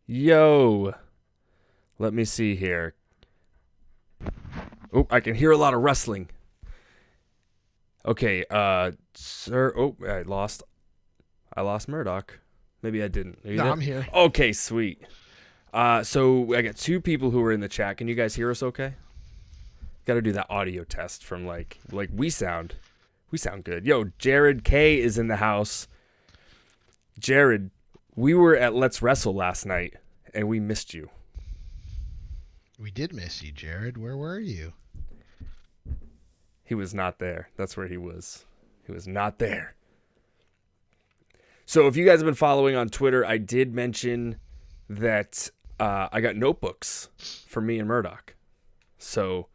Yo, let me see here. Oh, I can hear a lot of rustling. Okay, sir. Oh, I lost Murdock. Maybe I didn't. Are you No, there? I'm here. Okay, sweet. So I got two people who are in the chat. Can you guys hear us okay? Got to do that audio test from like we sound good. Yo, Jared K is in the house. Jared, we were at Let's Wrestle last night and we missed you. We did miss you, Jared. Where were you? He was not there. That's where he was. He was not there. So if you guys have been following on Twitter, I did mention that I got notebooks for me and Murdock. So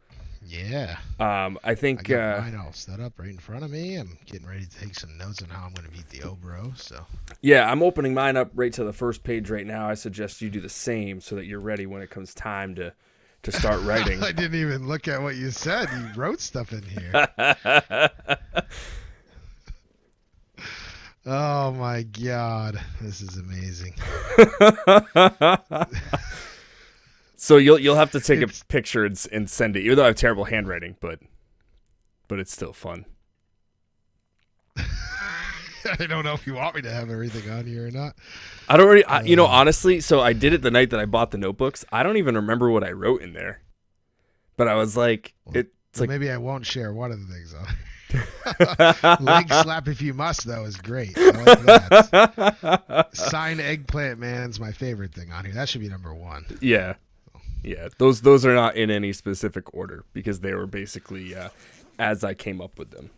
Yeah. I think I got mine all set up right in front of me. I'm getting ready to take some notes on how I'm going to beat the O Bro. So yeah, I'm opening mine up right to the first page right now. I suggest you do the same so that you're ready when it comes time to start writing. I didn't even look at what you said. You wrote stuff in here. Oh my God, this is amazing. So you'll have to take a picture and send it. Even though I have terrible handwriting, but it's still fun. I don't know if you want me to have everything on here or not. I don't really, honestly. So I did it the night that I bought the notebooks. I don't even remember what I wrote in there, but I was like, maybe I won't share one of the things on. Leg slap if you must, though, is great. I like that. Signed Eggplant Man's my favorite thing on here. That should be number one. Yeah. Those are not in any specific order because they were basically as I came up with them.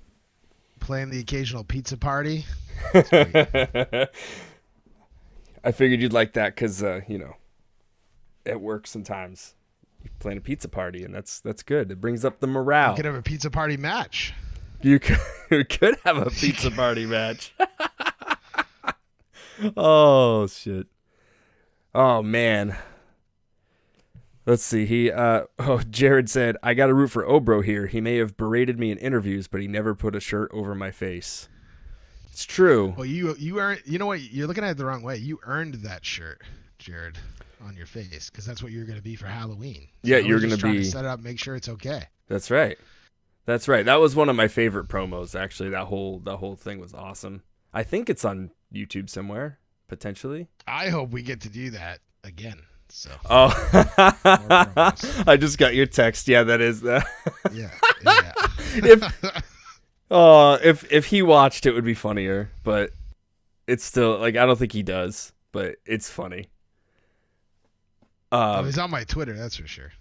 Playing the occasional pizza party. I figured you'd like that because at work sometimes you plan a pizza party and that's good. It brings up the morale. You could have a pizza party match. You could have a pizza party match. Oh shit. Oh man. Let's see. Jared said, I got to root for O Bro here. He may have berated me in interviews, but he never put a shirt over my face. It's true. Well, you earned. You know what? You're looking at it the wrong way. You earned that shirt, Jared, on your face because that's what you're going to be for Halloween. So yeah, you're going to trying be. To set it up, make sure it's okay. That's right. That was one of my favorite promos. Actually, that whole thing was awesome. I think it's on YouTube somewhere potentially. I hope we get to do that again. So. Oh, I just got your text. Yeah, that is that. Yeah. If he watched, it would be funnier, but it's still like I don't think he does, but it's funny. He's on my Twitter, that's for sure.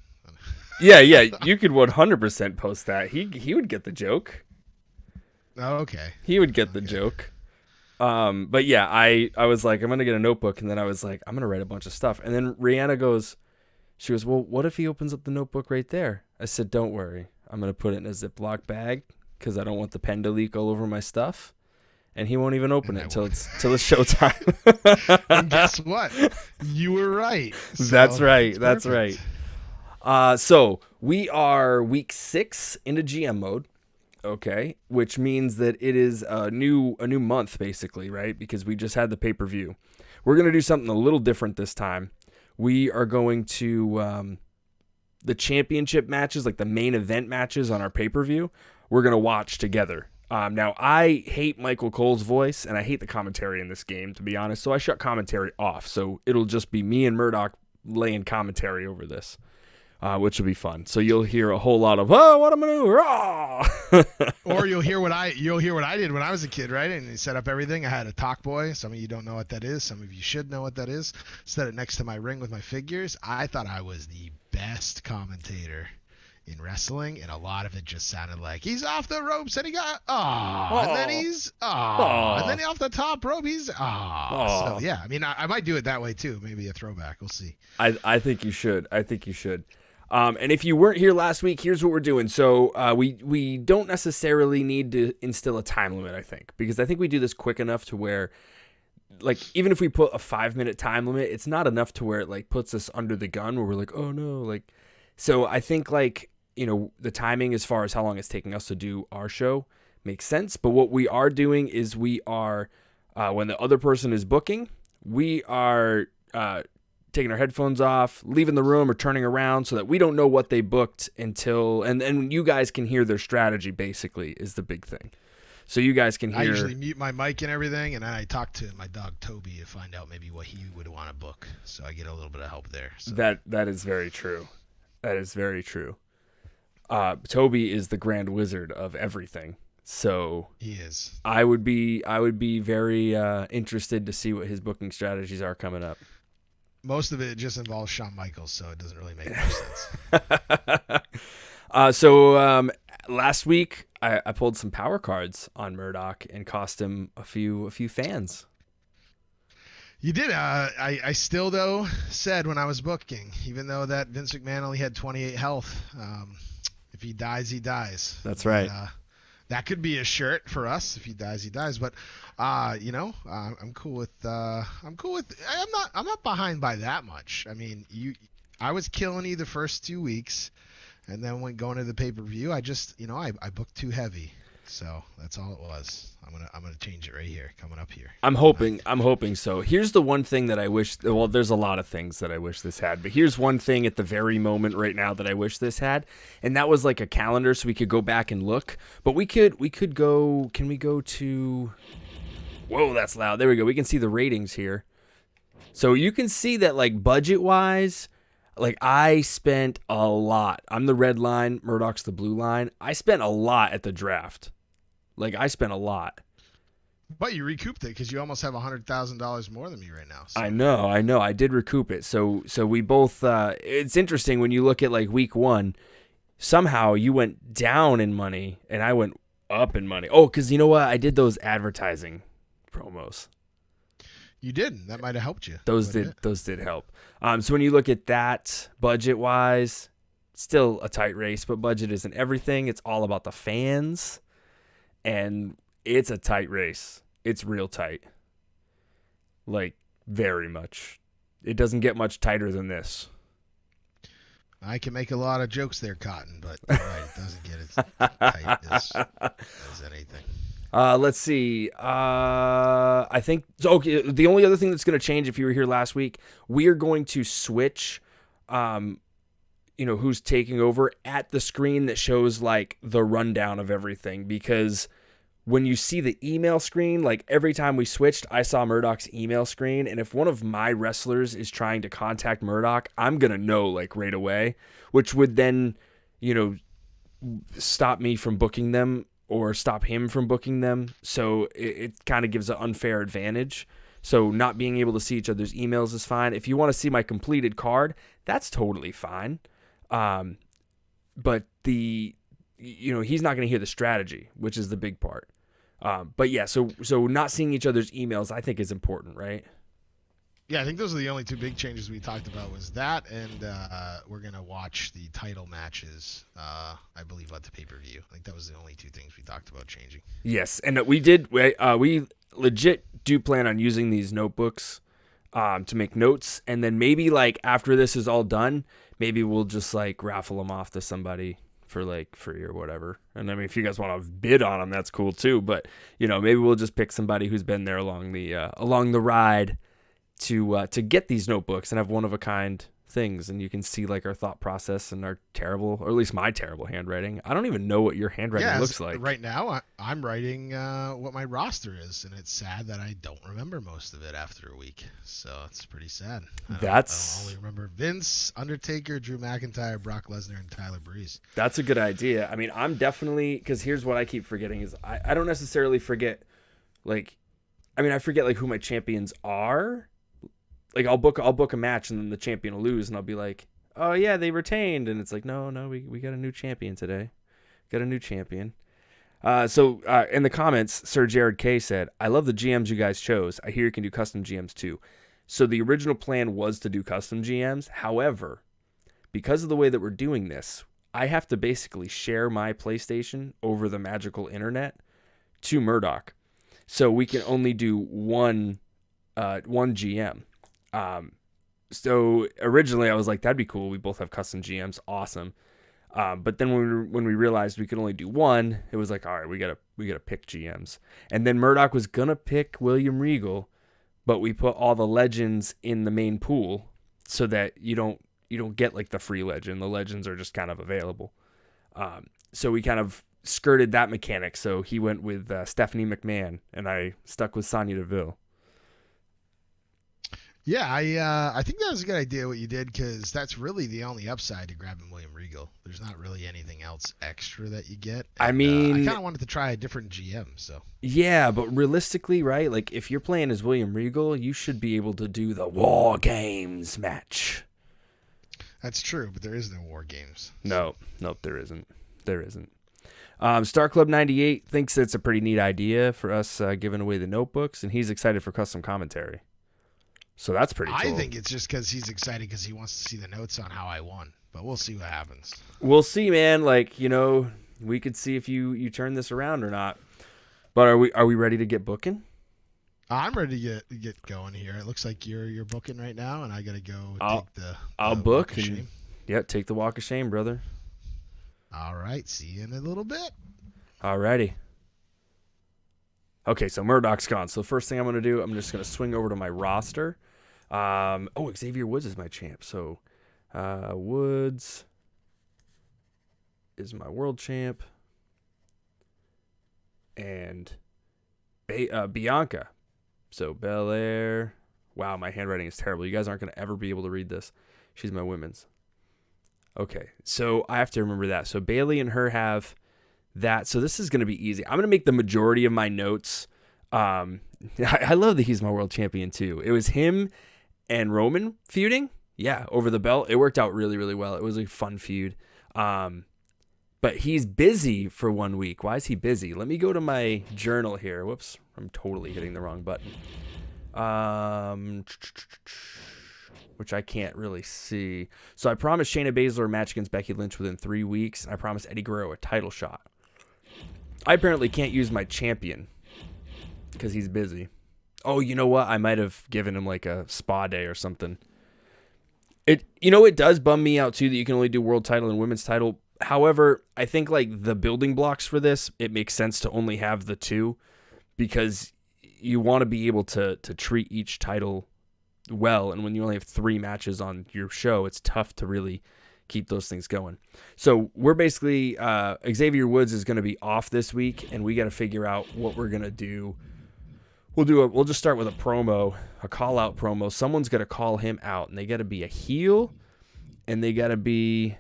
Yeah, you could 100% post that. He would get the joke. Oh, okay. He would get the joke. But yeah, I was like, I'm going to get a notebook. And then I was like, I'm going to write a bunch of stuff. And then Rihanna goes, well, what if he opens up the notebook right there? I said, don't worry. I'm going to put it in a Ziploc bag because I don't want the pen to leak all over my stuff. And he won't even open it till it's showtime. And guess what? You were right. So That's right. That's perfect. right. So we are week 6 into GM mode. Okay, which means that it is a new month basically, right? Because we just had the pay-per-view. We're going to do something a little different this time. We are going to the championship matches, like the main event matches on our pay-per-view, we're going to watch together. Now, I hate Michael Cole's voice, and I hate the commentary in this game, to be honest, so I shut commentary off. So it'll just be me and Murdock laying commentary over this. Which will be fun. So you'll hear a whole lot of what I'm gonna do, or you'll hear what I did when I was a kid, right? And you set up everything. I had a talk boy. Some of you don't know what that is. Some of you should know what that is. Set it next to my ring with my figures. I thought I was the best commentator in wrestling, and a lot of it just sounded like he's off the ropes and he got and then he's and then off the top rope he's So yeah, I mean I might do it that way too. Maybe a throwback. We'll see. I think you should. And if you weren't here last week, here's what we're doing. So we don't necessarily need to instill a time limit, I think, because I think we do this quick enough to where, like, even if we put a 5-minute time limit, it's not enough to where it like puts us under the gun where we're like, oh no, like. So I think like the timing as far as how long it's taking us to do our show makes sense. But what we are doing is we are when the other person is booking, we are taking our headphones off, leaving the room, or turning around so that we don't know what they booked until, and you guys can hear their strategy, basically, is the big thing. So you guys can hear. I usually mute my mic and everything, and then I talk to my dog Toby to find out maybe what he would want to book. So I get a little bit of help there. So. That is very true. That is very true. Toby is the grand wizard of everything. So he is. I would be very interested to see what his booking strategies are coming up. Most of it just involves Shawn Michaels, so it doesn't really make much sense. So last week I pulled some power cards on Murdock and cost him a few fans. You did. I still, though, said when I was booking, even though that Vince McMahon only had 28 health, if he dies, he dies. That's right. That could be a shirt for us. If he dies, he dies. But I'm cool with. I'm not behind by that much. I mean, I was killing you the first 2 weeks, and then when going to the pay-per-view, I just I booked too heavy. So that's all it was. I'm gonna change it right here, coming up here. I'm hoping so. Here's the one thing that I wish. Well, there's a lot of things that I wish this had, but here's one thing at the very moment right now that I wish this had, and that was like a calendar so we could go back and look. But we could go. Can we go to? Whoa, that's loud. There we go. We can see the ratings here, so you can see that like budget wise. Like, I spent a lot. I'm the red line. Murdock's the blue line. I spent a lot at the draft. Like, I spent a lot. But you recouped it because you almost have $100,000 more than me right now. So. I know. I did recoup it. So we both, it's interesting when you look at, like, week one, somehow you went down in money and I went up in money. Oh, because you know what? I did those advertising promos. You did. That might have helped you. Those did help. So when you look at that budget wise, still a tight race, but budget isn't everything. It's all about the fans, and it's a tight race. It's real tight, like very much. It doesn't get much tighter than this. I can make a lot of jokes there, Cotton, but you're right, it doesn't get as tight as anything. Let's see. I think okay. The only other thing that's going to change, if you were here last week, we are going to switch. Who's taking over at the screen that shows like the rundown of everything, because when you see the email screen, like every time we switched, I saw Murdock's email screen, and if one of my wrestlers is trying to contact Murdock, I'm gonna know like right away, which would then, stop me from booking them. Or stop him from booking them. So it kind of gives an unfair advantage. So not being able to see each other's emails is fine. If you want to see my completed card, that's totally fine. But he's not going to hear the strategy, which is the big part. But yeah, so not seeing each other's emails, I think, is important, right? Yeah, I think those are the only two big changes we talked about, was that, and we're going to watch the title matches, I believe, at the pay-per-view. I think that was the only two things we talked about changing. Yes, and we legit do plan on using these notebooks to make notes, and then maybe, like, after this is all done, maybe we'll just, like, raffle them off to somebody for, like, free or whatever. And, I mean, if you guys want to bid on them, that's cool, too. But, maybe we'll just pick somebody who's been there along the ride to get these notebooks and have one-of-a-kind things, and you can see like our thought process and our terrible, or at least my terrible handwriting. I don't even know what your handwriting looks like. Right now, I'm writing what my roster is, and it's sad that I don't remember most of it after a week. So it's pretty sad. I only remember Vince, Undertaker, Drew McIntyre, Brock Lesnar, and Tyler Breeze. That's a good idea. I mean, I'm definitely, because here's what I keep forgetting is I don't necessarily forget, like, I mean, I forget like who my champions are. Like I'll book a match and then the champion will lose and I'll be like, oh yeah, they retained, and it's like, no, we got a new champion today. Got a new champion. So in the comments, Sir Jared K said, I love the GMs you guys chose. I hear you can do custom GMs too. So the original plan was to do custom GMs. However, because of the way that we're doing this, I have to basically share my PlayStation over the magical internet to Murdock. So we can only do one GM. So originally I was like, that'd be cool. We both have custom GMs. Awesome. But then when we realized we could only do one, it was like, all right, we gotta pick GMs. And then Murdock was gonna pick William Regal, but we put all the legends in the main pool. so that you don't get like the free legend. The legends are just kind of available. So we kind of skirted that mechanic. So he went with Stephanie McMahon, and I stuck with Sonya Deville. Yeah, I think that was a good idea what you did, because that's really the only upside to grabbing William Regal. There's not really anything else extra that you get. And, I mean, I kind of wanted to try a different GM. So yeah, but realistically, right? Like if you're playing as William Regal, you should be able to do the War Games match. that's true, but there is no War Games. No, there isn't. There isn't. Star Club 98 thinks it's a pretty neat idea for us giving away the notebooks, and he's excited for custom commentary. So that's pretty cool. I think it's just because he's excited because he wants to see the notes on how I won. But we'll see what happens. We'll see, man. Like, we could see if you turn this around or not. But are we ready to get booking? I'm ready to get going here. It looks like you're booking right now, and I gotta go take the. I'll walk book. of shame. Yeah, take the walk of shame, brother. All right. See you in a little bit. Alrighty. Okay, so Murdock's gone. So the first thing I'm going to do, I'm just going to swing over to my roster. Xavier Woods is my champ. So Woods is my world champ. And Bianca. So Belair. Wow, my handwriting is terrible. You guys aren't going to ever be able to read this. She's my women's. Okay, so I have to remember that. So Bailey and her have that. So this is going to be easy. I'm going to make the majority of my notes. I love that he's my world champion too. It was him and Roman feuding. Yeah, over the belt. It worked out really, really well. It was a fun feud. But he's busy for 1 week. Why is he busy? Let me go to my journal here. Whoops, I'm totally hitting the wrong button. Which I can't really see. So I promised Shayna Baszler a match against Becky Lynch within 3 weeks, and I promised Eddie Guerrero a title shot. I apparently can't use my champion because he's busy. Oh, you know what? I might have given him like a spa day or something. It does bum me out too that you can only do world title and women's title. However, I think like the building blocks for this, it makes sense to only have the two because you want to be able to treat each title well, and when you only have 3 matches on your show, it's tough to really keep those things going. So we're basically Xavier Woods is going to be off this week, and we got to figure out what we're going to do. We'll just start with a promo, a call out promo. Someone's got to call him out, and they got to be a heel, and they got to be.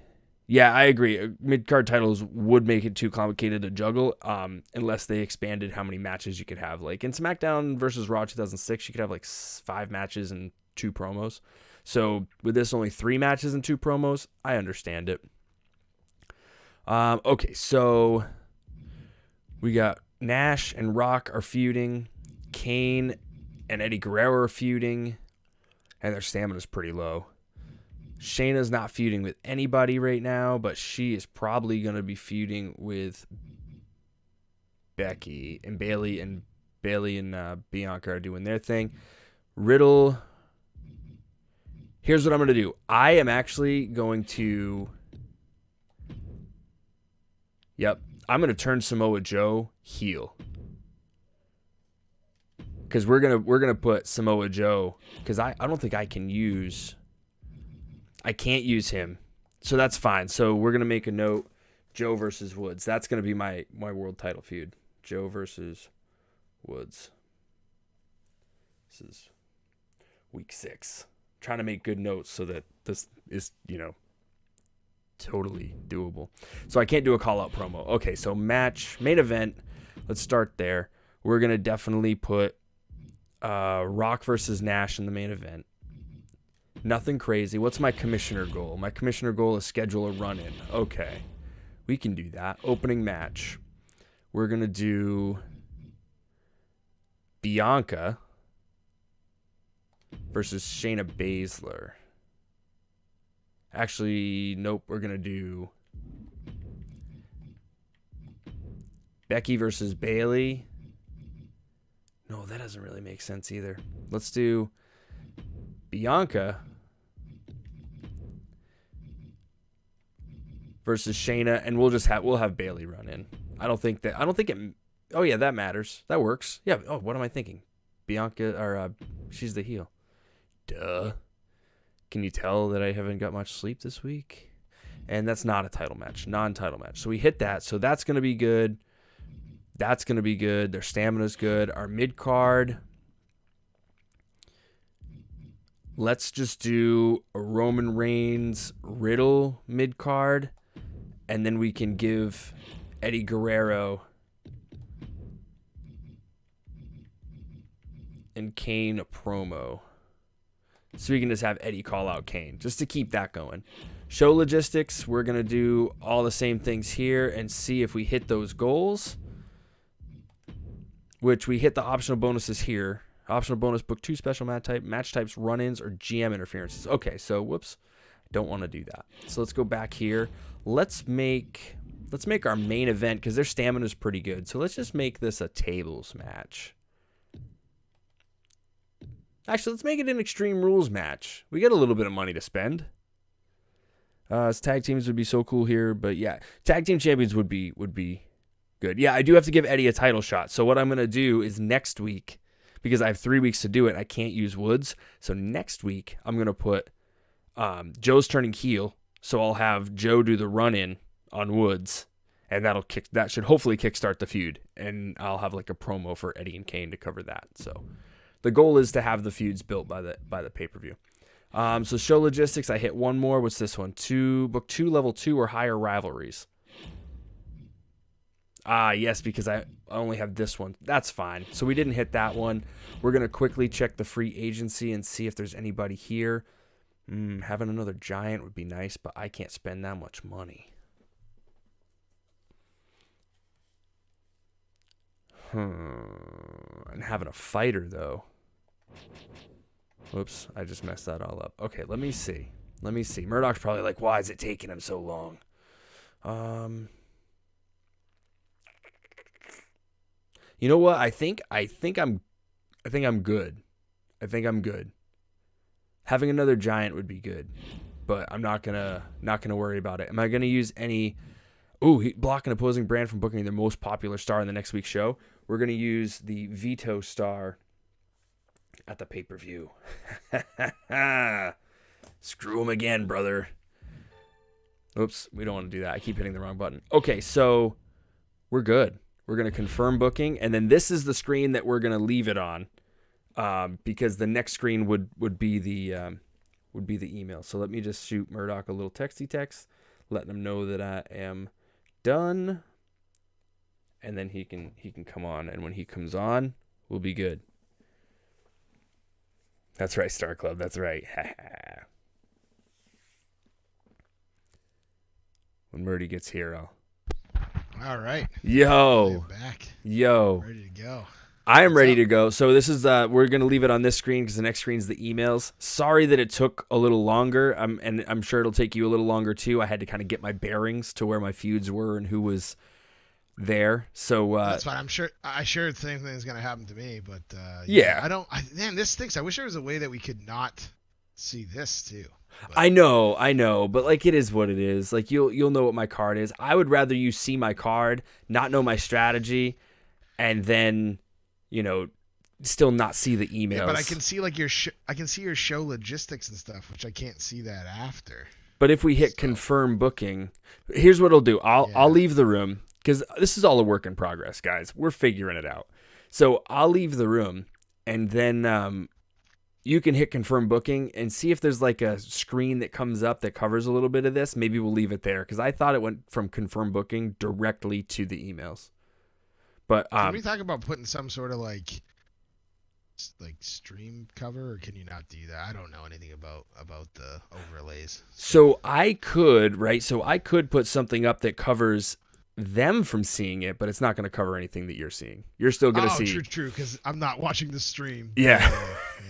Yeah, I agree. Mid-card titles would make it too complicated to juggle unless they expanded how many matches you could have. Like in SmackDown versus Raw 2006, you could have like 5 matches and 2 promos. So with this only 3 matches and 2 promos, I understand it. Okay, so we got Nash and Rock are feuding. Kane and Eddie Guerrero are feuding. And their stamina's pretty low. Shayna's not feuding with anybody right now, but she is probably going to be feuding with Becky, and Bailey and Bianca are doing their thing. Riddle. Here's what I'm going to do. I am actually going to. I'm going to turn Samoa Joe heel. Because we're gonna put Samoa Joe, because I don't think I can't use him. So that's fine. So we're gonna make a note, Joe versus Woods. That's gonna be my world title feud. Joe versus Woods. This is week 6. Trying to make good notes so that this is, totally doable. So I can't do a call out promo. Okay, so main event. Let's start there. We're gonna definitely put Rock versus Nash in the main event. Nothing crazy. What's my commissioner goal? My commissioner goal is schedule a run-in. Okay. We can do that. Opening match. We're going to do Bianca versus Shayna Baszler. Actually, nope. We're going to do Becky versus Bailey. No, that doesn't really make sense either. Let's do Bianca versus Shayna, and we'll have Bailey run in. I don't think it. Oh yeah, that matters. That works. Yeah. Oh, what am I thinking? Bianca, or she's the heel. Duh. Can you tell that I haven't got much sleep this week? And that's not a title match, non-title match. So we hit that. So that's going to be good. That's going to be good. Their stamina's good. Our mid-card, let's just do a Roman Reigns Riddle mid-card. And then we can give Eddie Guerrero and Kane a promo. So we can just have Eddie call out Kane, just to keep that going. Show logistics, we're going to do all the same things here and see if we hit those goals, which we hit the optional bonuses here. Optional bonus, book 2 special match types, run-ins, or GM interferences. Okay, so whoops, don't want to do that. So let's go back here. Let's make our main event, because their stamina is pretty good. So let's just make this a tables match. Actually, let's make it an Extreme Rules match. We got a little bit of money to spend. Tag teams would be so cool here, but yeah, tag team champions would be good. Yeah, I do have to give Eddie a title shot. So what I'm gonna do is next week, because I have 3 weeks to do it, I can't use Woods. So next week I'm gonna put Joe's turning heel. So I'll have Joe do the run-in on Woods, and that should hopefully kickstart the feud. And I'll have like a promo for Eddie and Kane to cover that. So the goal is to have the feuds built by the pay-per-view. So show logistics, I hit one more. What's this one? Book 2 level 2 or higher rivalries. Yes, because I only have this one. That's fine. So we didn't hit that one. We're going to quickly check the free agency and see if there's anybody here. Having another giant would be nice, but I can't spend that much money. And having a fighter, though. Whoops, I just messed that all up. Okay, let me see. Murdock's probably like, why is it taking him so long? You know what? I think I'm good. I think I'm good. Having another giant would be good, but I'm not gonna worry about it. Am I gonna use any? Ooh, blocking opposing brand from booking their most popular star in the next week's show. We're gonna use the veto star at the pay-per-view. Screw him again, brother. Oops, we don't want to do that. I keep hitting the wrong button. Okay, so we're good. We're going to confirm booking, and then this is the screen that we're going to leave it on, because the next screen would be the email. So let me just shoot Murdock a little texty text, letting him know that I am done, and then he can come on, and when he comes on, we'll be good. That's right, Star Club. That's right. When Murdy gets here, All right. Yo. Back. Yo. Ready to go. I am ready to go. So this is we're gonna leave it on this screen because the next screen is the emails. Sorry that it took a little longer. And I'm sure it'll take you a little longer too. I had to kind of get my bearings to where my feuds were and who was there. So that's fine. I sure the same thing is gonna happen to me, but yeah. Man, this stinks. I wish there was a way that we could not see this too. But. I know, but like it is what it is. Like you'll know what my card is. I would rather you see my card, not know my strategy, and then, still not see the emails. Yeah, but I can see like I can see your show logistics and stuff, which I can't see that after. But if we hit confirm booking, here's what I'll do. I'll leave the room, because this is all a work in progress, guys. We're figuring it out. So I'll leave the room, and then you can hit confirm booking and see if there's like a screen that comes up that covers a little bit of this. Maybe we'll leave it there, because I thought it went from confirm booking directly to the emails. But can we talk about putting some sort of like stream cover, or can you not do that? I don't know anything about the overlays. So I could put something up that covers them from seeing it, but it's not going to cover anything that you're seeing. You're still going to see. True, because I'm not watching the stream. Yeah.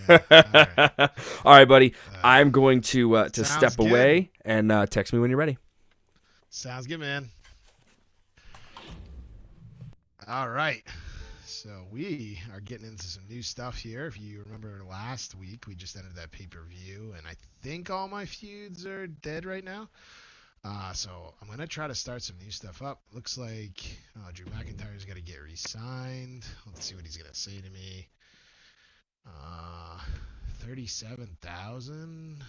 All right. All right, buddy. I'm going to step good. away, and text me when you're ready. Sounds good, man. All right. So we are getting into some new stuff here. If you remember last week, we just ended that pay-per-view, and I think all my feuds are dead right now. So I'm going to try to start some new stuff up. Looks like Drew McIntyre's got to get re-signed. Let's see what he's going to say to me. 37,000.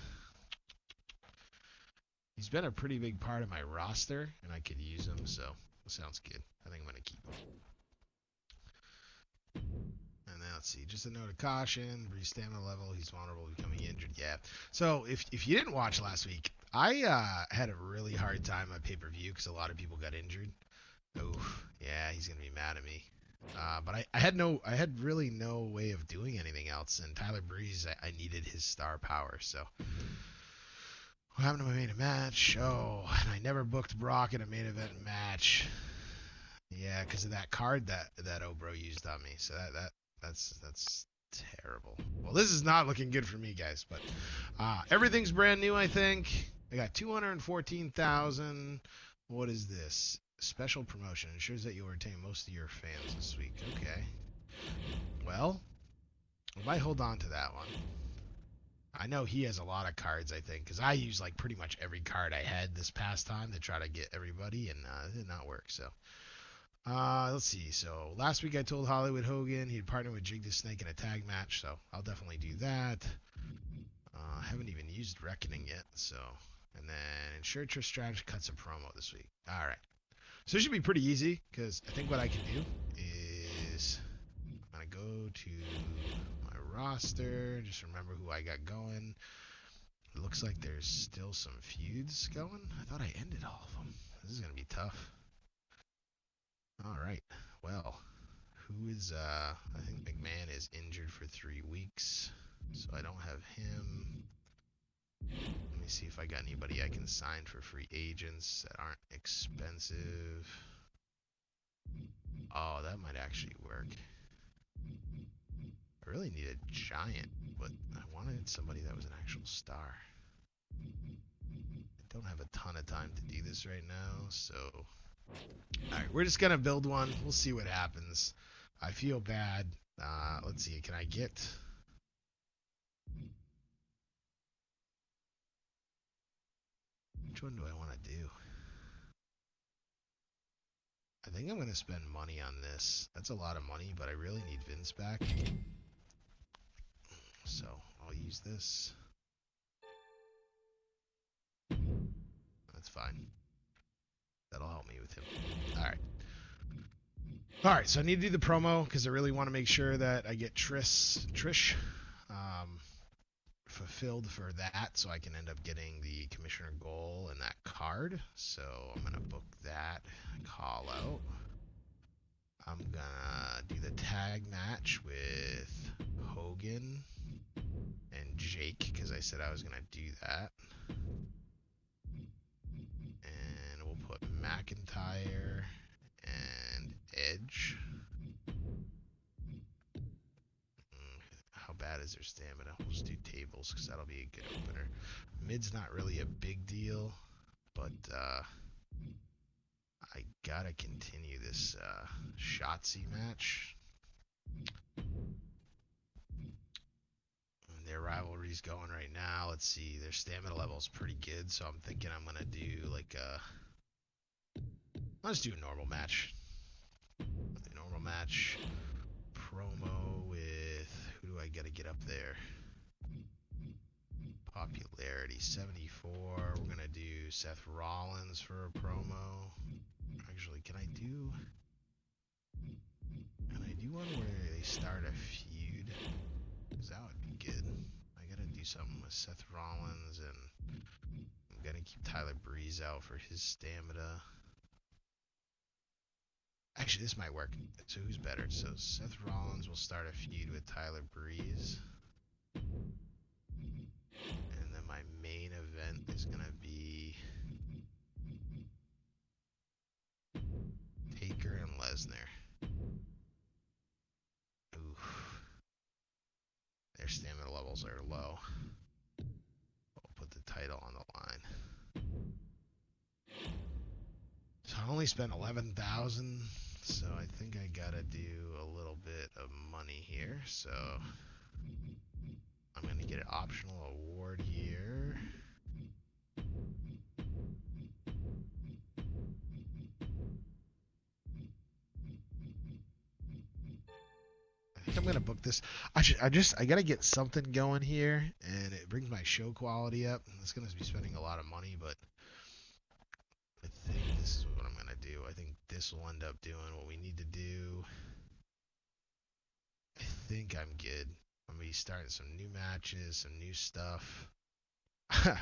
He's been a pretty big part of my roster, and I could use him, so sounds good. I think I'm going to keep him. And then let's see, just a note of caution, Breeze stamina level, he's vulnerable to becoming injured. Yeah. So if you didn't watch last week, I had a really hard time on pay-per-view because a lot of people got injured. Oh, yeah, he's going to be mad at me. But I had really no way of doing anything else. And Tyler Breeze, I needed his star power. So what happened to my main event match? Oh, and I never booked Brock in a main event match. Yeah, because of that card that O Bro used on me. So that's terrible. Well, this is not looking good for me, guys. But everything's brand new. I think I got 214,000. What is this? Special promotion ensures that you'll retain most of your fans this week. Okay. Well, I might hold on to that one. I know he has a lot of cards, I think, because I used like pretty much every card I had this past time to try to get everybody, and it did not work. So, let's see. So last week I told Hollywood Hogan he'd partner with Jig the Snake in a tag match, so I'll definitely do that. I haven't even used Reckoning yet, so. And then ensure Trish Strategy cuts a promo this week. All right. So it should be pretty easy, because I think what I can do is I'm going to go to my roster, just remember who I got going. It looks like there's still some feuds going. I thought I ended all of them. This is going to be tough. All right. Well, who is, I think McMahon is injured for 3 weeks, so I don't have him. Let me see if I got anybody I can sign for free agents that aren't expensive. Oh, that might actually work. I really need a giant, but I wanted somebody that was an actual star. I don't have a ton of time to do this right now, so... Alright, we're just gonna build one. We'll see what happens. I feel bad. Let's see, can I get... Which one do I want to do? I think I'm going to spend money on this. That's a lot of money, but I really need Vince back. So I'll use this. That's fine. That'll help me with him. Alright. Alright, so I need to do the promo because I really want to make sure that I get Trish fulfilled for that so I can end up getting the commissioner goal and that card. So I'm going to book that call out. I'm gonna do the tag match with Hogan and Jake because I said I was gonna do that. And we'll put McIntyre and Edge. How bad is their stamina? We'll just do tables because that'll be a good opener. Mid's not really a big deal, but I gotta continue this Shotzi match. Their rivalry's going right now. Let's see, their stamina level is pretty good, so I'm thinking I'm gonna do like let's do a normal match. A normal match promo with who do I gotta get up there? Popularity 74. We're gonna do Seth Rollins for a promo. Actually, can I do one where they start a feud? Because that would be good. I gotta do something with Seth Rollins, and I'm gonna keep Tyler Breeze out for his stamina. Actually, this might work. So who's better? So Seth Rollins will start a feud with Tyler Breeze. And then my main event is gonna be Taker and Lesnar. Oof. Their stamina levels are low. We'll put the title on the line. So I only spent 11,000, so I think I gotta do a little bit of money here. So I'm gonna get an optional award here. I think I'm gonna book this. I gotta get something going here, and it brings my show quality up. It's gonna be spending a lot of money, but I think this is what I'm gonna do. I think this will end up doing what we need to do. I think I'm good. I'm gonna be starting some new matches, some new stuff.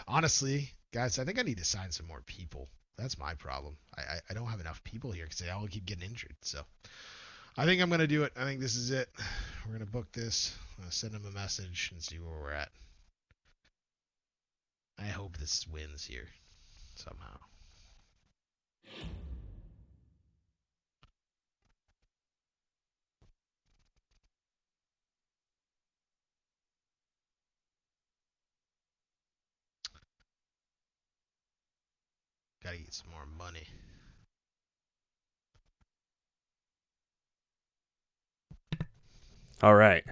Honestly, guys, I think I need to sign some more people. That's my problem. I don't have enough people here because they all keep getting injured. So I think I'm gonna do it. I think this is it. We're gonna book this. I'm gonna send them a message and see where we're at. I hope this wins here somehow. Gotta get some more money. All right.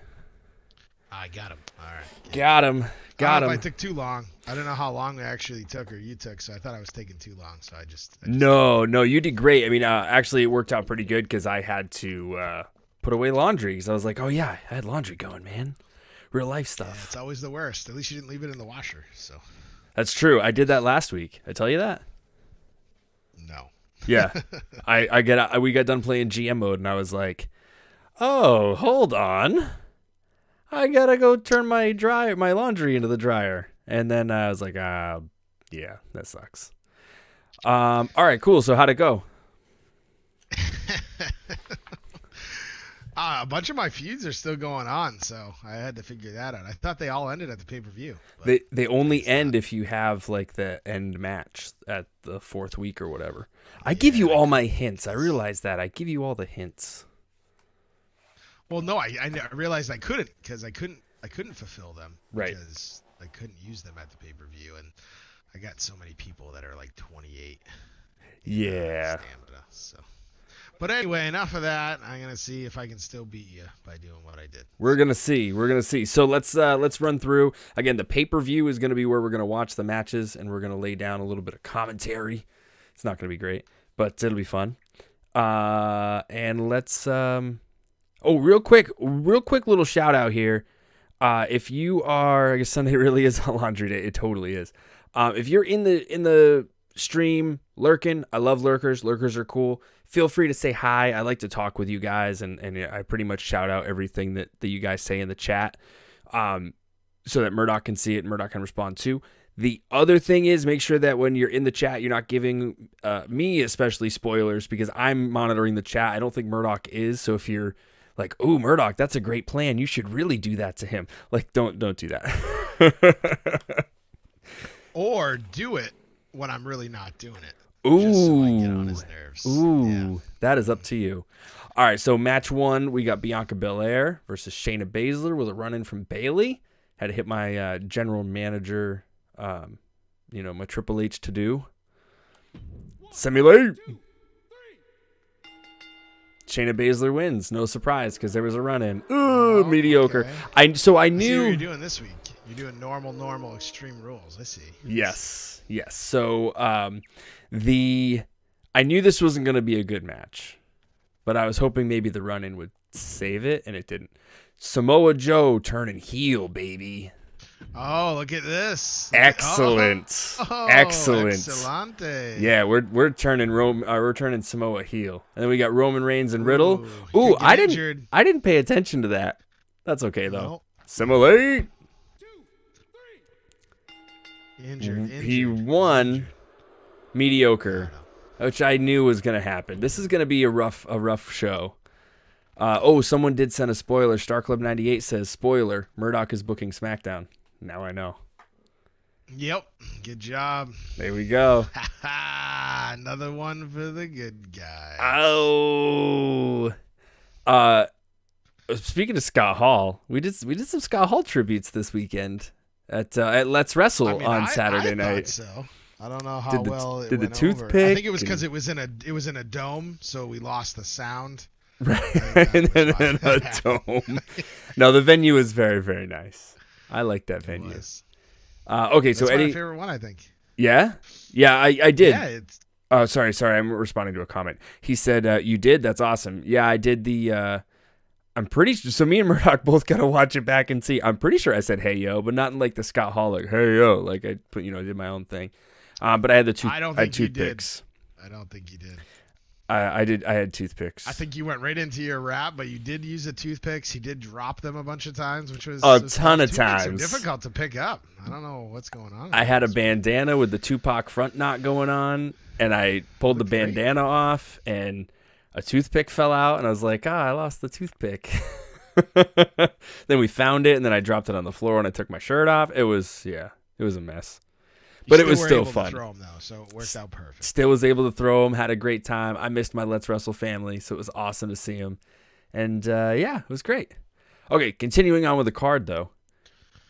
I got him. All right. Got him. Got him. I took too long. I don't know how long it actually took or you took, so I thought I was taking too long. So I just No, you did great. I mean, actually, it worked out pretty good because I had to put away laundry because I was like, oh, yeah, I had laundry going, man. Real life stuff. Yeah, it's always the worst. At least you didn't leave it in the washer. So that's true. I did that last week. I tell you that? No. Yeah. We got done playing GM mode, and I was like, oh, hold on. I gotta go turn my laundry into the dryer. And then I was like, yeah, that sucks. All right, cool. So how'd it go? A bunch of my feuds are still going on, so I had to figure that out. I thought they all ended at the pay-per-view. They only end if you have like the end match at the 4th week or whatever. I give you all my hints. I realize that. I give you all the hints. Well, no, I realized I couldn't because I couldn't fulfill them. Right. Because I couldn't use them at the pay-per-view, and I got so many people that are like 28. Yeah. Stamina, so. But anyway, enough of that. I'm gonna see if I can still beat you by doing what I did. We're gonna see. So let's run through again. The pay-per-view is gonna be where we're gonna watch the matches, and we're gonna lay down a little bit of commentary. It's not gonna be great, but it'll be fun. And let's real quick little shout out here. If you are, I guess Sunday really is a laundry day. It totally is. If you're in the stream lurking, I love lurkers. Lurkers are cool. Feel free to say hi. I like to talk with you guys, and I pretty much shout out everything that you guys say in the chat, so that Murdock can see it and Murdock can respond too. The other thing is make sure that when you're in the chat, you're not giving me especially spoilers because I'm monitoring the chat. I don't think Murdock is. So if you're like, "Ooh, Murdock, that's a great plan. You should really do that to him." Like, don't do that. Or do it when I'm really not doing it. Ooh. Just so I get on his nerves. Ooh. Yeah. That is up to you. All right, so match 1, we got Bianca Belair versus Shayna Baszler with a run-in from Bayley. Had to hit my general manager, my Triple H to do. Simulate. Shayna Baszler wins. No surprise, because there was a run-in. Ooh, mediocre. Okay. I knew. See what you're doing this week. You're doing normal, extreme rules. I see. Yes. So I knew this wasn't going to be a good match, but I was hoping maybe the run-in would save it, and it didn't. Samoa Joe turning heel, baby. Oh, look at this! Excellent, excellent. Excellente. Yeah, we're turning Samoa heel, and then we got Roman Reigns and Riddle. Ooh, I didn't pay attention to that. That's okay though. Nope. Simulate. Injured. He won. Mediocre, which I knew was gonna happen. This is gonna be a rough show. Someone did send a spoiler. Star Club 98 says spoiler: Murdock is booking SmackDown. Now I know. Yep. Good job. There we go. Another one for the good guys. Oh. Speaking of Scott Hall, we did some Scott Hall tributes this weekend at Let's Wrestle on Saturday night. So I don't know how well it did went the toothpick. Over. I think it was because it was in a dome, so we lost the sound. Right, and then in a dome. No, the venue was very, very nice. I like that venue. Okay, so that's Eddie, my favorite one, I think. Yeah, I did. Yeah, it's. Oh, sorry. I'm responding to a comment. He said, "You did. That's awesome." Yeah, I did the. I'm pretty sure. So me and Murdock both gotta watch it back and see. I'm pretty sure I said "Hey yo," but not in like the Scott Hall like "Hey yo." Like I did my own thing. But I had the two. I don't I had think you toothpicks. I don't think you did. I did. I had toothpicks. I think you went right into your rap, but you did use the toothpicks. He did drop them a bunch of times, which was a ton of toothpicks times. are difficult to pick up. I don't know what's going on. I had a bandana with the Tupac front knot going on, and I pulled the bandana off, and a toothpick fell out, and I was like, I lost the toothpick. Then we found it, and then I dropped it on the floor, and I took my shirt off. It was a mess. But it was still fun. To throw them, though, so it worked out perfect. Still was able to throw them. Had a great time. I missed my Let's Wrestle family, so it was awesome to see them. And it was great. Okay, continuing on with the card though.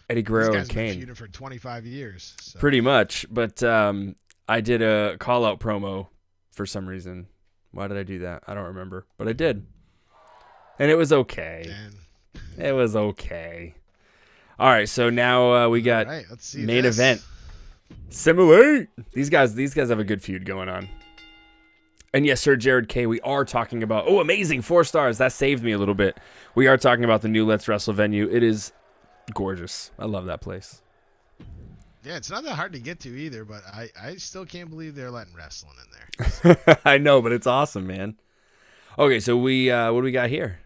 Eddie Guerrero and Kane. Feuding for 25 years. So. Pretty much, but I did a call-out promo for some reason. Why did I do that? I don't remember, but I did, and it was okay. It was okay. All right, so now we got main event. Simulate. These guys have a good feud going on. And yes, Sir Jared K, we are talking about, amazing, 4 stars. That saved me a little bit. We are talking about the new Let's Wrestle venue. It is gorgeous. I love that place. Yeah, it's not that hard to get to either, but I still can't believe they're letting wrestling in there. I know, but it's awesome, man. Okay, so what do we got here?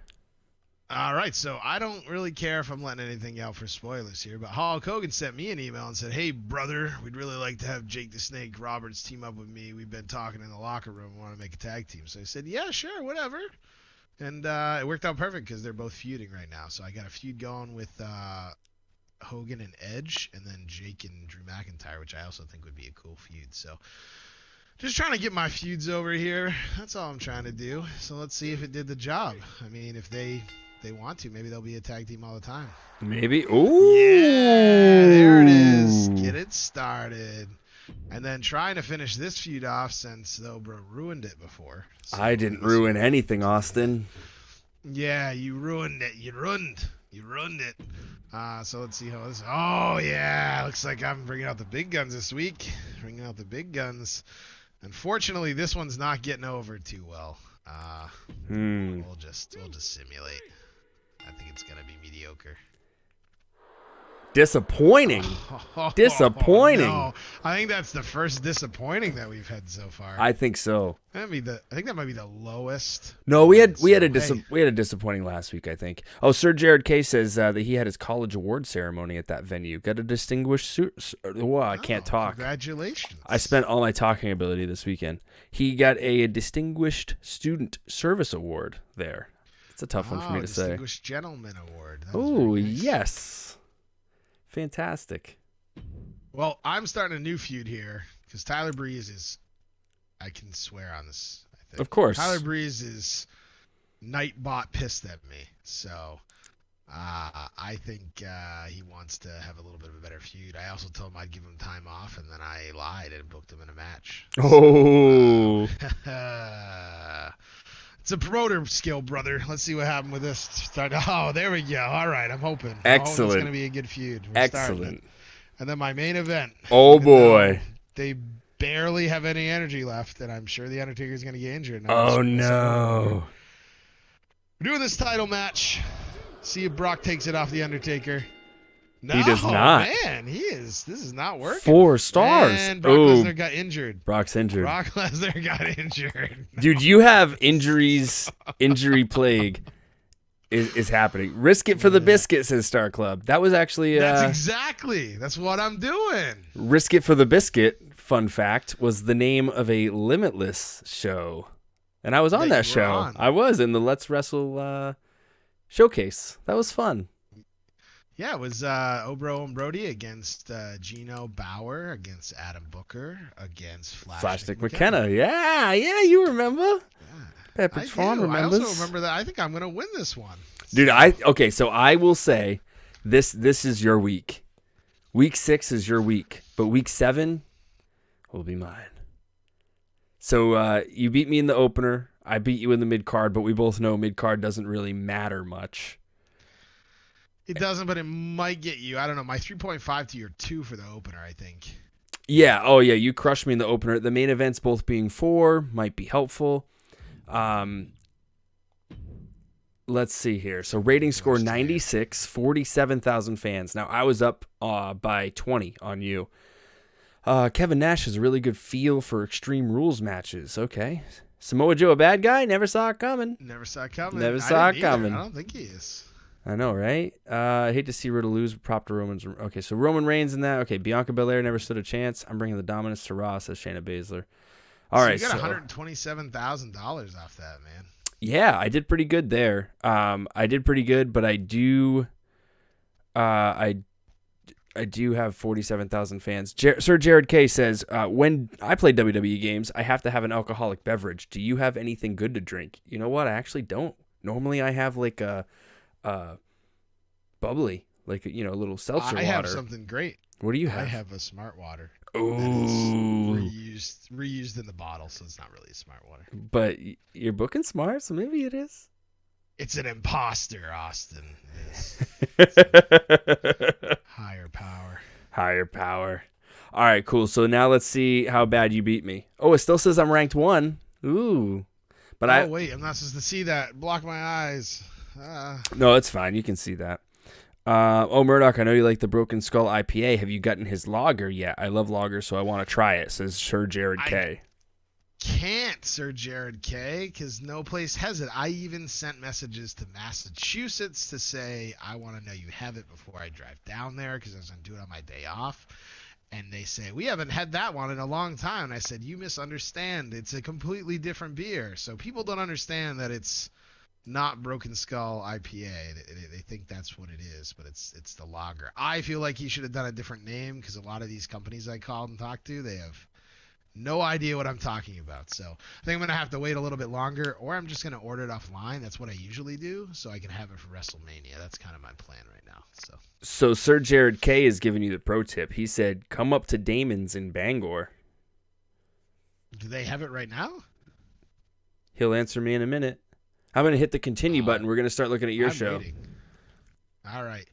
All right, so I don't really care if I'm letting anything out for spoilers here, but Hulk Hogan sent me an email and said, hey, brother, we'd really like to have Jake the Snake Roberts team up with me. We've been talking in the locker room. We want to make a tag team. So I said, yeah, sure, whatever. And it worked out perfect because they're both feuding right now. So I got a feud going with Hogan and Edge, and then Jake and Drew McIntyre, which I also think would be a cool feud. So just trying to get my feuds over here. That's all I'm trying to do. So let's see if it did the job. I mean, if they want to, maybe they'll be a tag team all the time. Maybe. Ooh. Yeah, there it is. Get it started. And then trying to finish this feud off since the O Bro ruined it before. So I didn't ruin anything, Austin. Yeah, you ruined it. You ruined it. So let's see how this. Oh, yeah. Looks like I'm bringing out the big guns this week. Bringing out the big guns. Unfortunately, this one's not getting over too well. We'll just simulate. I think it's gonna be mediocre. Disappointing. Disappointing. No. I think that's the first disappointing that we've had so far. I think so. I think that might be the lowest. No, we had a disappointing last week, I think. Oh, Sir Jared K says that he had his college award ceremony at that venue. Got a distinguished I can't talk. Congratulations. I spent all my talking ability this weekend. He got a distinguished student service award there. It's a tough one for me to say. Distinguished Gentleman Award. Oh, nice. Yes. Fantastic. Well, I'm starting a new feud here because Tyler Breeze is, I can swear on this, I think. Of course. Tyler Breeze is Nightbot pissed at me. So I think he wants to have a little bit of a better feud. I also told him I'd give him time off, and then I lied and booked him in a match. Oh. It's a promoter skill, brother. Let's see what happened with this. Oh, there we go. All right, I'm hoping. Excellent. It's going to be a good feud. Excellent. And then my main event. Oh, boy. They barely have any energy left, and I'm sure the Undertaker's going to get injured. Oh, no. We're doing this title match. See if Brock takes it off the Undertaker. No, he does not. Man, this is not working. 4 stars. And Brock Lesnar got injured. Brock's injured. Brock Lesnar got injured. Dude, you have injuries. Injury plague is happening. Risk it for the biscuit, says Star Club. That was actually... That's what I'm doing. Risk it for the biscuit, fun fact, was the name of a Limitless show. And I was on that show. I was in the Let's Wrestle showcase. That was fun. Yeah, it was O Bro and Brody against Gino Bauer, against Adam Booker, against Flashstick McKenna. Yeah, you remember. Yeah. Pepperidge Farm remembers. I also remember that. I think I'm going to win this one. Dude, so I will say this is your week. Week 6 is your week, but week 7 will be mine. So you beat me in the opener. I beat you in the mid-card, but we both know mid-card doesn't really matter much. It doesn't, but it might get you. I don't know. My 3.5 to your 2 for the opener, I think. Yeah. Oh, yeah. You crushed me in the opener. The main events both being 4 might be helpful. Let's see here. So rating score 96, 47,000 fans. Now, I was up by 20 on you. Kevin Nash has a really good feel for Extreme Rules matches. Okay. Samoa Joe a bad guy? Never saw it coming. Never saw it coming. Never saw it I coming. don't think he is. I know, right? I hate to see Riddle lose, prop to Roman's. Okay, so Roman Reigns in that. Okay, Bianca Belair never stood a chance. I'm bringing the dominance to Raw, says Shayna Baszler. All right, you got $127,000 off that, man. Yeah, I did pretty good there. I did pretty good, but I do have 47,000 fans. Sir Jared K says, when I play WWE games, I have to have an alcoholic beverage. Do you have anything good to drink? You know what? I actually don't. Normally I have like a bubbly, like a little seltzer water. I have something great. What do you have? I have a smart water. Ooh. Reused in the bottle, so it's not really a smart water. But you're booking smart, so maybe it is. It's an imposter, Austin. Higher power. Higher power. All right, cool. So now let's see how bad you beat me. Oh, it still says I'm ranked 1. Ooh. But wait, I'm not supposed to see that. Block my eyes. No, it's fine. You can see that. Murdock, I know you like the Broken Skull IPA. Have you gotten his lager yet? I love lagers, so I want to try it, says Sir Jared K. Can't, Sir Jared K, because no place has it. I even sent messages to Massachusetts to say, I want to know you have it before I drive down there, because I was going to do it on my day off. And they say, we haven't had that one in a long time. And I said, you misunderstand. It's a completely different beer. So people don't understand that it's not Broken Skull IPA. They think that's what it is, but it's the lager. I feel like he should have done a different name, because a lot of these companies I called and talked to, they have no idea what I'm talking about. So I think I'm going to have to wait a little bit longer, or I'm just going to order it offline. That's what I usually do, so I can have it for WrestleMania. That's kind of my plan right now. So Sir Jared K is giving you the pro tip. He said, come up to Damon's in Bangor. Do they have it right now? He'll answer me in a minute. I'm going to hit the continue button. We're going to start looking at your show. Waiting. All right.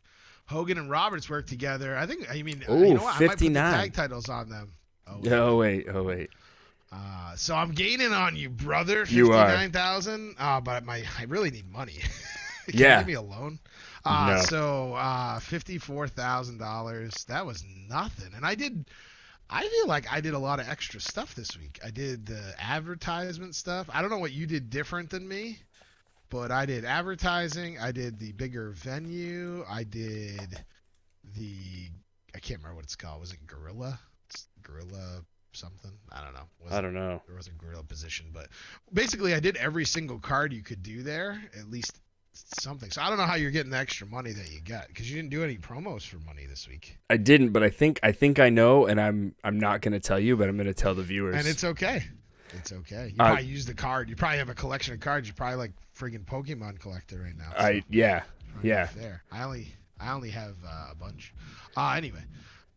Hogan and Roberts work together. You know what? 59. I might put the tag titles on them. Oh, wait. So I'm gaining on you, brother. You are. 59,000. But I really need money. Can you leave me alone? No. So $54,000. That was nothing. And I feel like I did a lot of extra stuff this week. I did the advertisement stuff. I don't know what you did different than me, but I did advertising. I did the bigger venue. I did I can't remember what it's called. Was it Gorilla? Gorilla something? I don't know. I don't know. There wasn't Gorilla position, but basically I did every single card you could do there, at least something. So I don't know how you're getting the extra money that you got, because you didn't do any promos for money this week. I didn't, but I think I know, and I'm not going to tell you, but I'm going to tell the viewers. And it's okay. It's okay. You probably use the card. You probably have a collection of cards. You're probably like friggin' Pokemon collector right now. So yeah. There. I only have a bunch. Anyway.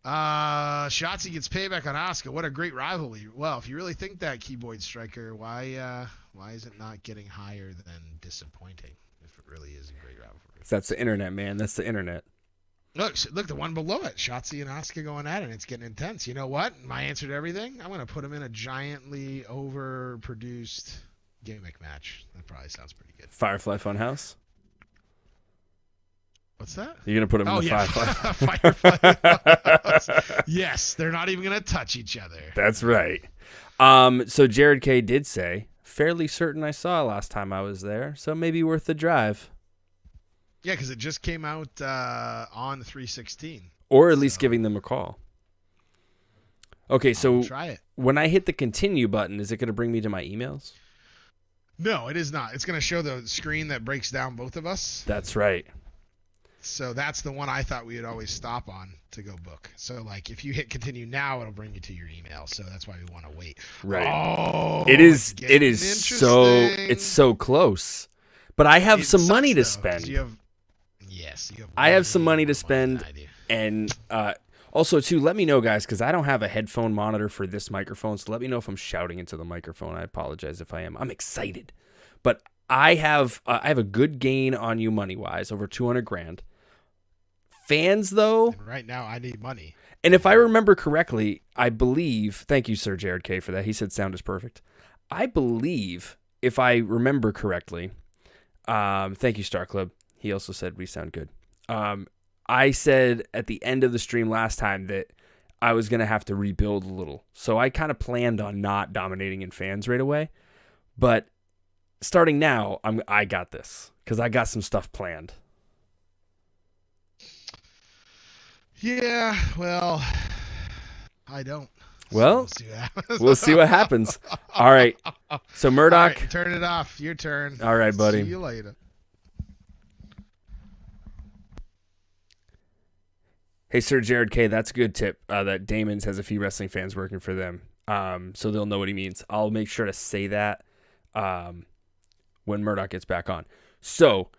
Shotzi gets payback on Asuka. What a great rivalry. Well, if you really think that, Keyboard Striker, why is it not getting higher than disappointing? If it really is a great rivalry. That's the internet, man. That's the internet. Look, the one below it. Shotzi and Asuka going at it. It's getting intense. You know what? My answer to everything? I'm going to put them in a giantly overproduced gimmick match. That probably sounds pretty good. Firefly Funhouse? What's that? You're going to put them in the Firefly. Yes, they're not even going to touch each other. That's right. So Jared K did say, fairly certain I saw last time I was there, so maybe worth the drive. Yeah, because it just came out on 3/16. Or at least giving them a call. Okay, so try it. When I hit the continue button, is it going to bring me to my emails? No, it is not. It's going to show the screen that breaks down both of us. That's right. So that's the one I thought we would always stop on to go book. So like if you hit continue now, it'll bring you to your email. So that's why we want to wait. Right. Oh, it is so close. But I have some money to spend. I have some money to spend, and also too, let me know, guys, because I don't have a headphone monitor for this microphone, so let me know if I'm shouting into the microphone. I apologize if I am. I'm excited, but I have a good gain on you money wise, over $200,000. Fans though, and right now I need money. And if I remember correctly, I believe. Thank you, Sir Jared K, for that. He said sound is perfect. I believe, if I remember correctly. Thank you, Star Club. He also said we sound good. I said at the end of the stream last time that I was going to have to rebuild a little. So I kind of planned on not dominating in fans right away. But starting now, I got this because I got some stuff planned. Yeah, well, I don't. Well, so we'll see what happens. We'll see what happens. All right. So Murdock. All right, turn it off. Your turn. All right, buddy. See you later. Hey, Sir Jared K, that's a good tip. That Damon's has a few wrestling fans working for them, so they'll know what he means. I'll make sure to say that when Murdock gets back on. So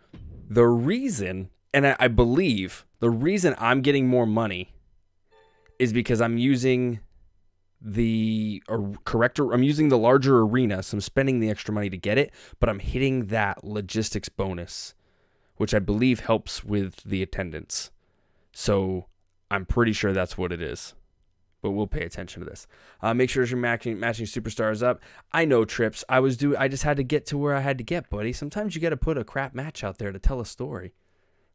the reason, and I believe the reason I'm getting more money is because I'm using I'm using the larger arena, so I'm spending the extra money to get it, but I'm hitting that logistics bonus, which I believe helps with the attendance. So I'm pretty sure that's what it is, but we'll pay attention to this. Make sure you're matching superstars up. I know Trips. I just had to get to where I had to get, buddy. Sometimes you got to put a crap match out there to tell a story,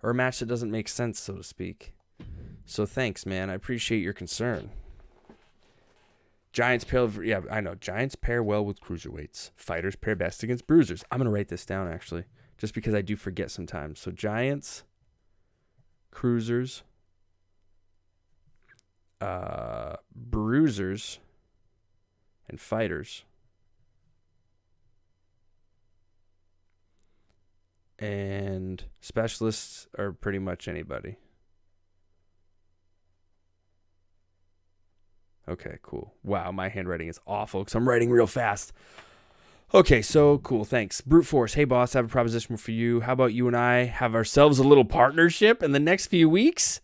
or a match that doesn't make sense, so to speak. So thanks, man. I appreciate your concern. Giants pair, yeah, I know. Giants pair well with cruiserweights. Fighters pair best against bruisers. I'm gonna write this down actually, just because I do forget sometimes. So Giants, cruisers, bruisers, and fighters. And specialists are pretty much anybody. Okay, cool. Wow, my handwriting is awful because I'm writing real fast. Okay, so cool. Thanks. Brute Force. Hey, boss, I have a proposition for you. How about you and I have ourselves a little partnership in the next few weeks?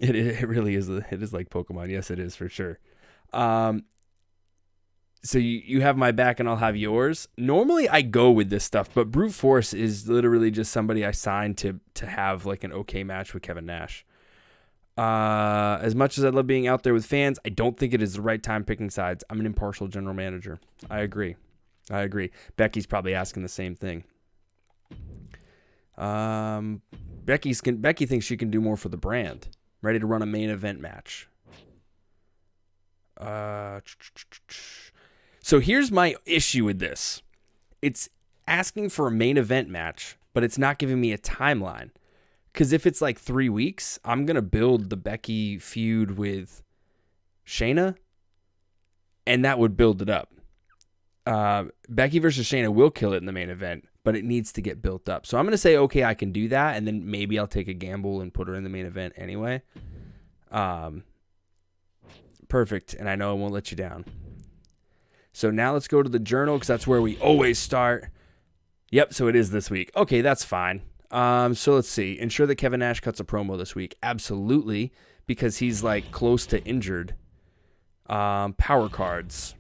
It really is. It is like Pokemon. Yes, it is for sure. So you have my back and I'll have yours. Normally I go with this stuff, but Brute Force is literally just somebody I signed to have like an okay match with Kevin Nash. As much as I love being out there with fans, I don't think it is the right time picking sides. I'm an impartial general manager. I agree. Becky's probably asking the same thing. Becky thinks she can do more for the brand. Ready to run a main event match. So here's my issue with this. It's asking for a main event match, but it's not giving me a timeline. Because if it's like 3 weeks, I'm going to build the Becky feud with Shayna, and that would build it up. Becky versus Shayna will kill it in the main event, but it needs to get built up. So I'm going to say, okay, I can do that, and then maybe I'll take a gamble and put her in the main event anyway. Perfect, and I know I won't let you down. So now let's go to the journal, because that's where we always start. Yep, so it is this week. Okay, that's fine. So let's see. Ensure that Kevin Nash cuts a promo this week. Absolutely, because he's like close to injured. Power cards.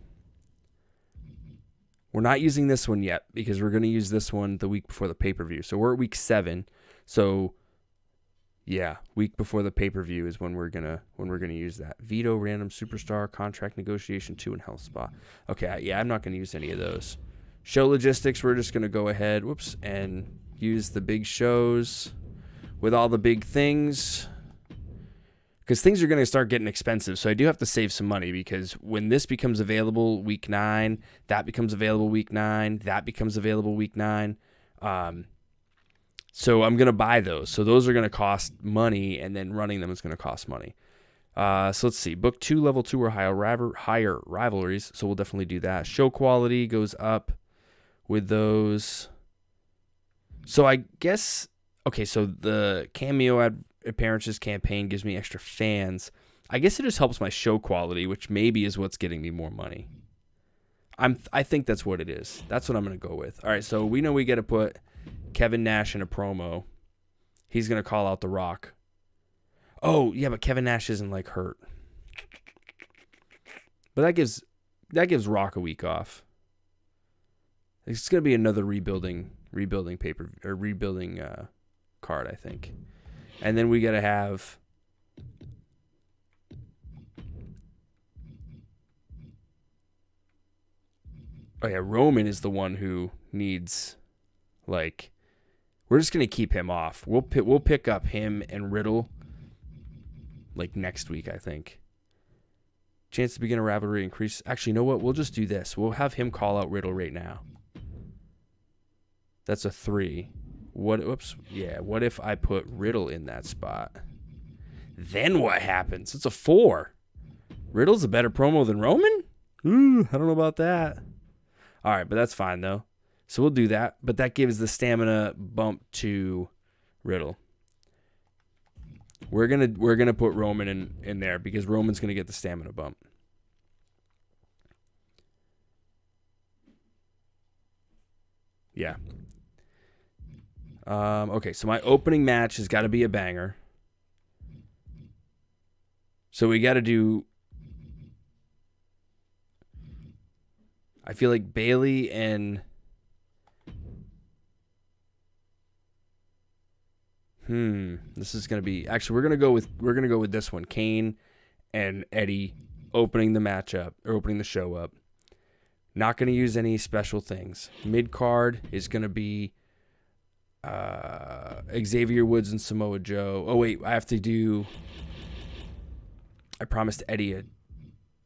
We're not using this one yet because we're going to use this one the week before the pay-per-view. So we're at week 7. So yeah, week before the pay-per-view is when we're gonna use that. Veto, random superstar, contract negotiation 2, and health spa. Okay, yeah, I'm not gonna use any of those. Show logistics. We're just gonna go ahead, and use the big shows with all the big things, because things are going to start getting expensive. So I do have to save some money, because when this becomes available week 9, that becomes available week 9, that becomes available week 9. So I'm going to buy those. So those are going to cost money, and then running them is going to cost money. So let's see. Book 2, level 2 or higher rivalries. So we'll definitely do that. Show quality goes up with those. So I guess, okay, so the cameo appearances campaign gives me extra fans. I guess it just helps my show quality, which maybe is what's getting me more money. I think that's what it is. That's what I'm going to go with. All right, so we know we got to put Kevin Nash in a promo. He's going to call out The Rock. Oh, yeah, but Kevin Nash isn't like hurt. But that gives Rock a week off. It's going to be another rebuilding paper or rebuilding card, I think. And then we got to have Roman is the one who needs, like, we're just going to keep him off. We'll pick up him and Riddle like next week, I think. Chance to begin a rivalry increase. Actually, you know what? We'll just do this. We'll have him call out Riddle right now. That's a 3. Whoops. Yeah, what if I put Riddle in that spot? Then what happens? It's a 4. Riddle's a better promo than Roman? Ooh, I don't know about that. All right, but that's fine, though. So we'll do that. But that gives the stamina bump to Riddle. We're gonna put Roman in there because Roman's gonna get the stamina bump. Yeah. Okay, so my opening match has got to be a banger. So we got to do. I feel like Bailey and. This is gonna be. Actually, we're gonna go with this one. Kane and Eddie opening the matchup or opening the show up. Not gonna use any special things. Mid card is gonna be. Xavier Woods and Samoa Joe. Oh wait, I have to do. I promised Eddie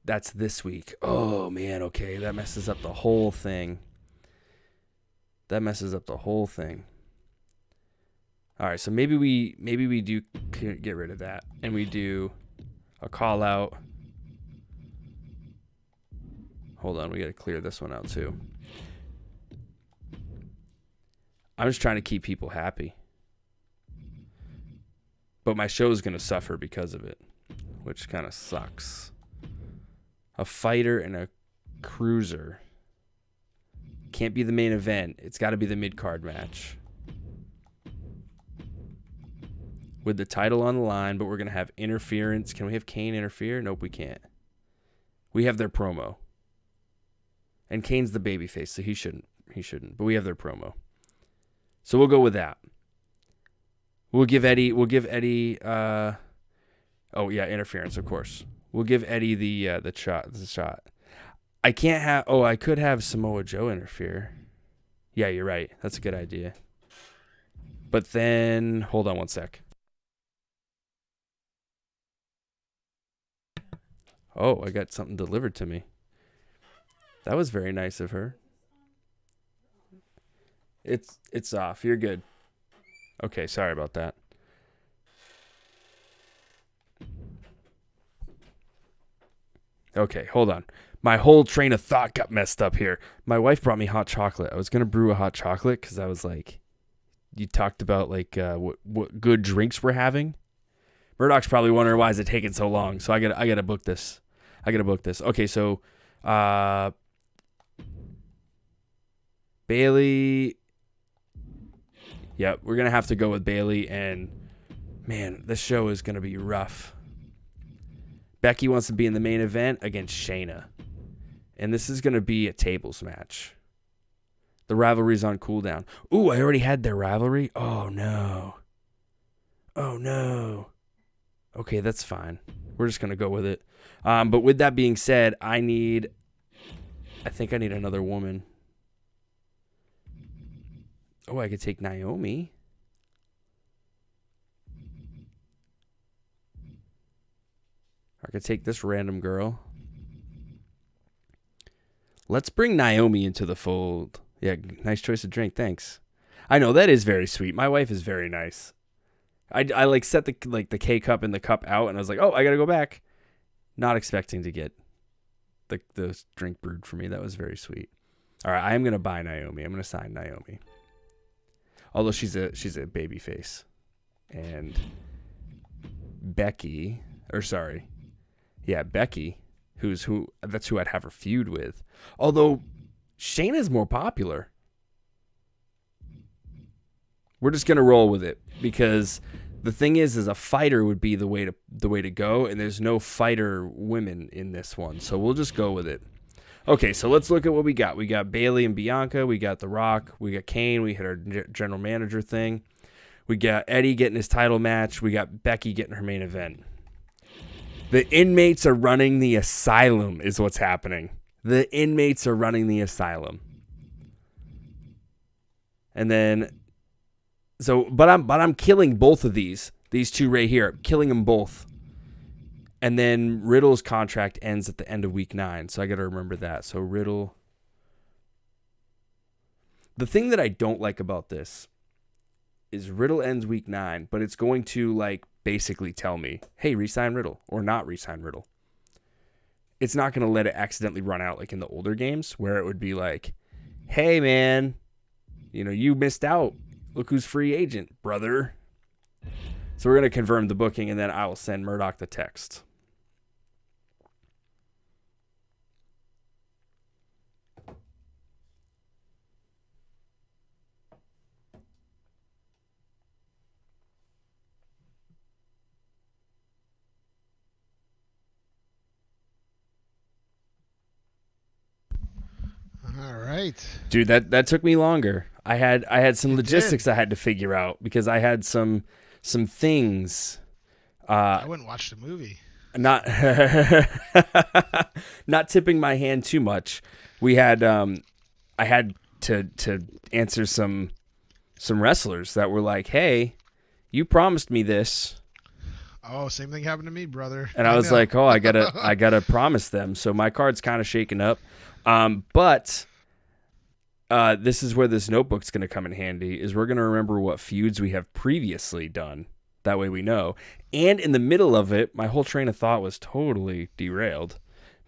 that's this week. Oh man, okay, that messes up the whole thing. All right, so maybe we do get rid of that and we do a call out. Hold on, we got to clear this one out too. I'm just trying to keep people happy. But my show is going to suffer because of it, which kind of sucks. A fighter and a cruiser. Can't be the main event. It's got to be the mid-card match. With the title on the line, but we're going to have interference. Can we have Kane interfere? Nope, we can't. We have their promo. And Kane's the babyface, so he shouldn't. But we have their promo. So we'll go with that. We'll give Eddie interference, of course. We'll give Eddie the shot. I can't have I could have Samoa Joe interfere. Yeah, you're right. That's a good idea. But then hold on one sec. Oh, I got something delivered to me. That was very nice of her. It's off. You're good. Okay, sorry about that. Okay, hold on. My whole train of thought got messed up here. My wife brought me hot chocolate. I was going to brew a hot chocolate because I was like, you talked about like what good drinks we're having. Murdock's probably wondering why is it taking so long. So I gotta book this. Okay, so Bailey. Yep, we're going to have to go with Bailey, and man, this show is going to be rough. Becky wants to be in the main event against Shayna, and this is going to be a tables match. The rivalry's on cooldown. Ooh, I already had their rivalry? Oh, no. Okay, that's fine. We're just going to go with it. But with that being said, I think I need another woman. Oh, I could take Naomi. I could take this random girl. Let's bring Naomi into the fold. Yeah, nice choice of drink. Thanks. I know that is very sweet. My wife is very nice. I like set the K cup and the cup out, and I was like, oh, I gotta go back. Not expecting to get the drink brewed for me. That was very sweet. All right, I am gonna buy Naomi. I'm gonna sign Naomi. Although she's a baby face. And Becky, that's who I'd have her feud with. Although Shayna's more popular. We're just gonna roll with it because the thing is a fighter would be the way to go, and there's no fighter women in this one, so we'll just go with it. Okay, so let's look at what we got. We got Bailey and Bianca. We got The Rock. We got Kane. We hit our general manager thing. We got Eddie getting his title match. We got Becky getting her main event. The inmates are running the asylum is what's happening. The inmates are running the asylum. And then, but I'm killing both of these two right here. I'm killing them both. And then Riddle's contract ends at the end of week 9, so I got to remember that. So Riddle. The thing that I don't like about this is Riddle ends week 9, but it's going to like basically tell me, hey, re-sign Riddle or not re-sign Riddle. It's not going to let it accidentally run out like in the older games where it would be like, hey, man, you missed out. Look who's free agent, brother. So we're going to confirm the booking, and then I will send Murdock the text. All right. Dude, that took me longer. I had some It logistics did. I had to figure out because I had some things. I wouldn't watch the movie. Not not tipping my hand too much. We had I had to answer some wrestlers that were like, "Hey, you promised me this." Oh, same thing happened to me, brother. And I I was know. like, "Oh, I gotta promise them." So my card's kind of shaken up. But this is where this notebook's going to come in handy. Is we're going to remember what feuds we have previously done. That way we know. And in the middle of it, my whole train of thought was totally derailed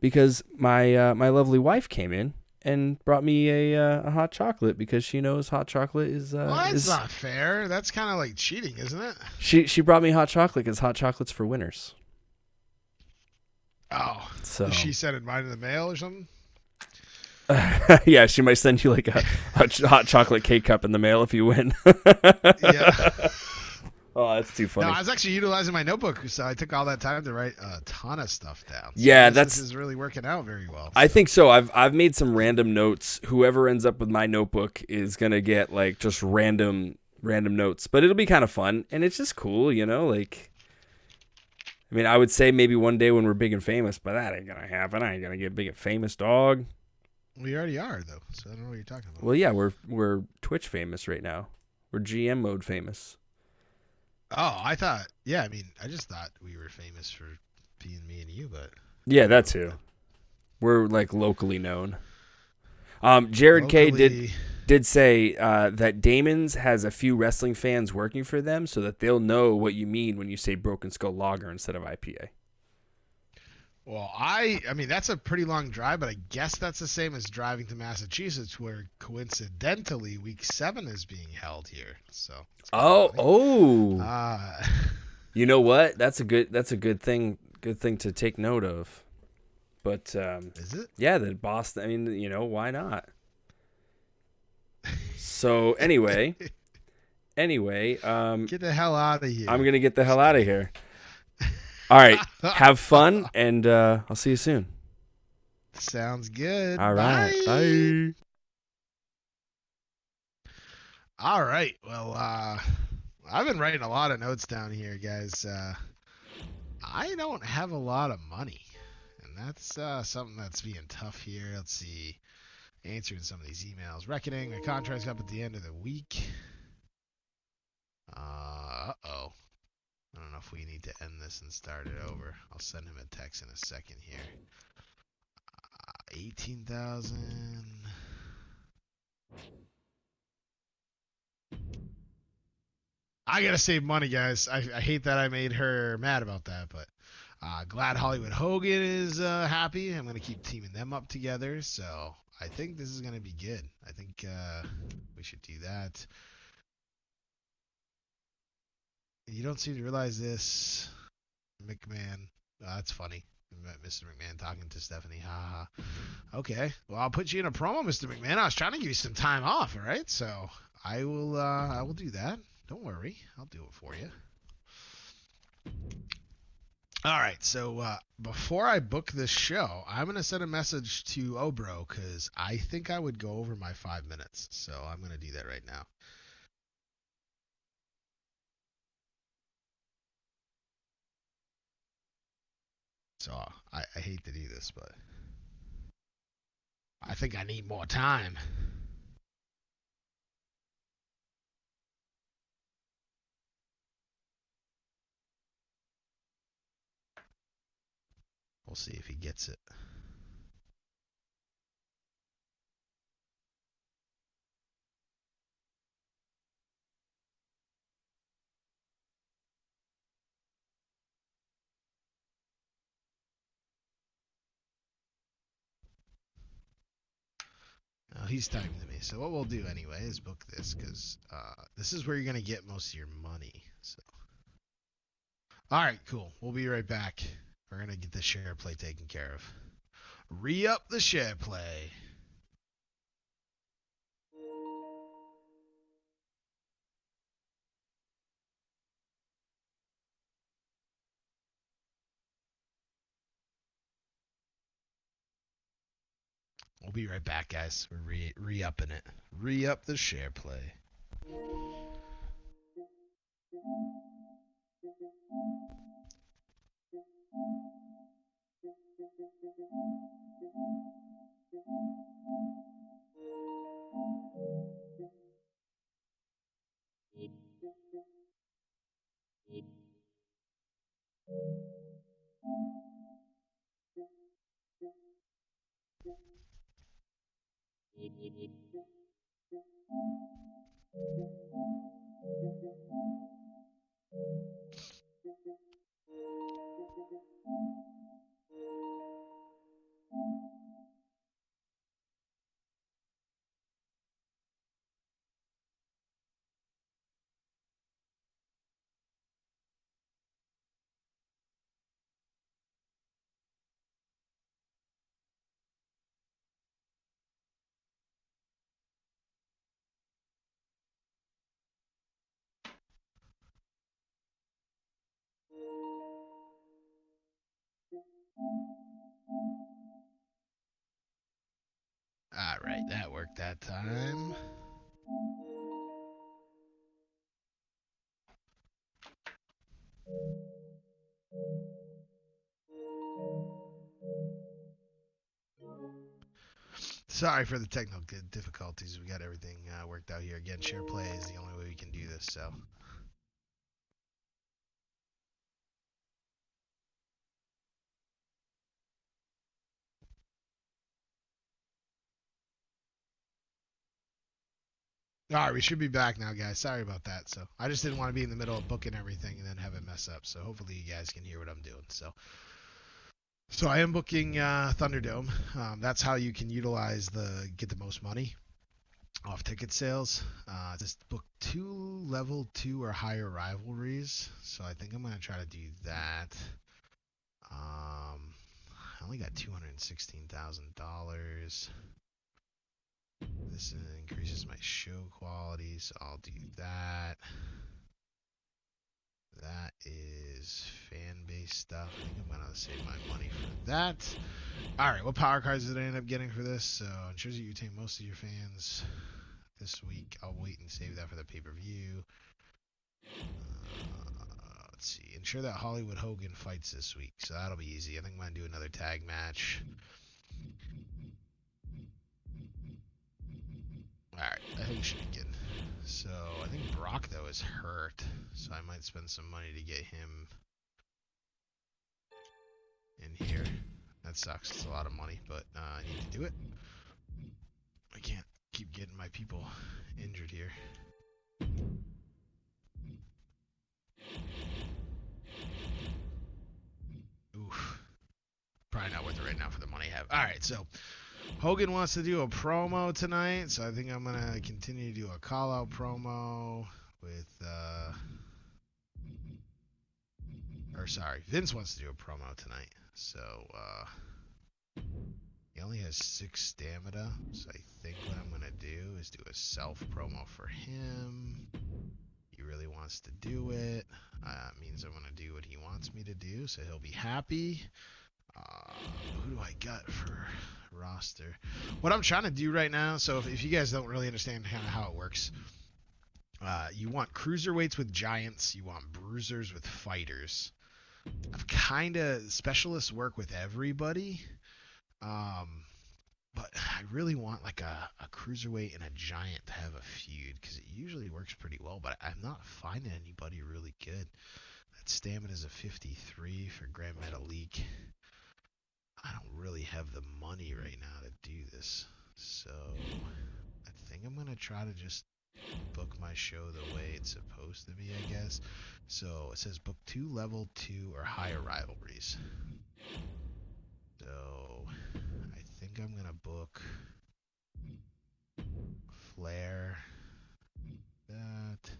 because my lovely wife came in and brought me a hot chocolate because she knows hot chocolate is Well, that's not fair. That's kind of like cheating, isn't it? she brought me hot chocolate because hot chocolate's for winners. Oh, So she sent it mine in the mail or something? yeah, she might send you like a hot chocolate K cup in the mail if you win. Yeah. Oh, that's too funny. No, I was actually utilizing my notebook, so I took all that time to write a ton of stuff down. So Yeah, this is really working out very well. I think so. I've made some random notes. Whoever ends up with my notebook is gonna get like just random notes, but it'll be kind of fun and it's just cool, Like, I mean, I would say maybe one day when we're big and famous, but that ain't gonna happen. I ain't gonna get big and famous, dog. We already are though, so I don't know what you're talking about. Well, yeah, we're Twitch famous right now. We're GM mode famous. Oh, I thought. Yeah, I mean, I just thought we were famous for being me and you, but Yeah, that too. We're like locally known. Jared K did say that Damon's has a few wrestling fans working for them, so that they'll know what you mean when you say Broken Skull Lager instead of IPA. Well, I mean that's a pretty long drive, but I guess that's the same as driving to Massachusetts, where coincidentally Week 7 is being held here. So. Oh. Uh, You know what? That's a good thing. Good thing to take note of. But is it? yeah, the Boston. I mean, why not? So anyway, Get the hell out of here. I'm gonna get the hell out of here. All right, have fun, and I'll see you soon. Sounds good. All right, bye. All right. Well, I've been writing a lot of notes down here, guys. I don't have a lot of money, and that's something that's being tough here. Let's see. Answering some of these emails. Reckoning. My contract's up at the end of the week. Uh-oh. I don't know if we need to end this and start it over. I'll send him a text in a second here. 18,000. I gotta save money, guys. I hate that I made her mad about that, but glad Hollywood Hogan is happy. I'm gonna keep teaming them up together, so I think this is gonna be good. I think we should do that. You don't seem to realize this, McMahon. That's funny. Mr. McMahon talking to Stephanie. Ha ha. Okay. Well, I'll put you in a promo, Mr. McMahon. I was trying to give you some time off, all right? So I will do that. Don't worry. I'll do it for you. All right. So before I book this show, I'm going to send a message to O Bro because I think I would go over my 5 minutes. So I'm going to do that right now. So I hate to do this, but I think I need more time. We'll see if he gets it. Oh, he's typing to me. So what we'll do anyway is book this because this is where you're gonna get most of your money. So, all right, cool. We'll be right back. We're gonna get the share play taken care of. Re-up the share play. We'll be right back, guys. We're re-upping it. Re-up the share play. All right, that worked that time. Sorry for the technical difficulties. We got everything worked out here. Again, share play is the only way we can do this. So. All right, we should be back now, guys. Sorry about that. So I just didn't want to be in the middle of booking everything and then have it mess up. So hopefully you guys can hear what I'm doing. So I am booking Thunderdome. That's how you can utilize get the most money off ticket sales. Just book 2 level 2 or higher rivalries. So I think I'm gonna try to do that. I only got $216,000. This increases my show quality, so I'll do that. That is fan base stuff. I think I'm gonna save my money for that. Alright, what power cards did I end up getting for this? So ensures that you retain most of your fans this week. I'll wait and save that for the pay-per-view. Let's see. Ensure that Hollywood Hogan fights this week. So that'll be easy. I think I'm gonna do another tag match. Alright, I think it should be good. So I think Brock though is hurt. So I might spend some money to get him in here. That sucks. It's a lot of money, but I need to do it. I can't keep getting my people injured here. Oof. Probably not worth it right now for the money I have. Alright, so Hogan wants to do a promo tonight, so I think I'm going to continue to do a call-out promo with, Vince wants to do a promo tonight, so, he only has 6 stamina, so I think what I'm going to do is do a self-promo for him. He really wants to do it. It means I'm going to do what he wants me to do, so he'll be happy. Who do I got for roster? What I'm trying to do right now, so if you guys don't really understand kind of how it works, you want cruiserweights with giants, you want bruisers with fighters. I've kind of specialists work with everybody, but I really want like a cruiserweight and a giant to have a feud because it usually works pretty well, but I'm not finding anybody really good. That stamina is a 53 for Grand Metalik. I don't really have the money right now to do this. So I think I'm gonna try to just book my show the way it's supposed to be, I guess. So it says book 2 level 2 or higher rivalries. So I think I'm gonna book Flair, that,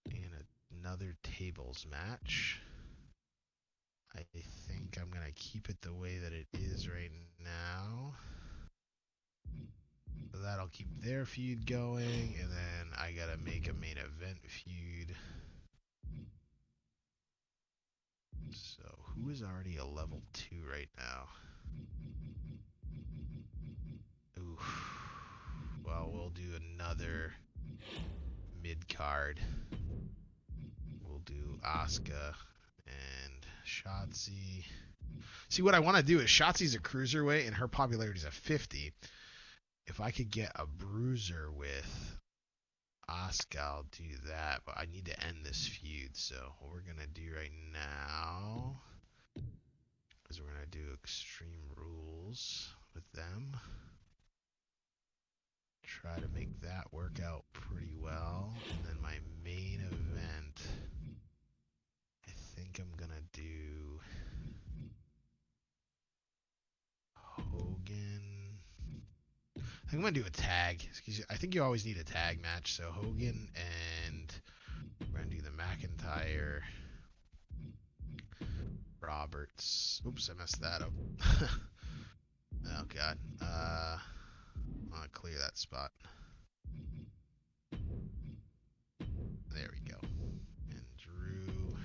and another tables match. I think I'm gonna keep it the way that it is right now. So that'll keep their feud going, and then I gotta make a main event feud. So who is already a level 2 right now? Oof. Well, we'll do another mid card. We'll do Asuka and Shotzi. See, what I want to do is Shotzi's a cruiserweight and her popularity is at 50. If I could get a bruiser with Asuka, I'll do that. But I need to end this feud. So what we're going to do right now is we're going to do Extreme Rules with them. Try to make that work out pretty well. And then my main event, I think I'm going to do Hogan. I think I'm going to do a tag. I think you always need a tag match. So Hogan and we're going to do the McIntyre Roberts. Oops, I messed that up. Oh, God. I'll clear that spot. There we go. And Drew.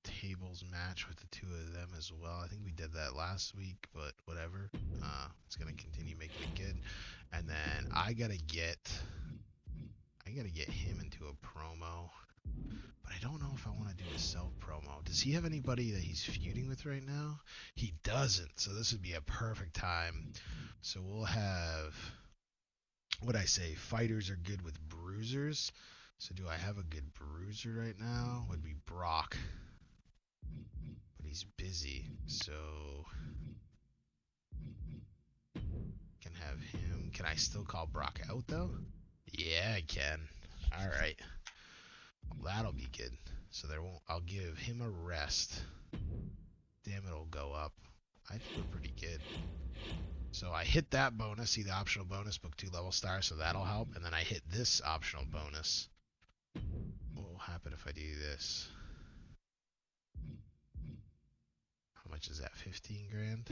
Tables match with the two of them as well. I think we did that last week, but whatever. It's gonna continue making it good. And then I gotta get him into a promo. But I don't know if I want to do a self promo. Does he have anybody that he's feuding with right now? He doesn't. So this would be a perfect time. So we'll have, what I say, fighters are good with bruisers. So do I have a good bruiser right now? Would be Brock. But he's busy. So can have him. Can I still call Brock out though? Yeah, I can. All right. Well, that'll be good. So I'll give him a rest. Damn, it'll go up. I think we're pretty good. So I hit that bonus, see the optional bonus, book 2 level stars, so that'll help. And then I hit this optional bonus. What will happen if I do this? How much is that? 15 grand?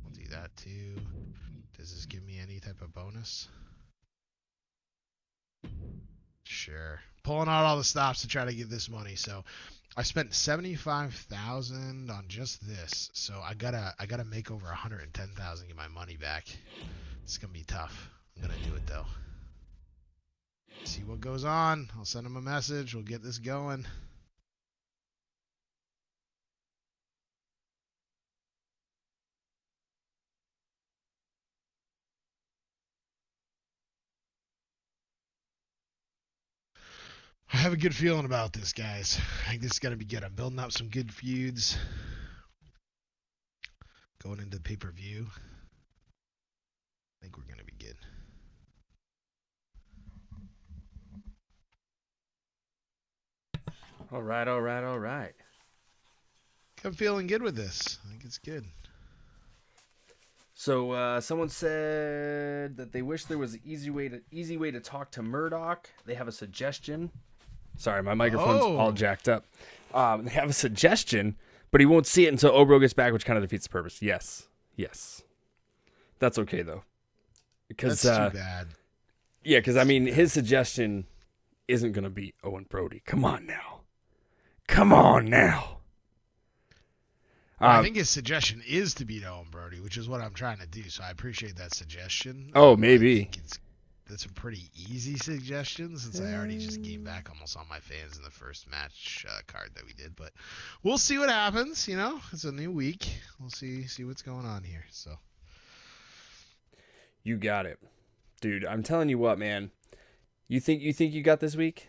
I'll do that too. Does this give me any type of bonus? Sure. Pulling out all the stops to try to get this money. So I spent 75,000 on just this. So I gotta make over 110,000 to get my money back. It's gonna be tough. I'm gonna do it though. See what goes on. I'll send him a message. We'll get this going. I have a good feeling about this, guys. I think this is gonna be good. I'm building up some good feuds going into the pay-per-view. I think we're gonna be good. All right, all right, all right. I'm feeling good with this. I think it's good. So someone said that they wish there was an easy way to talk to Murdock. They have a suggestion. Sorry, my microphone's all jacked up. They have a suggestion, but he won't see it until O Bro gets back, which kind of defeats the purpose. Yes. That's okay though, because that's too bad. Yeah, because I mean his suggestion isn't gonna be Owen Brody. Come on now. I think his suggestion is to beat Owen Brody, which is what I'm trying to do. So I appreciate that suggestion. Oh, maybe. That's a pretty easy suggestion since I already just gained back almost all my fans in the first match card that we did. But we'll see what happens. You know, it's a new week. We'll see what's going on here. So you got it, dude. I'm telling you what, man. You think you got this week?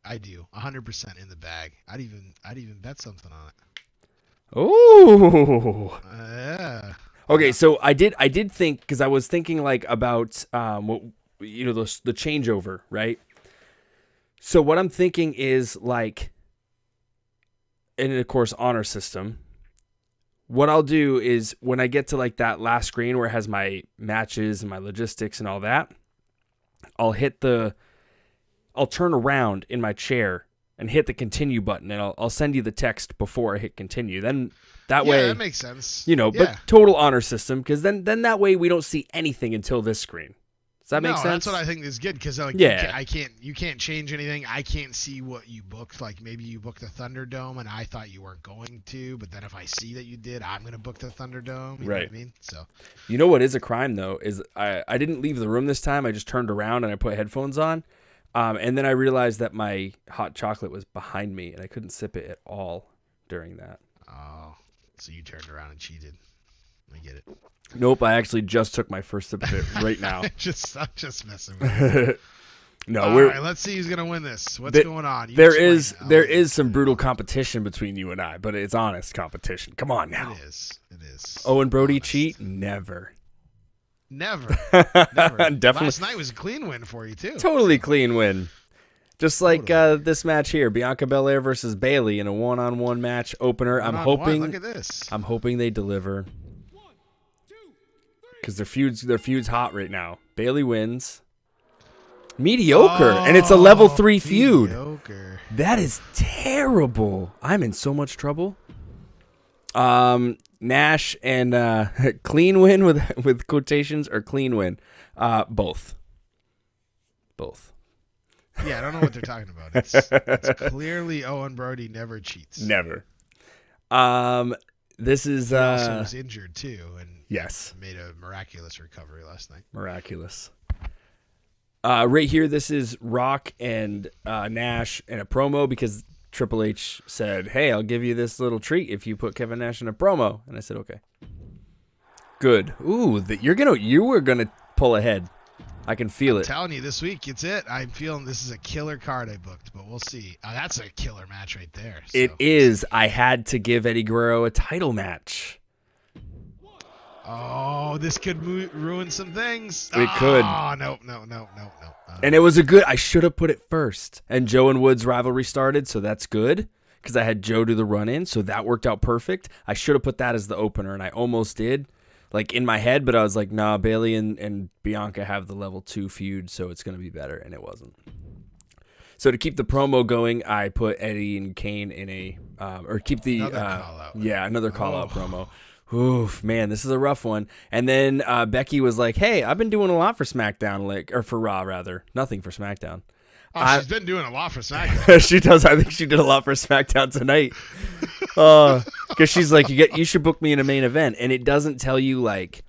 I do. 100% in the bag. I'd even bet something on it. Oh. Yeah. Okay, Yeah. so I did think, because I was thinking like about the changeover, right? So what I'm thinking is like, and of course honor system. What I'll do is when I get to like that last screen where it has my matches and my logistics and all that, I'll turn around in my chair and hit the continue button, and I'll send you the text before I hit continue. Then that way, that makes sense. but Yeah. total honor system, because then that way we don't see anything until this screen. Does that make sense? No, that's what I think is good, because like, Yeah. you can't change anything. I can't see what you booked. Like maybe you booked the Thunderdome and I thought you weren't going to, but then if I see that you did, I'm gonna book the Thunderdome. You know what I mean? So. You know what is a crime though is I didn't leave the room this time. I just turned around and I put headphones on, and then I realized that my hot chocolate was behind me and I couldn't sip it at all during that. Oh, so you turned around and cheated. I get it. Nope, I actually just took my first sip of it right now. I'm just messing with you. No, All right, let's see who's gonna win this. What's going on? There is some brutal competition between you and I, but it's honest competition. Come on now. It is. Owen Brody cheat? Never. Never. Definitely. Last night was a clean win for you too. Totally clean win. Just like this match here, Bianca Belair versus Bayley in a one-on-one match opener. I'm hoping. Look at this. I'm hoping they deliver. Because their feud's hot right now. Bayley wins. Mediocre, and it's a level 3 feud. Mediocre. That is terrible. I'm in so much trouble. Nash and clean win with quotations, or clean win. Both. Yeah, I don't know what they're talking about. It's clearly Owen Brody never cheats. Never. This is He also was injured too, and yes, made a miraculous recovery last night. Miraculous. Right here, this is Rock and Nash in a promo, because Triple H said, "Hey, I'll give you this little treat if you put Kevin Nash in a promo," and I said, "Okay." Good. Ooh, you were gonna pull ahead. I can feel it. I'm telling you, this week it's it. I'm feeling this is a killer card I booked, but we'll see. That's a killer match right there. So. It is. I had to give Eddie Guerrero a title match. Oh, this could ruin some things. It could. Oh, no. And it was I should have put it first. And Joe and Woods rivalry started, so that's good, because I had Joe do the run-in, so that worked out perfect. I should have put that as the opener, and I almost did, like in my head, but I was like, nah, Bayley and Bianca have the level 2 feud, so it's going to be better, and it wasn't. So to keep the promo going, I put Eddie and Kane in a, or keep the, another call-out promo. Oof, man, this is a rough one. And then Becky was like, "Hey, I've been doing a lot for SmackDown, or for Raw rather, nothing for SmackDown." She's been doing a lot for SmackDown. She does. I think she did a lot for SmackDown tonight. Because she's like, you should book me in a main event, and it doesn't tell you like,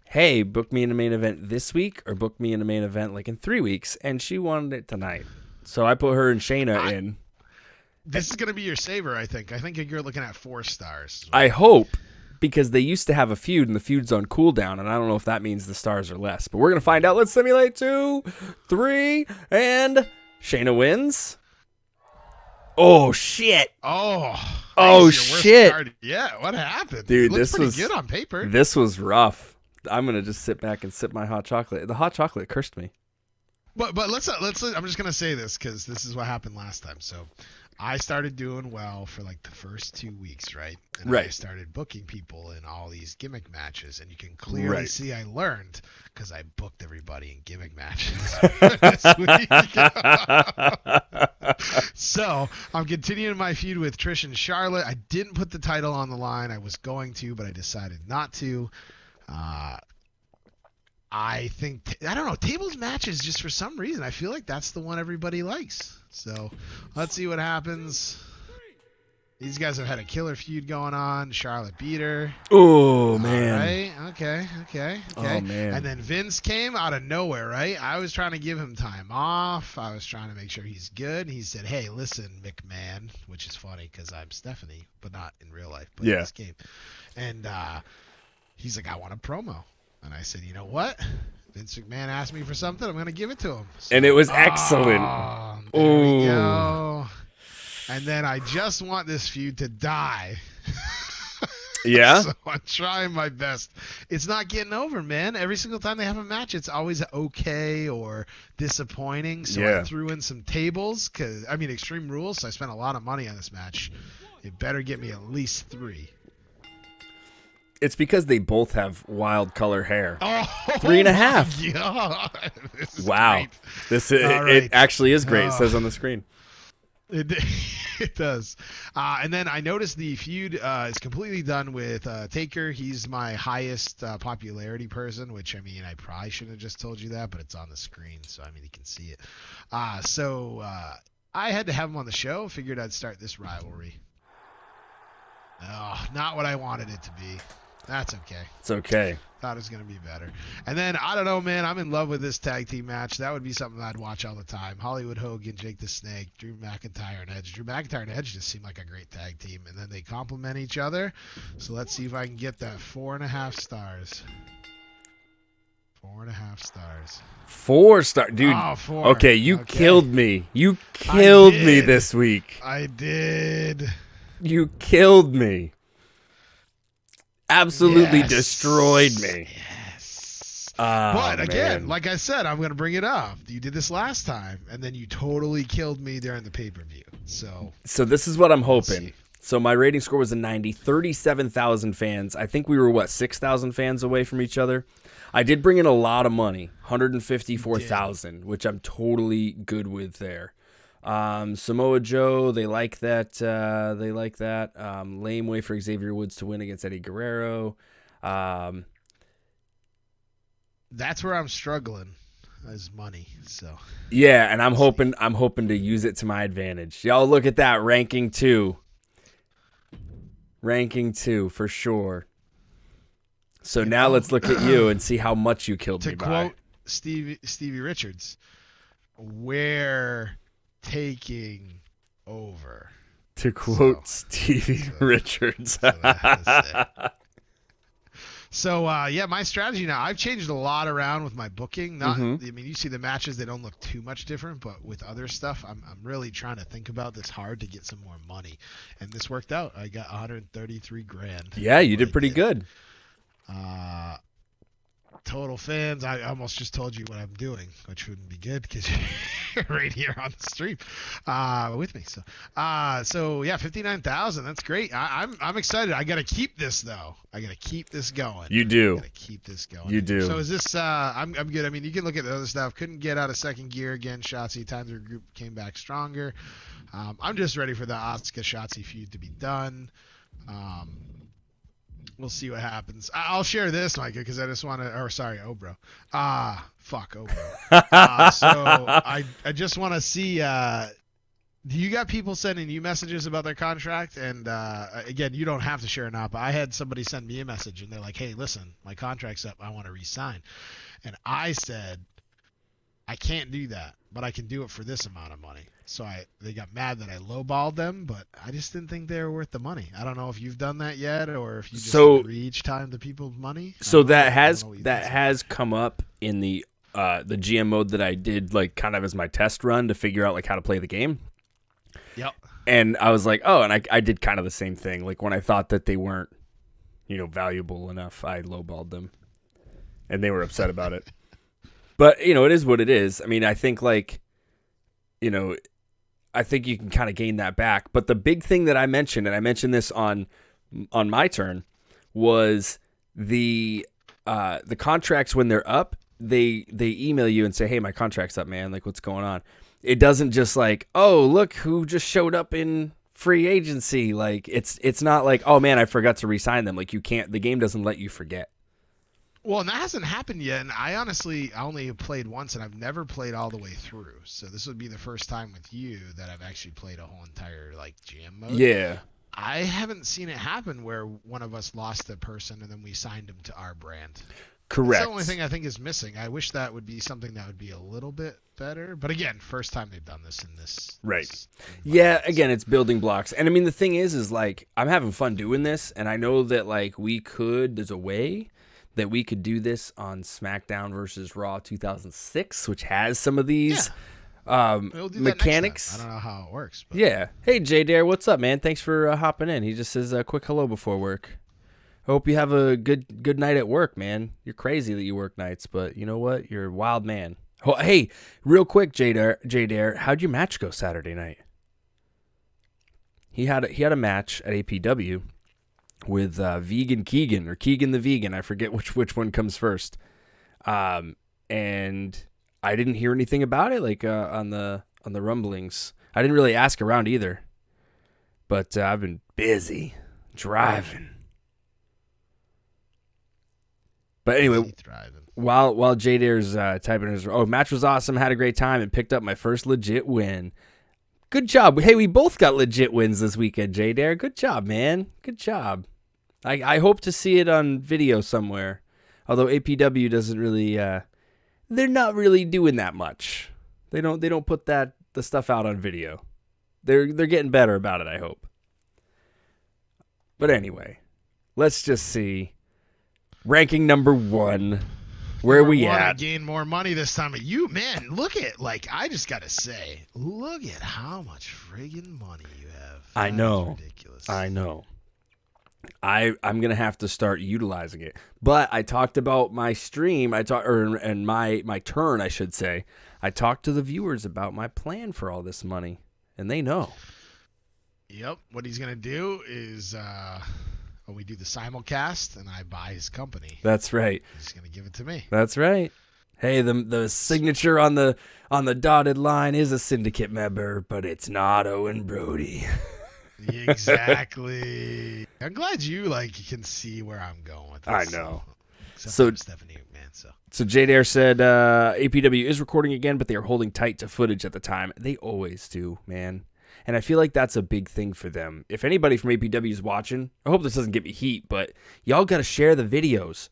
"Hey, book me in a main event this week," or "Book me in a main event like in 3 weeks." And she wanted it tonight, so I put her and Shayna in. This is gonna be your saver, I think. I think you're looking at 4 stars. I hope. Because they used to have a feud, and the feud's on cooldown, and I don't know if that means the stars are less. But we're going to find out. Let's simulate 2, 3, and Shayna wins. Oh, shit. Oh, shit. Yeah, what happened? Dude, this was good on paper. This was rough. I'm going to just sit back and sip my hot chocolate. The hot chocolate cursed me. But let's I'm just going to say this, because this is what happened last time. So I started doing well for like the first 2 weeks, right? And I started booking people in all these gimmick matches, and you can clearly see I learned, because I booked everybody in gimmick matches this week. So I'm continuing my feud with Trish and Charlotte. I didn't put the title on the line. I was going to, but I decided not to. I think, I don't know, tables matches, just for some reason, I feel like that's the one everybody likes. So let's see what happens. These guys have had a killer feud going on. Charlotte beat her. Oh, man. Right? Okay. Oh, man. And then Vince came out of nowhere, right? I was trying to give him time off. I was trying to make sure he's good. He said, "Hey, listen, McMahon," which is funny because I'm Stephanie, but not in real life, but in this game. And he's like, "I want a promo." And I said, "You know what? Vince McMahon asked me for something. I'm going to give it to him." So, and it was excellent. There we Oh. go. And then I just want this feud to die. Yeah? So I'm trying my best. It's not getting over, man. Every single time they have a match, it's always okay or disappointing. So I threw in some tables, Extreme Rules, so I spent a lot of money on this match. It better get me at least 3. It's because they both have wild color hair. Oh, 3.5. God. This is wow. great. It actually is great. It says on the screen. It does. And then I noticed the feud is completely done with Taker. He's my highest popularity person, which, I probably shouldn't have just told you that, but it's on the screen, so, you can see it. So I had to have him on the show. Figured I'd start this rivalry. Oh, not what I wanted it to be. That's okay. It's okay. Thought it was going to be better. And then, I don't know, man. I'm in love with this tag team match. That would be something I'd watch all the time. Hollywood Hogan, Jake the Snake, Drew McIntyre, and Edge. Drew McIntyre and Edge just seem like a great tag team. And then they complement each other. So let's see if I can get that 4.5 stars. 4.5 stars. 4 star, dude. Oh, 4. Okay, you killed me. You killed me this week. I did. You killed me. Absolutely destroyed me. Yes. Oh, but again, man. like I said, I'm going to bring it up. You did this last time, and then you totally killed me during the pay-per-view. So this is what I'm hoping. So my rating score was a 90, 37,000 fans. I think we were, 6,000 fans away from each other. I did bring in a lot of money, 154,000, which I'm totally good with there. Samoa Joe, they like that. Lame way for Xavier Woods to win against Eddie Guerrero. That's where I'm struggling, is money. So yeah, and I'm hoping to use it to my advantage. Y'all look at that, ranking 2 for sure. So now let's look at you and see how much you killed me by. To quote Stevie Richards, we're taking over. To quote Stevie Richards. So my strategy now, I've changed a lot around with my booking. You see the matches, they don't look too much different, but with other stuff, I'm really trying to think about this hard to get some more money. And this worked out. I got 133 grand. Yeah, you did pretty good. Total fans, I almost just told you what I'm doing, which wouldn't be good because you're right here on the stream with me. So 59,000. That's great. I'm excited. I got to keep this though. I got to keep this going. You do. Got to keep this going. You do. So is this? I'm good. You can look at the other stuff. Couldn't get out of second gear again. Shotzi times her group came back stronger. I'm just ready for the Asuka Shotzi feud to be done. We'll see what happens. I'll share this, Micah, because I just want to. Or sorry, O Bro. Fuck O Bro. So I just want to see. Do you got people sending you messages about their contract? And again, you don't have to share or not, but I had somebody send me a message, and they're like, "Hey, listen, my contract's up. I want to re-sign." And I said, "I can't do that, but I can do it for this amount of money." So they got mad that I lowballed them, but I just didn't think they were worth the money. I don't know if you've done that yet, or if you just agree each time to people's money. So that has come up in the GM mode that I did, like, kind of as my test run to figure out like how to play the game. Yep. And I was like, oh, and I did kind of the same thing. Like when I thought that they weren't, valuable enough, I lowballed them, and they were upset about it. But it is what it is. I think I think you can kind of gain that back. But the big thing that I mentioned, and I mentioned this on my turn, was the contracts when they're up, they email you and say, "Hey, my contract's up, man. Like, what's going on?" It doesn't just like, "Oh, look who just showed up in free agency." Like, it's not like, "Oh man, I forgot to re-sign them." Like, you can't. The game doesn't let you forget. Well, and that hasn't happened yet, and I only played once, and I've never played all the way through. So this would be the first time with you that I've actually played a whole entire GM mode. Yeah. I haven't seen it happen where one of us lost a person and then we signed them to our brand. Correct. That's the only thing I think is missing. I wish that would be something that would be a little bit better. But again, first time they've done this in this. Right. Yeah, again, it's building blocks. And the thing is like, I'm having fun doing this, and I know that there's a way that we could do this on SmackDown versus Raw 2006, which has some of these We'll do Mechanics. That next time. I don't know how it works. But. Yeah. Hey, J Dare, what's up, man? Thanks for hopping in. He just says a quick hello before work. Hope you have a good night at work, man. You're crazy that you work nights, but you know what? You're a wild man. Oh, hey, real quick, J Dare, how'd your match go Saturday night? He had a match at APW with Vegan Keegan or Keegan the Vegan. I forget which one comes first. And I didn't hear anything about it, like on the rumblings. I didn't really ask around either. But I've been busy driving. But anyway, while J-Dare's typing his, match was awesome, had a great time, and picked up my first legit win. Good job. Hey, we both got legit wins this weekend, J-Dare. Good job, man. Good job. I hope to see it on video somewhere. Although APW doesn't really, they're not really doing that much. They don't put the stuff out on video. They're getting better about it, I hope. But anyway, let's just see. Ranking number 1. Where are we at? I gained more money this time. Man, look at, I just got to say, look at how much friggin' money you have. I know. That's ridiculous. I know. I'm going to have to start utilizing it. But I talked about my stream, my turn, I should say. I talked to the viewers about my plan for all this money, and they know. Yep. What he's going to do is... when we do the simulcast and I buy his company. That's right. He's going to give it to me. That's right. Hey, the signature on the dotted line is a syndicate member, but it's not Owen Brody. Exactly. I'm glad you can see where I'm going with this. I know. Except so for Stephanie McMahon. So J-Dare said APW is recording again, but they are holding tight to footage at the time. They always do, man. And I feel like that's a big thing for them. If anybody from APW is watching, I hope this doesn't get me heat, but y'all got to share the videos.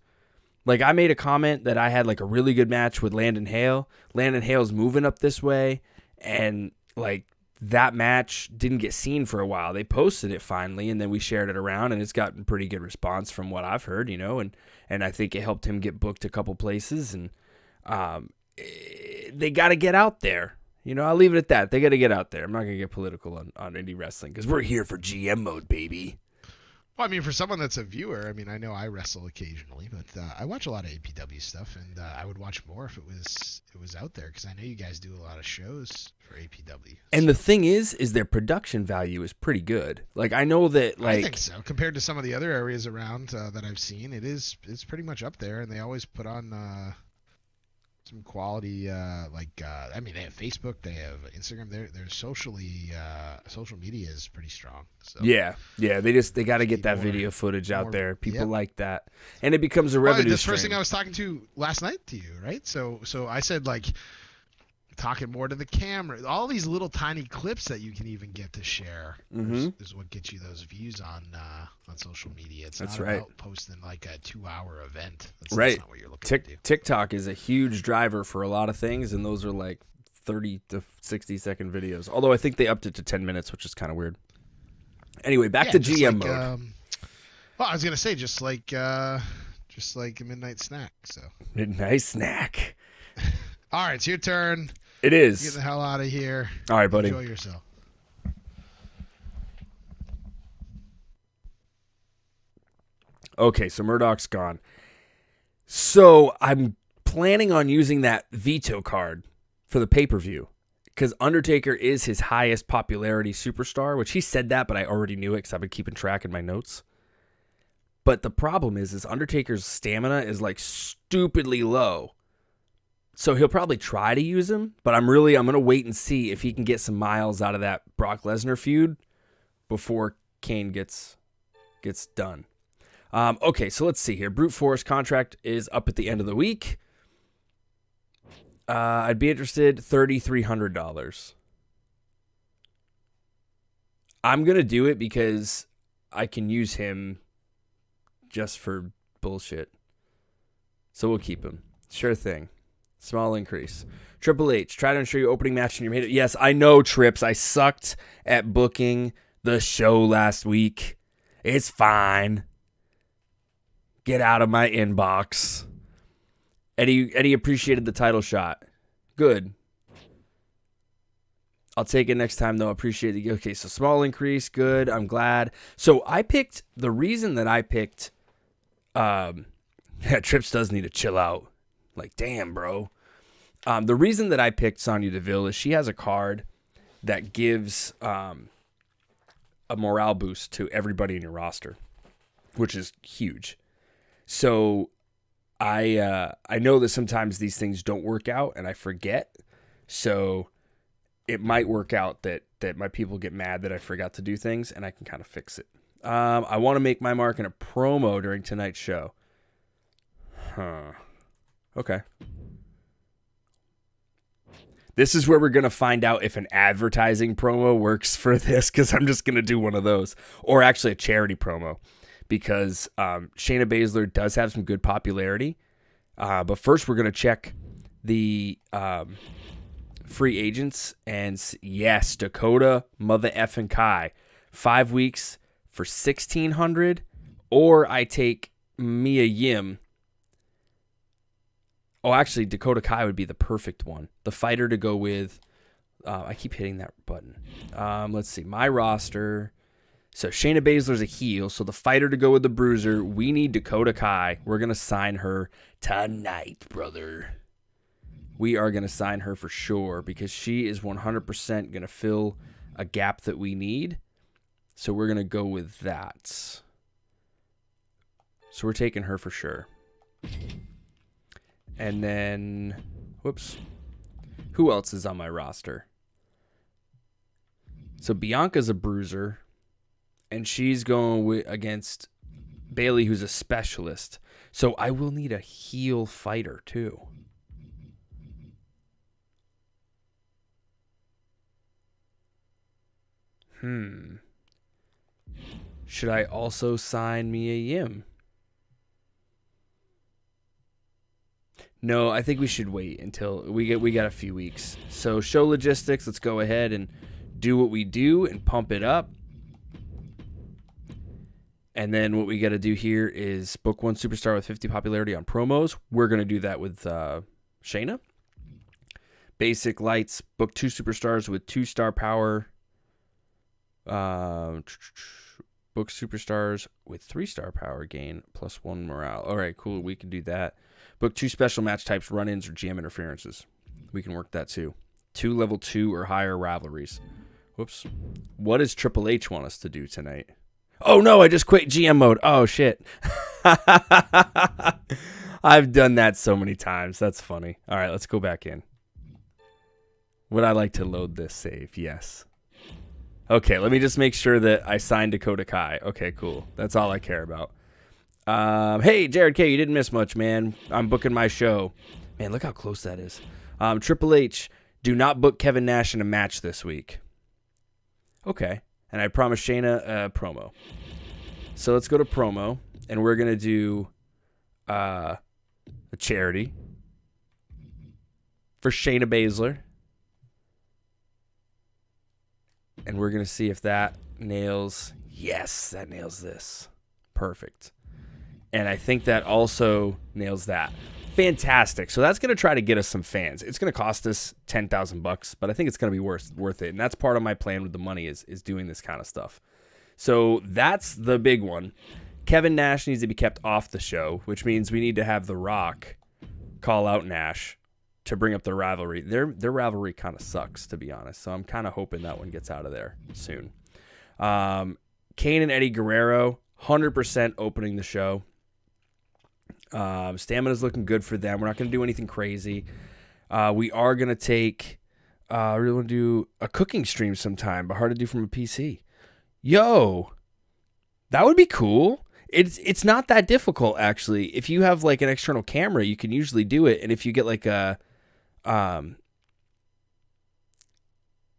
I made a comment that I had a really good match with Landon Hale. Landon Hale's moving up this way, and that match didn't get seen for a while. They posted it finally, and then we shared it around, and it's gotten pretty good response from what I've heard, and I think it helped him get booked a couple places, and they got to get out there. I'll leave it at that. They got to get out there. I'm not going to get political on indie wrestling because we're here for GM mode, baby. Well, for someone that's a viewer, I know I wrestle occasionally, but I watch a lot of APW stuff, and I would watch more if it was out there because I know you guys do a lot of shows for APW. And the thing is their production value is pretty good. I know that I think so. Compared to some of the other areas around that I've seen, it's pretty much up there, and they always put on some quality, they have Facebook, they have Instagram. Their social media is pretty strong. So. Yeah, they got to get that video footage out there. People like that, and it becomes a revenue stream. The first thing I was talking to last night to you, right? So I said talking more to the camera. All these little tiny clips that you can even get to share is what gets you those views on social media. It's not about posting a 2-hour event. That's not what you're looking to do. TikTok is a huge driver for a lot of things, and those are 30 to 60 second videos. Although I think they upped it to 10 minutes, which is kind of weird. Anyway, back to GM mode. Well, I was gonna say just like a midnight snack. So midnight snack. All right, it's your turn. It is. Get the hell out of here. All right, buddy. Enjoy yourself. Okay, so Murdock's gone. So I'm planning on using that veto card for the pay-per-view because Undertaker is his highest popularity superstar, which he said that, but I already knew it because I've been keeping track in my notes. But the problem is Undertaker's stamina is stupidly low. So he'll probably try to use him, but I'm going to wait and see if he can get some miles out of that Brock Lesnar feud before Kane gets done. Okay, so let's see here. Brute Force contract is up at the end of the week. I'd be interested, $3,300. I'm going to do it because I can use him just for bullshit. So we'll keep him. Sure thing. Small increase. Triple H, try to ensure your opening match in your main. Yes, I know, Trips. I sucked at booking the show last week. It's fine. Get out of my inbox. Eddie appreciated the title shot. Good. I'll take it next time, though. Appreciate it. Okay, so small increase. Good. I'm glad. So I picked, the reason that I picked, Trips does need to chill out. Like, damn, bro. The reason that I picked Sonya Deville is she has a card that gives a morale boost to everybody in your roster, which is huge. So I know that sometimes these things don't work out and I forget. So it might work out that my people get mad that I forgot to do things and I can kind of fix it. I want to make my mark in a promo during tonight's show. Huh. Okay. This is where we're going to find out if an advertising promo works for this, because I'm just going to do one of those. Or actually a charity promo, because Shayna Baszler does have some good popularity. But first we're going to check the free agents. And yes, Dakota Mother effing Kai. 5 weeks for $1,600. Or I take Mia Yim. Oh, actually, Dakota Kai would be the perfect one. The fighter to go with. I keep hitting that button. Let's see. My roster. So Shayna Baszler's a heel. So the fighter to go with the bruiser. We need Dakota Kai. We're going to sign her tonight, brother. We are going to sign her for sure because she is 100% going to fill a gap that we need. So we're going to go with that. So we're taking her for sure. And then, whoops, who else is on my roster? So Bianca's a bruiser, and she's going against Bayley, who's a specialist. So I will need a heel fighter, too. Should I also sign Mia Yim? No, I think we should wait until we got a few weeks. So show logistics, let's go ahead and do what we do and pump it up. And then what we got to do here is book one superstar with 50 popularity on promos. We're going to do that with Shayna. Basic lights, book 2 superstars with 2-star power. Book superstars with 3-star power gain plus 1 morale. All right, cool. We can do that. Book 2 special match types, run-ins, or GM interferences. We can work that too. 2 level 2 or higher rivalries. Whoops. What does Triple H want us to do tonight? Oh, no, I just quit GM mode. Oh, shit. I've done that so many times. That's funny. All right, let's go back in. Would I like to load this save? Yes. Okay, let me just make sure that I signed Dakota Kai. Okay, cool. That's all I care about. Hey, Jared K., you didn't miss much, man. I'm booking my show. Man, look how close that is. Triple H, do not book Kevin Nash in a match this week. Okay. And I promised Shayna a promo. So let's go to promo, and we're going to do a charity for Shayna Baszler. And we're going to see if that nails. Yes, that nails this. Perfect. And I think that also nails that. Fantastic. So that's going to try to get us some fans. It's going to cost us $10,000, but I think it's going to be worth it. And that's part of my plan with the money is doing this kind of stuff. So that's the big one. Kevin Nash needs to be kept off the show, which means we need to have The Rock call out Nash to bring up the rivalry. Their rivalry kind of sucks, to be honest. So I'm kind of hoping that one gets out of there soon. Kane and Eddie Guerrero, 100% opening the show. Stamina's looking good for them. We're not going to do anything crazy. We are going to take, we really want to do a cooking stream sometime, but hard to do from a PC. Yo, that would be cool. It's not that difficult, actually. If you have like an external camera, you can usually do it. And if you get like a,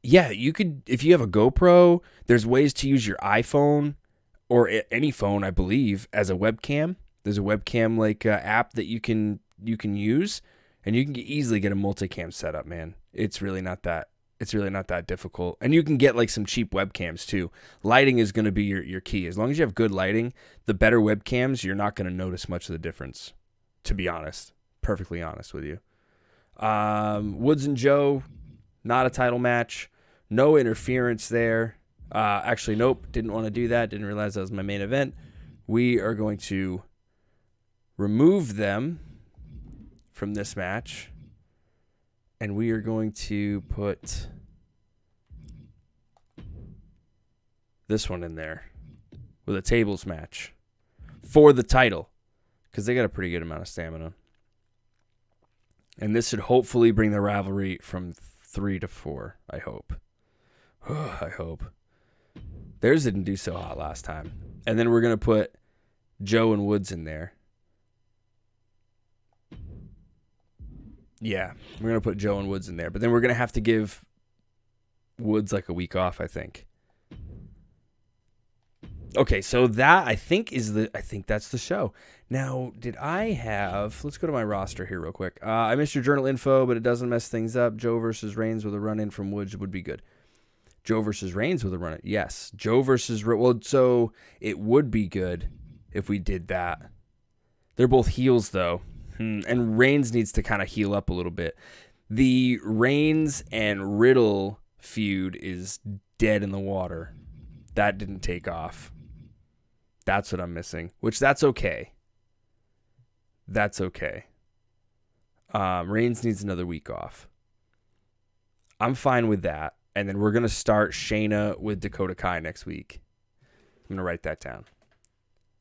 yeah, you could, if you have a GoPro, there's ways to use your iPhone or any phone, I believe, as a webcam. There's a webcam like app that you can use, and you can easily get a multicam set up, man. It's really not that difficult. And you can get like some cheap webcams too. Lighting is going to be your key. As long as you have good lighting, the better webcams, you're not going to notice much of the difference, to be honest. Perfectly honest with you. Woods and Joe, not a title match. No interference there. Actually, nope. Didn't want to do that. Didn't realize that was my main event. We are going to remove them from this match. And we are going to put this one in there with a tables match for the title because they got a pretty good amount of stamina. And this should hopefully bring the rivalry from 3 to 4, I hope. I hope. Theirs didn't do so hot last time. And then we're going to put Joe and Woods in there. Yeah, we're going to put Joe and Woods in there. But then we're going to have to give Woods like a week off, I think. Okay, so that I think that's the show. Now, did I have? Let's go to my roster here real quick. I missed your journal info, but it doesn't mess things up. Joe versus Reigns with a run in from Woods would be good. Joe versus Reigns with a run in, yes. Joe versus so it would be good if we did that. They're both heels though, and Reigns needs to kind of heal up a little bit. The Reigns and Riddle feud is dead in the water. That didn't take off. That's what I'm missing, which that's okay. That's okay. Reigns needs another week off. I'm fine with that. And then we're going to start Shayna with Dakota Kai next week. I'm going to write that down.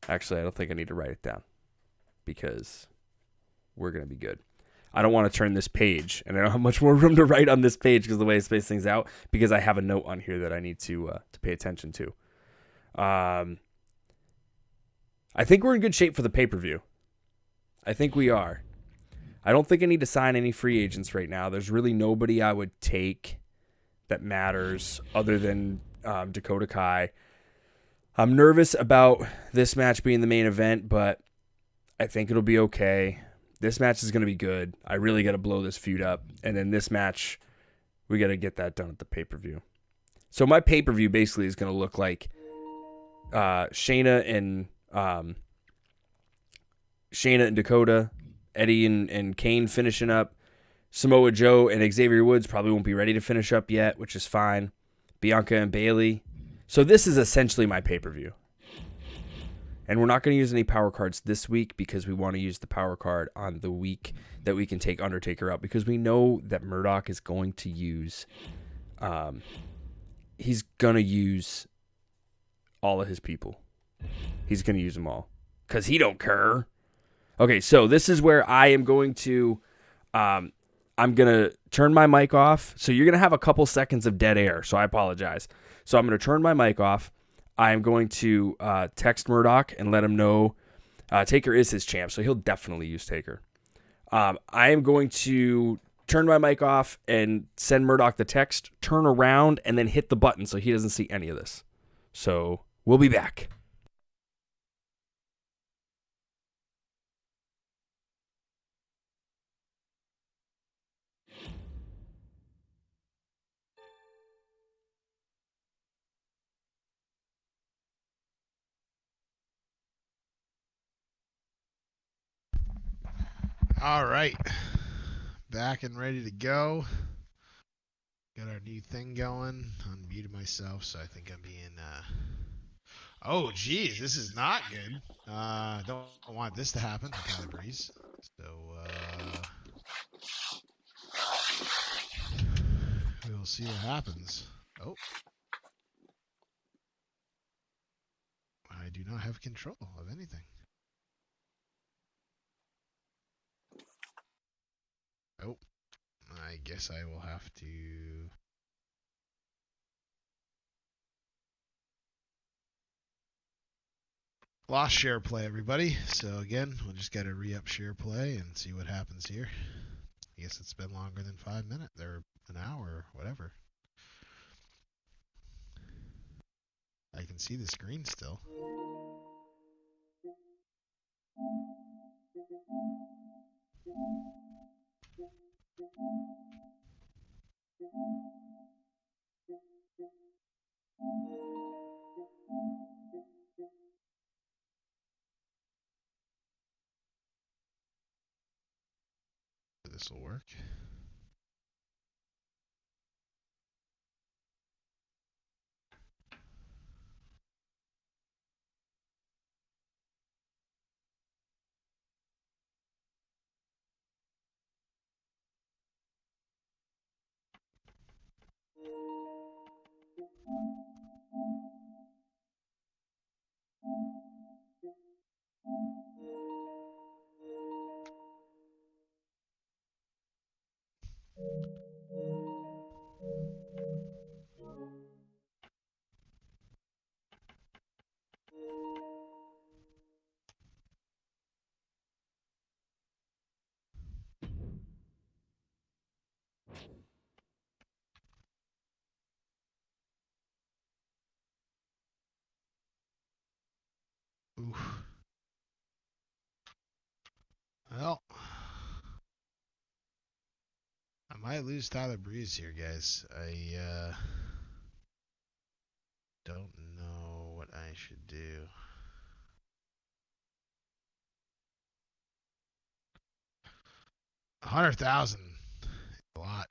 Actually, I don't think I need to write it down because we're going to be good. I don't want to turn this page, and I don't have much more room to write on this page because of the way I space things out, because I have a note on here that I need to pay attention to. I think we're in good shape for the pay-per-view. I think we are. I don't think I need to sign any free agents right now. There's really nobody I would take that matters other than Dakota Kai. I'm nervous about this match being the main event, but I think it'll be okay. This match is going to be good. I really got to blow this feud up. And then this match, we got to get that done at the pay-per-view. So my pay-per-view basically is going to look like Shayna and Dakota, Eddie and Kane finishing up. Samoa Joe and Xavier Woods probably won't be ready to finish up yet, which is fine. Bianca and Bayley. So this is essentially my pay-per-view. And we're not going to use any power cards this week because we want to use the power card on the week that we can take Undertaker out, because we know that Murdock is going to use he's going to use all of his people. He's going to use them all because he don't care. Okay, so this is where I am going to I'm going to turn my mic off. So you're going to have a couple seconds of dead air, so I apologize. So I'm going to turn my mic off. I am going to text Murdock and let him know Taker is his champ, so he'll definitely use Taker. I am going to turn my mic off and send Murdock the text, turn around, and then hit the button so he doesn't see any of this. So we'll be back. All right. Back and ready to go. Got our new thing going. Unmuted myself, so I think I'm being oh geez, this is not good. Don't want this to happen to Tyler Breeze. So we'll see what happens. Oh, I do not have control of anything. Oh, I guess I will have to. Lost share play, everybody. So again, we'll just gotta re-up share play and see what happens here. I guess it's been longer than 5 minutes, or an hour, or whatever. I can see the screen still. This will work. Oof. Well, I might lose Tyler Breeze here, guys. I don't know what I should do. 100,000, a lot.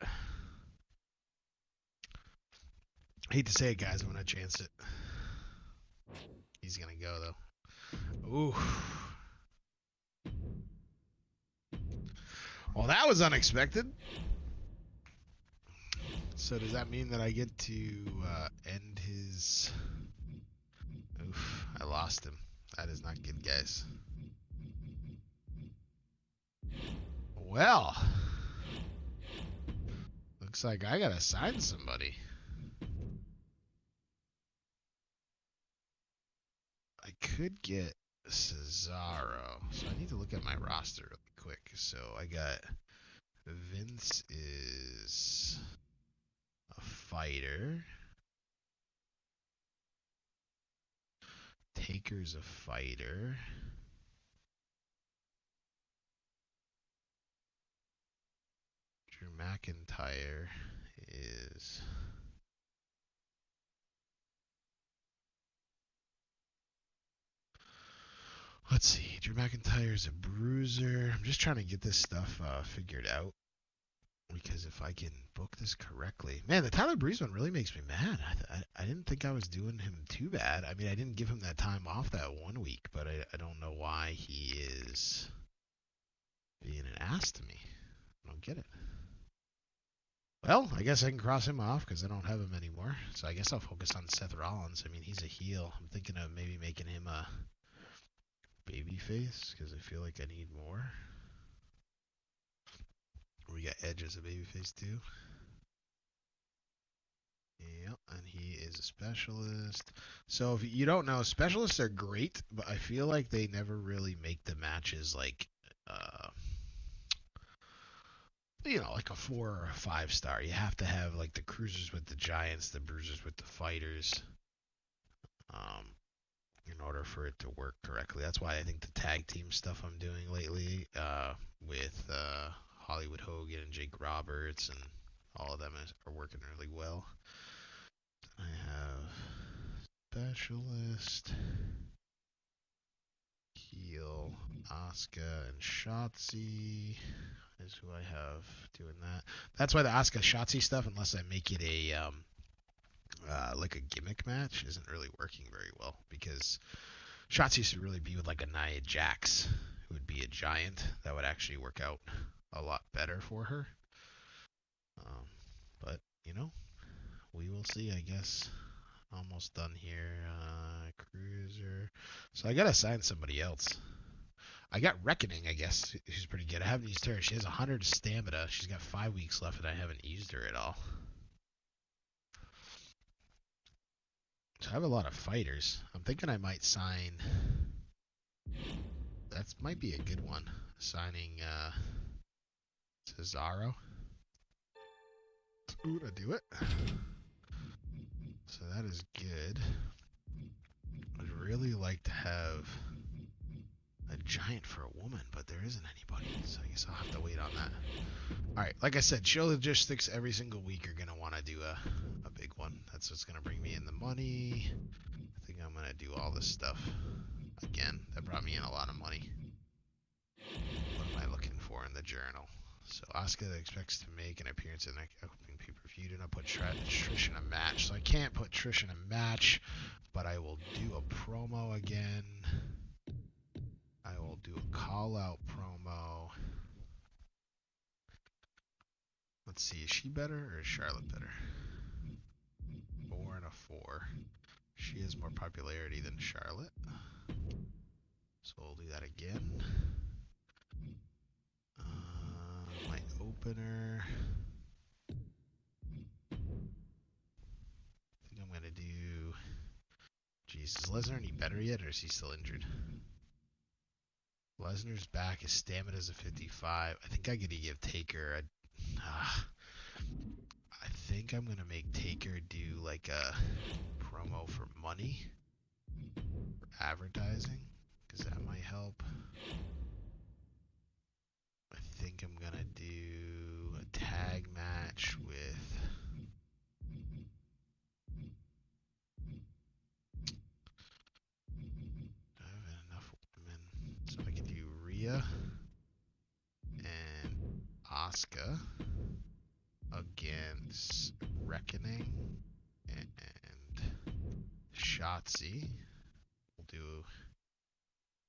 I hate to say it, guys. I'm gonna chance it. He's gonna go though. Ooh. Well, that was unexpected. So does that mean that I get to end his... Oof, I lost him. That is not good, guys. Well, looks like I gotta sign somebody. I could get Cesaro. So I need to look at my roster really quick. So I got... Vince is a fighter. Taker's a fighter. Drew McIntyre is... Let's see. Drew McIntyre's a bruiser. I'm just trying to get this stuff figured out. Because if I can book this correctly... Man, the Tyler Breeze one really makes me mad. I didn't think I was doing him too bad. I mean, I didn't give him that time off that 1 week, but I don't know why he is being an ass to me. I don't get it. Well, I guess I can cross him off because I don't have him anymore. So I guess I'll focus on Seth Rollins. I mean, he's a heel. I'm thinking of maybe making him a babyface because I feel like I need more. We got Edge as a babyface too. Yep, and he is a specialist. So if you don't know, specialists are great, but I feel like they never really make the matches like, like a 4 or a 5-star. You have to have like the cruisers with the giants, the bruisers with the fighters, um, in order for it to work correctly. That's why I think the tag team stuff I'm doing lately, with Hollywood Hogan and Jake Roberts and all of them are working really well. I have specialist, heel, Asuka, and Shotzi is who I have doing that. That's why the Asuka Shotzi stuff, unless I make it a like a gimmick match, isn't really working very well because Shotzi should really be with like a Nia Jax, who would be a giant. That would actually work out a lot better for her. But we will see, I guess. Almost done here. Cruiser. So I gotta sign somebody else. I got Reckoning, I guess. She's pretty good. I haven't used her. She has 100 stamina. She's got 5 weeks left, and I haven't used her at all. So I have a lot of fighters. I'm thinking I might sign... That might be a good one. Signing Cesaro. Ooh, to do it. So that is good. I'd really like to have a giant for a woman, but there isn't anybody, so I guess I'll have to wait on that. Alright, like I said, show logistics every single week are going to want to do a big one. That's what's going to bring me in the money. I think I'm going to do all this stuff again. That brought me in a lot of money. What am I looking for in the journal? So Asuka expects to make an appearance in the opening pay-per-view. Do not put Trish in a match. So I can't put Trish in a match, but I will do a promo again. I will do a call-out promo. Let's see, is she better or is Charlotte better? 4. She has more popularity than Charlotte. So we'll do that again. My opener. I think I'm going to do... Jeez, is Lesnar any better yet, or is he still injured? Lesnar's back. His stamina's a 55. I think I gotta give Taker I think I'm gonna make Taker do like a promo for money, for advertising, because that might help. I think I'm gonna do a tag match with... I have enough women, so I can do Rhea and Asuka against Reckoning and Shotzi. We'll do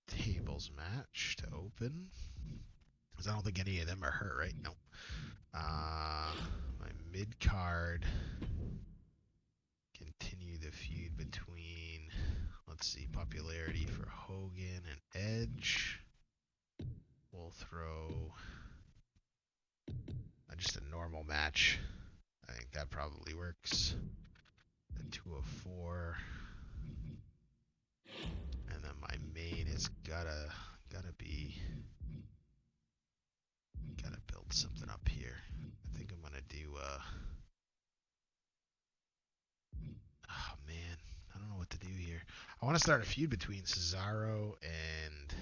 tables match to open, because I don't think any of them are hurt, right? No. My mid card, continue the feud between, let's see, popularity for Hogan and Edge. We'll throw just a normal match. I think that probably works. The 204. And then my main is gotta build something up here. I think I'm gonna do oh man, I don't know what to do here. I want to start a feud between Cesaro and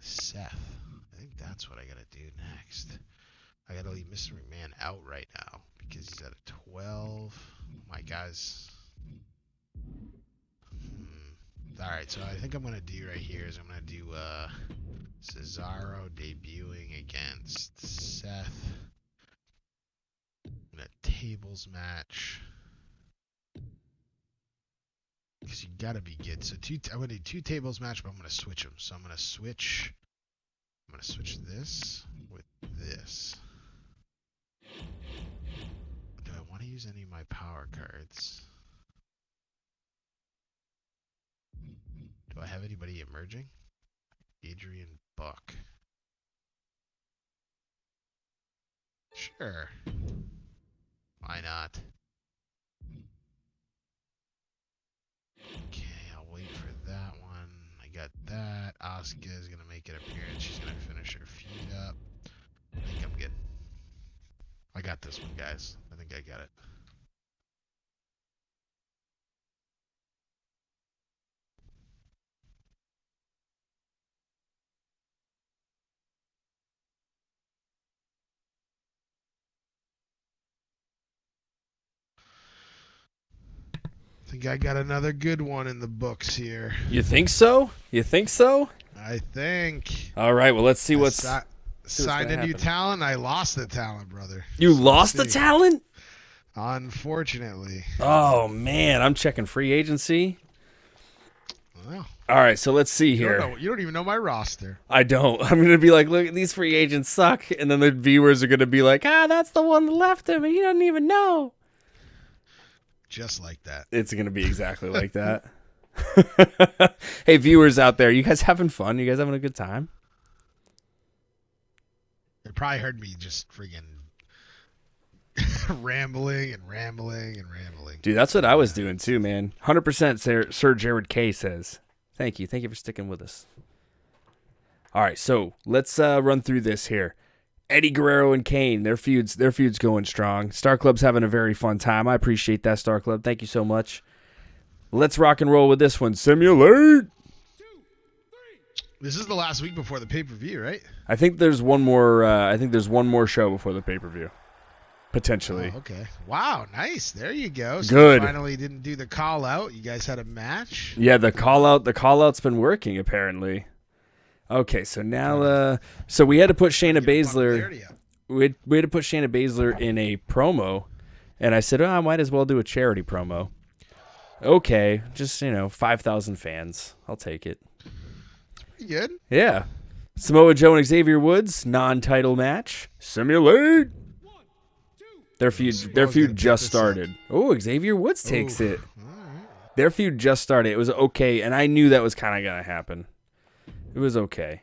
Seth. I think that's what I gotta do next. I gotta leave Mr. McMahon out right now because he's at a 12. My guys. Alright, so I think I'm gonna do right here is I'm gonna do Cesaro debuting against Seth in a tables match. Because you gotta be good. So I'm gonna do 2 tables match, but I'm gonna switch them. So I'm gonna switch this with this. Do I want to use any of my power cards? Do I have anybody emerging? Adrian Buck. Sure. Why not? Okay, I'll wait for that one. I got that. Asuka is going to make an appearance. She's going to finish her feud up. I think I'm good. I got this one, guys. I think I got it. I think I got another good one in the books here. You think so? You think so? I think. All right, well, let's see what's... Signed a new talent. I lost the talent, brother. You lost the talent? Unfortunately. Oh, man. I'm checking free agency. Well, all right, so let's see here. You don't even know my roster. I don't. I'm going to be like, look, these free agents suck. And then the viewers are going to be like, that's the one that left him, and he doesn't even know. Just like that. It's going to be exactly like that. Hey, viewers out there, you guys having fun? You guys having a good time? They probably heard me just freaking rambling. Dude, that's what I was doing too, man. 100% Sir Jared K says. Thank you. Thank you for sticking with us. All right, so let's run through this here. Eddie Guerrero and Kane, their feud's going strong. Star Club's having a very fun time. I appreciate that, Star Club. Thank you so much. Let's rock and roll with this one. Simulate. This is the last week before the pay-per-view, right? I think there's one more show before the pay-per-view. Potentially. Oh, okay. Wow, nice. There you go. So good. You finally didn't do the call out. You guys had a match. Yeah, the call out's been working apparently. Okay, so now so we had to put Shayna Baszler. We had to put Shayna Baszler in a promo, and I said, I might as well do a charity promo. Okay, just 5,000 fans. I'll take it. Pretty good. Yeah. Samoa Joe and Xavier Woods non-title match. Simulate. 1, 2, Their feud just started. Oh, Xavier Woods takes it. Their feud just started. It was okay, and I knew that was kind of going to happen. It was okay.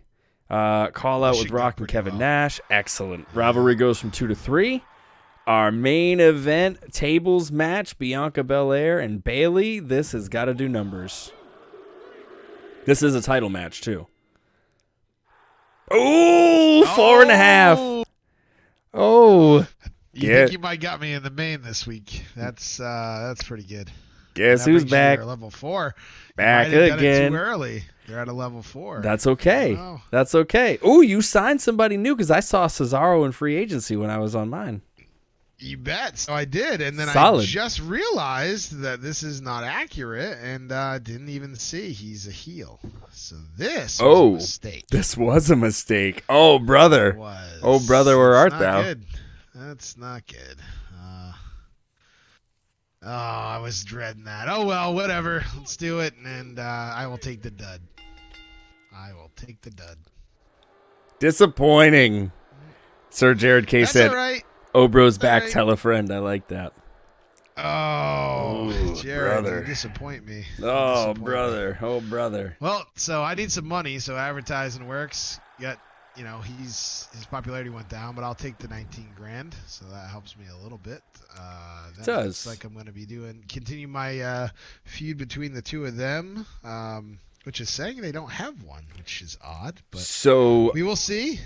Call out with Rock and Kevin Nash. Excellent. Rivalry goes from 2 to 3. Our main event tables match, Bianca Belair and Bayley. This has got to do numbers. This is a title match, too. Oh, 4.5. Oh. You think you might got me in the main this week. That's pretty good. Guess who's back? Level 4. Back again. Done it too early. They're at a level 4. That's okay. That's okay. Oh, you signed somebody new because I saw Cesaro in free agency when I was on mine. You bet. So I did, and then Solid. I just realized that this is not accurate, and didn't even see he's a heel. So this was a mistake. This was a mistake. Oh, brother. Oh, brother, where art thou? Good. That's not good. I was dreading that. Oh, well, whatever. Let's do it, and I will take the dud. Disappointing. Sir Jared K said, all right. "O Bro's back, tell a friend." I like that. Oh, Jared, you disappoint me. Oh, brother. Oh, brother. Well, so I need some money, so advertising works. His popularity went down, but I'll take the 19 grand, so that helps me a little bit. It does. Looks like I'm going to be continue my feud between the two of them, which is saying they don't have one, which is odd, but so we will see.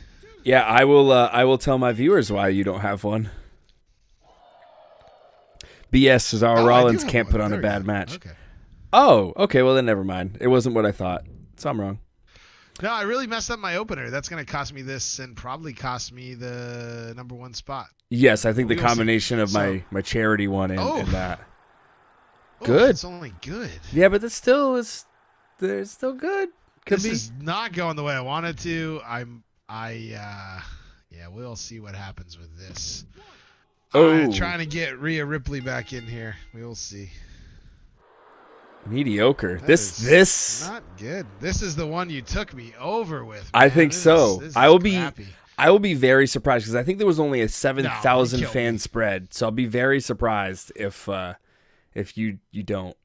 Yeah, I will tell my viewers why you don't have one. BS Cesaro Rollins can't put on a bad match. Okay. Oh, okay, well then never mind. It wasn't what I thought. So I'm wrong. No, I really messed up my opener. That's going to cost me this and probably cost me the number 1 spot. Yes, I think the combination of my charity one and that. Good. It's only good. Yeah, but they're still good. This is not going the way I wanted to. We'll see what happens with this. I'm trying to get Rhea Ripley back in here. We will see. Mediocre. This not good. This is the one you took me over with. Man. I think so. I will be very surprised because I think there was only a 7,000 fan spread. So I'll be very surprised if you don't.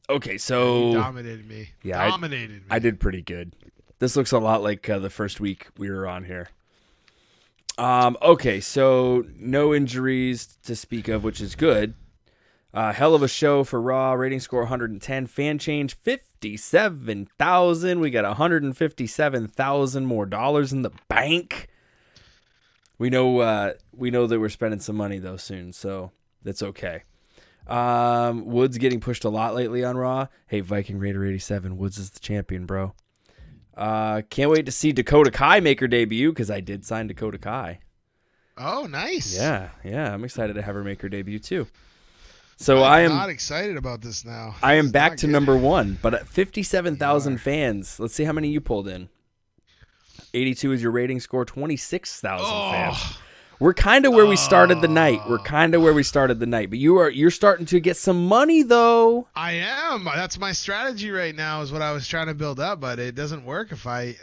Okay, so you dominated me. Yeah, dominated me. I did pretty good. This looks a lot like the first week we were on here. Okay, so no injuries to speak of, which is good. Hell of a show for Raw. Rating score 110. Fan change 57,000. We got 157,000 more dollars in the bank. We know that we're spending some money though soon, so that's okay. Woods getting pushed a lot lately on Raw. Hey, Viking Raider 87. Woods is the champion, bro. Can't wait to see Dakota Kai make her debut because I did sign Dakota Kai. Oh, nice. Yeah. I'm excited to have her make her debut too. So I'm not excited about this now. I am back to number 1, but at 57,000 fans. Let's see how many you pulled in. 82 is your rating score. 26,000 fans. We're kind of where we started the night. But you're starting to get some money though. I am. That's my strategy right now is what I was trying to build up, but it doesn't work if I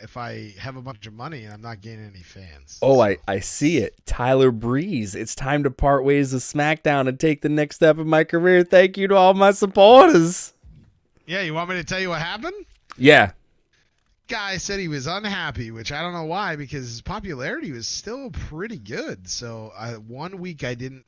have a bunch of money and I'm not gaining any fans. Oh, I see it. Tyler Breeze. It's time to part ways with SmackDown and take the next step of my career. Thank you to all my supporters. Yeah, you want me to tell you what happened? Yeah. Guy said he was unhappy, which I don't know why, because his popularity was still pretty good. So 1 week I didn't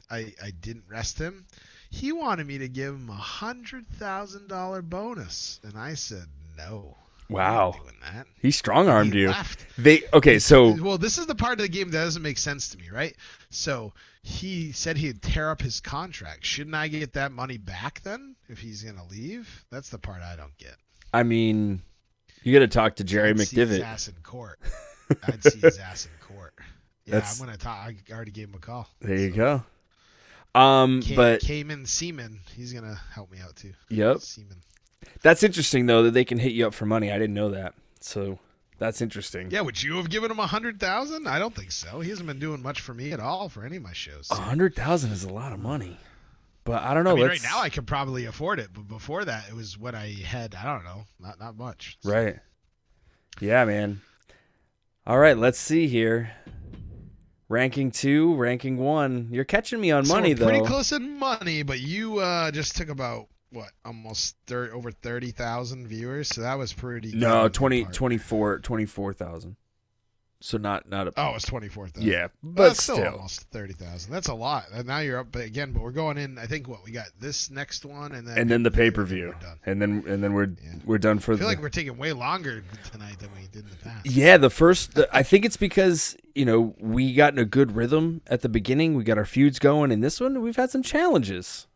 rest him. He wanted me to give him $100,000 bonus, and I said no. Wow, I'm not doing that. He strong-armed you. Left. Well, this is the part of the game that doesn't make sense to me, right? So he said he'd tear up his contract. Shouldn't I get that money back then if he's gonna leave? That's the part I don't get. I mean, you got to talk to Jerry McDivitt. See his ass in court. I'd see his ass in court. Yeah, I'm gonna talk. I already gave him a call. There you go. But Cayman Seaman, he's gonna help me out too. Yep. Seaman. That's interesting though that they can hit you up for money. I didn't know that. So that's interesting. Yeah, would you have given him $100,000? I don't think so. He hasn't been doing much for me at all for any of my shows. So. $100,000 is a lot of money. But I don't know. Right now I could probably afford it, but before that it was what I had. I don't know, not much. So. Right. Yeah, man. All right, let's see here. Ranking 2, ranking 1. You're catching me on So money, we're though. pretty close in money, but you just took about what, almost over 30,000 viewers, so that was pretty good. No, on your 24,000. So not a. Oh, it's 24,000. Yeah, but That's still still. almost 30,000. That's a lot. And now you're up again, but we're going in. I think we got this next one, and then the pay-per-view, and then we're done for. I feel like we're taking way longer tonight than we did in the past. Yeah, I think it's because we got in a good rhythm at the beginning. We got our feuds going, and this one we've had some challenges.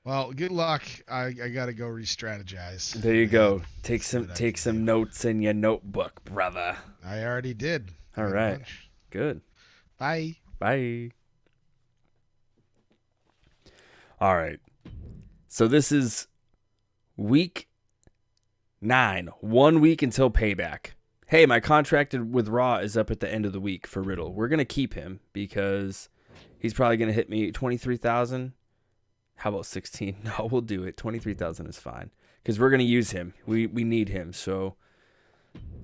Well, good luck. I got to go re-strategize. There you go. Take some notes in your notebook, brother. I already did. All right. Good. Bye. Bye. All right. So this is week 9. 1 week until payback. Hey, my contract with Raw is up at the end of the week for Riddle. We're going to keep him because he's probably going to hit me 23,000. How about 16? No, we'll do it. 23,000 is fine because we're going to use him. We need him. So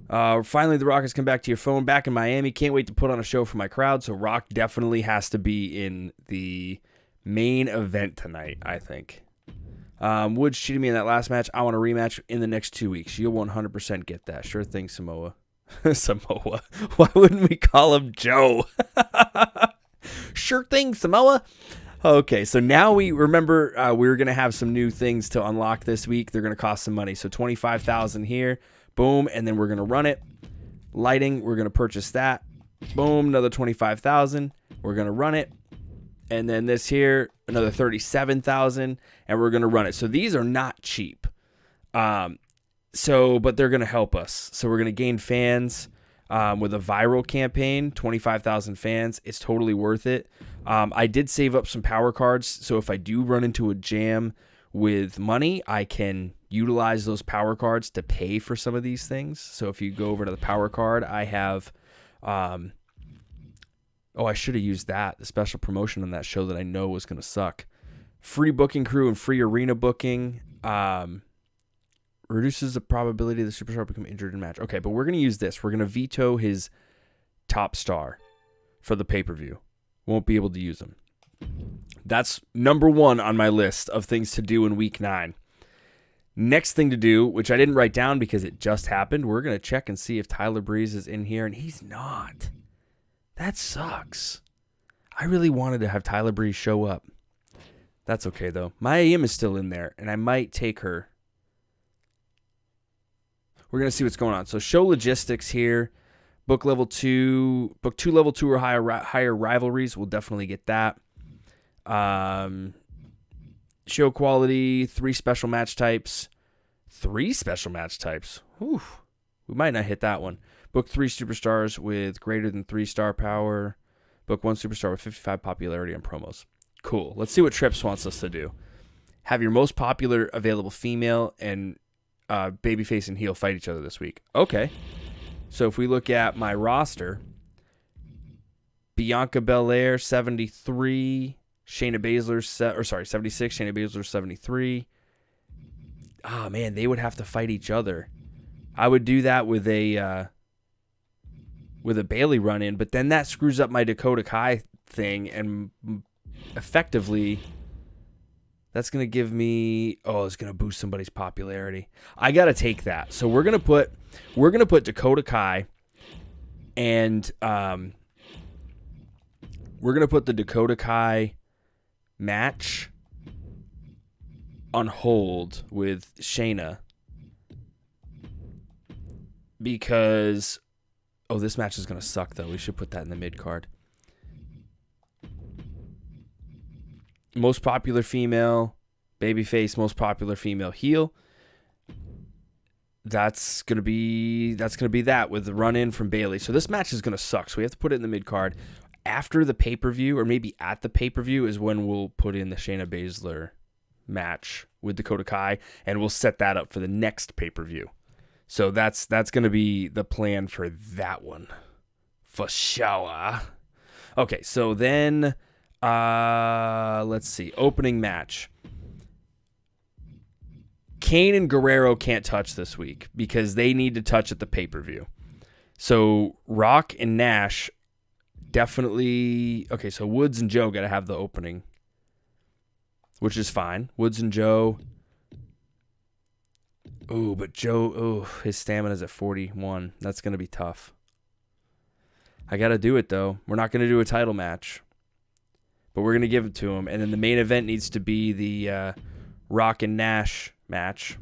finally, the Rock has come back to your phone back in Miami. Can't wait to put on a show for my crowd. So Rock definitely has to be in the main event tonight, I think. Woods cheated me in that last match. I want a rematch in the next 2 weeks. You'll 100% get that. Sure thing, Samoa. Samoa. Why wouldn't we call him Joe? Sure thing, Samoa. Okay, so now we remember we're going to have some new things to unlock this week. They're going to cost some money. So 25,000 here. Boom. And then we're going to run it. Lighting, we're going to purchase that. Boom. Another 25,000. We're going to run it. And then this here, another 37,000. And we're going to run it. So these are not cheap. But they're going to help us. So we're going to gain fans with a viral campaign, 25,000 fans. It's totally worth it. I did save up some power cards, so if I do run into a jam with money, I can utilize those power cards to pay for some of these things. So if you go over to the power card, I have, I should have used that, the special promotion on that show that I know was going to suck. Free booking crew and free arena booking, reduces the probability the superstar become injured in match. Okay, but we're going to use this. We're going to veto his top star for the pay-per-view. Won't be able to use him. That's number 1 on my list of things to do in week 9. Next thing to do, which I didn't write down because it just happened, we're going to check and see if Tyler Breeze is in here, and he's not. That sucks. I really wanted to have Tyler Breeze show up. That's okay, though. MyGM is still in there, and I might take her. We're going to see what's going on. So show logistics here. Book level 2. Book 2 level 2 or higher rivalries. We'll definitely get that. Show quality. 3 special match types. 3 special match types. Whew. We might not hit that one. Book 3 superstars with greater than 3-star power. Book 1 superstar with 55 popularity and promos. Cool. Let's see what Trips wants us to do. Have your most popular available female and babyface and heel fight each other this week. Okay. So if we look at my roster, Bianca Belair 73, Shayna Baszler 76, Shayna Baszler 73. Oh man, they would have to fight each other. I would do that with a Bayley run in, but then that screws up my Dakota Kai thing, and effectively that's going to give me, it's going to boost somebody's popularity. I got to take that. So we're going to put Dakota Kai and we're going to put the Dakota Kai match on hold with Shayna because this match is going to suck though. We should put that in the mid card. Most popular female babyface, most popular female heel. That's gonna be that with the run in from Bayley. So this match is gonna suck. So we have to put it in the mid card. After the pay-per-view, or maybe at the pay-per-view, is when we'll put in the Shayna Baszler match with Dakota Kai, and we'll set that up for the next pay-per-view. So that's gonna be the plan for that one, for sure. Okay, so then. Let's see. Opening match. Kane and Guerrero can't touch this week because they need to touch at the pay-per-view. So Rock and Nash definitely. Okay, so Woods and Joe got to have the opening, which is fine. Woods and Joe. Ooh, but Joe, his stamina's at 41. That's going to be tough. I got to do it, though. We're not going to do a title match, but we're going to give it to him. And then the main event needs to be the Rock and Nash match.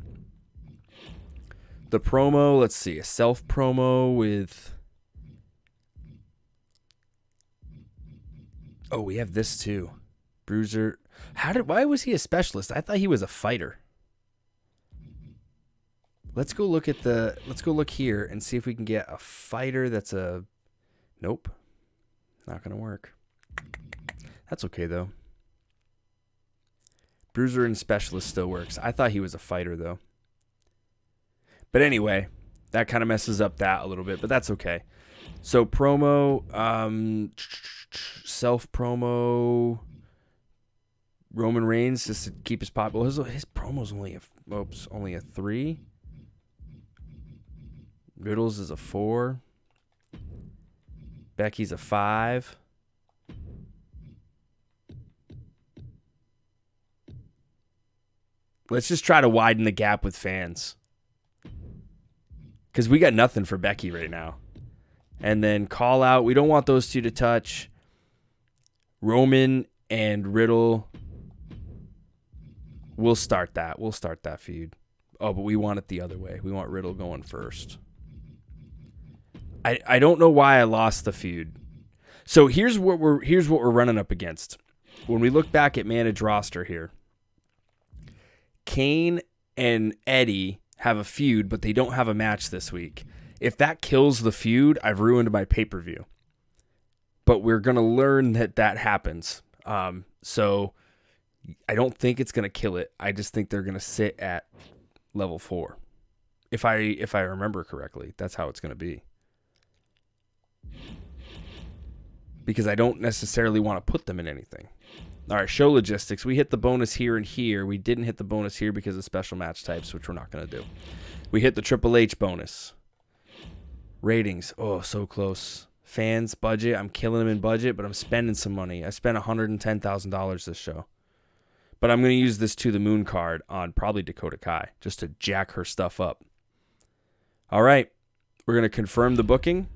The promo, let's see, a self promo with... Oh, we have this too. Bruiser. Why was he a specialist? I thought he was a fighter. Let's go look here and see if we can get a fighter that's a... Nope. Not going to work. That's okay, though. Bruiser and specialist still works. I thought he was a fighter, though. But anyway, that kind of messes up that a little bit, but that's okay. So promo, self-promo, Roman Reigns, just to keep his pop. Well, his promo's only a 3. Riddles is a 4. Becky's a 5. Let's just try to widen the gap with fans. Because we got nothing for Becky right now. And then Call Out. We don't want those two to touch. Roman and Riddle. We'll start that. We'll start that feud. Oh, but we want it the other way. We want Riddle going first. I don't know why I lost the feud. So here's what we're running up against. When we look back at Managed Roster here, Kane and Eddie have a feud, but they don't have a match this week. If that kills the feud, I've ruined my pay-per-view. But we're going to learn that happens. So I don't think it's going to kill it. I just think they're going to sit at level 4. If I remember correctly, that's how it's going to be. Because I don't necessarily want to put them in anything. All right, show logistics. We hit the bonus here and here. We didn't hit the bonus here because of special match types, which we're not going to do. We hit the Triple H bonus. Ratings. Oh, so close. Fans, budget. I'm killing them in budget, but I'm spending some money. I spent $110,000 this show. But I'm going to use this To the Moon card on probably Dakota Kai just to jack her stuff up. All right. We're going to confirm the booking.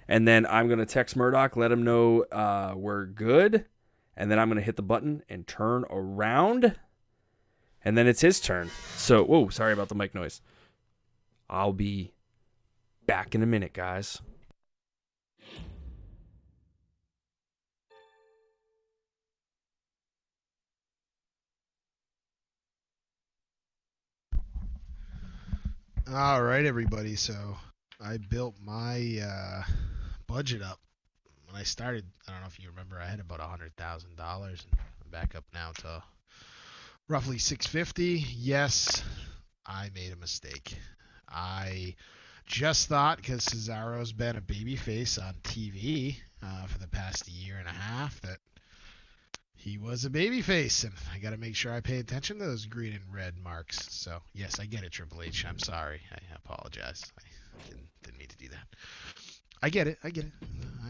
And then I'm going to text Murdock, let him know we're good. And then I'm going to hit the button and turn around. And then it's his turn. So, whoa, sorry about the mic noise. I'll be back in a minute, guys. All right, everybody. So I built my budget up. When I started, I don't know if you remember, I had about $100,000, and I'm back up now to roughly 650. Yes, I made a mistake. I just thought, because Cesaro's been a babyface on TV for the past year and a half, that he was a babyface, and I got to make sure I pay attention to those green and red marks. So, yes, I get it, Triple H. I'm sorry. I apologize. I didn't mean to do that. I get it. I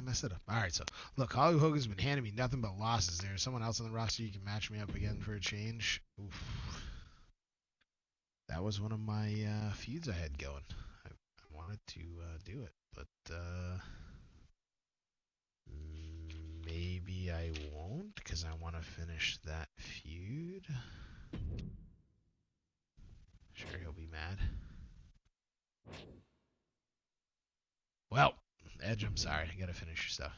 messed it up. All right, so, look, Holly Hogan's been handing me nothing but losses. There's someone else on the roster you can match me up again for a change? Oof. That was one of my feuds I had going. I wanted to do it, but maybe I won't because I want to finish that feud. Sure, he'll be mad. Well, Edge, I'm sorry. I gotta finish your stuff.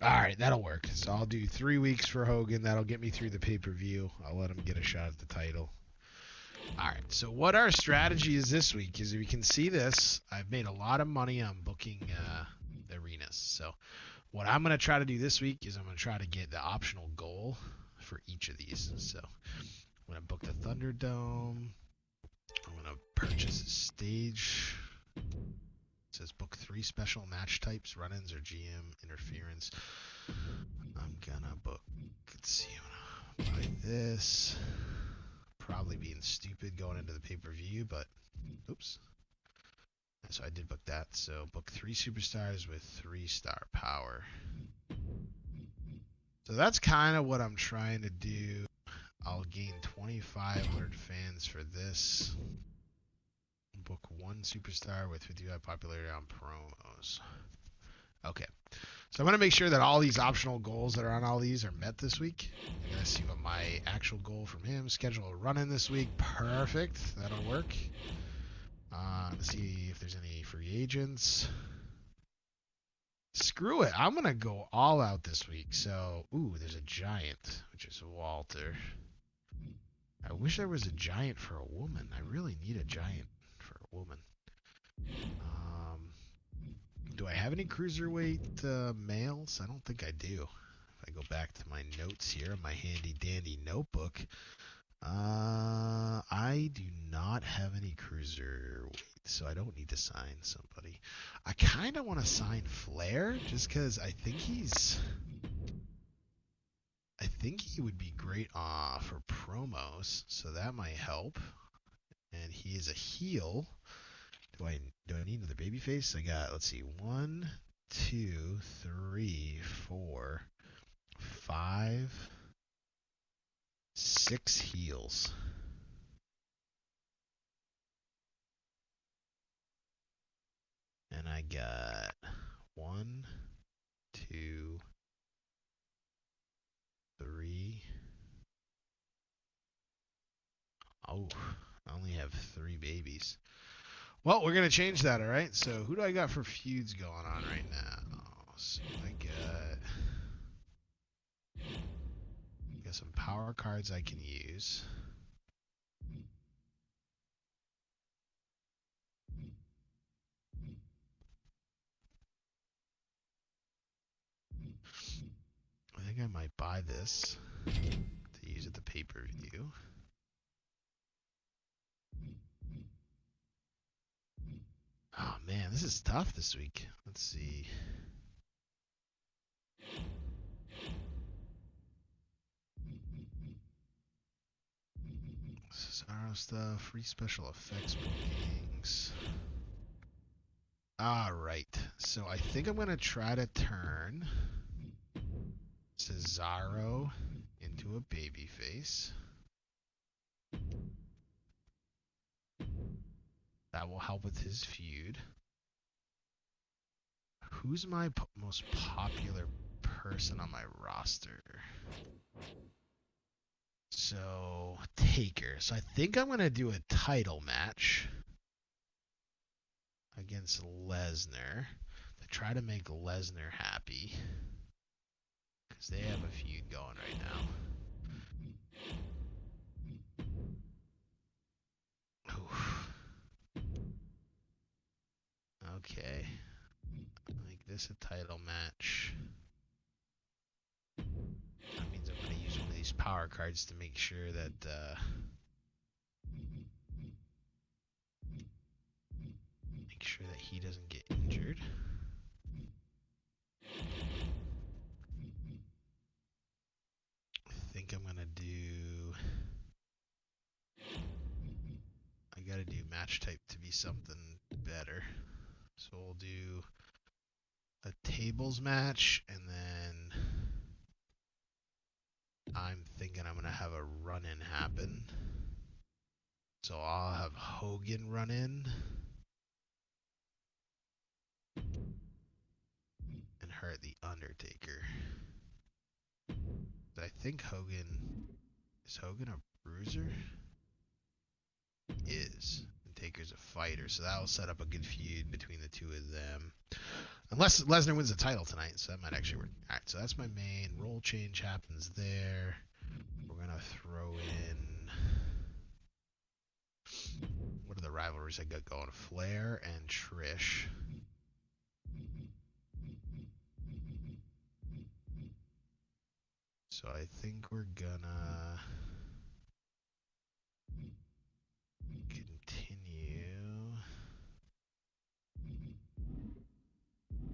Alright, that'll work. So I'll do 3 weeks for Hogan. That'll get me through the pay-per-view. I'll let him get a shot at the title. Alright, so what our strategy is this week is, if you can see this, I've made a lot of money on booking the arenas. So what I'm going to try to do this week is I'm going to try to get the optional goal for each of these. So I'm going to book the Thunderdome. I'm going to purchase a stage. It says book 3 special match types, run-ins or GM interference. I'm going to book, let's see, I'm going to buy this. probably being stupid going into the pay-per-view, but oops. So I did book that. So book 3 superstars with 3-star power. So that's kind of what I'm trying to do. I'll gain 2,500 fans for this. Book 1 superstar with 55 popularity on promos. Okay. So I'm going to make sure that all these optional goals that are on all these are met this week. I'm going to see what my actual goal from him. Schedule a run-in this week. Perfect. That'll work. Let's see if there's any free agents. Screw it. I'm going to go all out this week. So, ooh, there's a giant, which is Walter. I wish there was a giant for a woman. I really need a giant for a woman. Do I have any cruiserweight males? I don't think I do. If I go back to my notes here, my handy dandy notebook, I do not have any cruiserweight, so I don't need to sign somebody. I kind of want to sign Flair just because I think he would be great for promos, so that might help. And he is a heel. Do I need another babyface? I got, let's see, 1, 2, 3, 4, 5, 6 heels. And I got 1, 2, 3. Oh, I only have 3 babies. Well, we're going to change that, all right? So who do I got for feuds going on right now? So I got some power cards I can use. I think I might buy this to use at the pay-per-view. Oh man, this is tough this week. Let's see. Cesaro stuff, free special effects bookings. Alright, so I think I'm going to try to turn Cesaro into a babyface. That will help with his feud. Who's my most popular person on my roster? So, Taker. So I think I'm going to do a title match against Lesnar to try to make Lesnar happy. Because they have a feud going right now. Oof. Okay. Make this a title match. That means I'm going to use one of these power cards to make sure that he doesn't get injured. I think I'm going to do... I got to do match type to be something better. So we'll do a tables match, and then I'm thinking I'm going to have a run-in happen. So I'll have Hogan run in and hurt the Undertaker. I think is Hogan a bruiser? He is. And Taker's a fighter, so that'll set up a good feud between the two of them. Unless Lesnar wins the title tonight, so that might actually work. Alright, so that's my main. Role change happens there. We're going to throw in... What are the rivalries I got going? Flair and Trish. So I think we're gonna continue.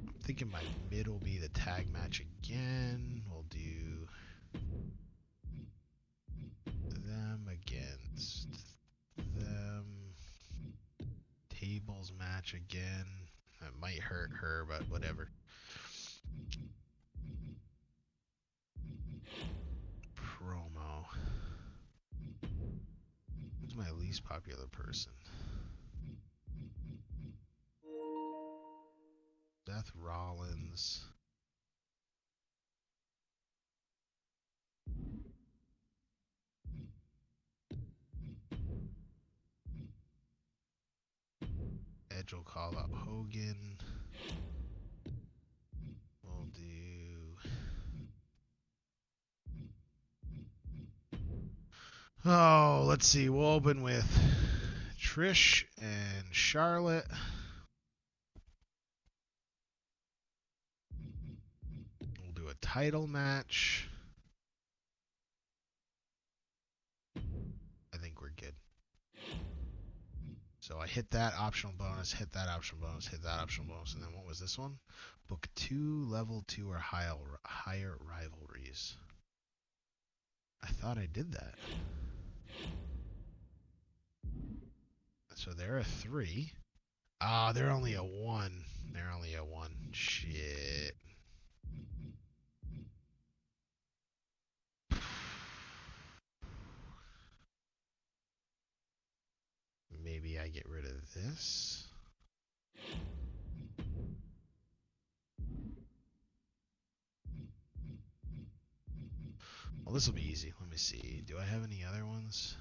I'm thinking my mid will be the tag match again. We'll do them against them. Tables match again. That might hurt her, but whatever. Promo. Who's my least popular person? Seth Rollins. Edge will call up Hogan. We'll do... Oh, let's see. We'll open with Trish and Charlotte. We'll do a title match. I think we're good. So I hit that optional bonus, hit that optional bonus, hit that optional bonus, and then what was this one? Book 2, level 2 or higher rivalries. I thought I did that. So they're a 3. Ah, they're only a 1. They're only a 1. Shit. Maybe I get rid of this. Well, this will be easy. Let me see. Do I have any other ones?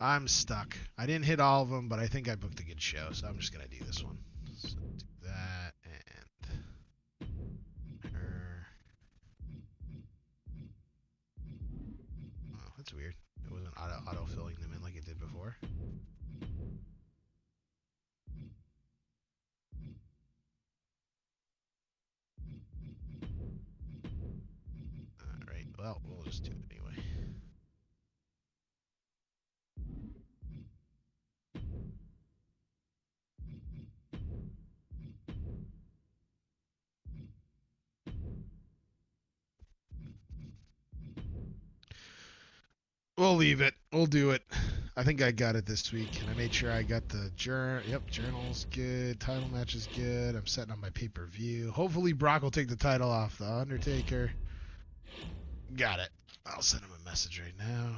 I'm stuck. I didn't hit all of them, but I think I booked a good show, so I'm just going to do this one. So do that and her. Oh, that's weird. It wasn't auto-filling them in like it did before. Alright, well, we'll just do it anyway. We'll leave it. We'll do it. I think I got it this week, and I made sure I got the journal. Yep, journal's good. Title match is good. I'm setting up my pay-per-view. Hopefully Brock will take the title off the Undertaker. Got it. I'll send him a message right now.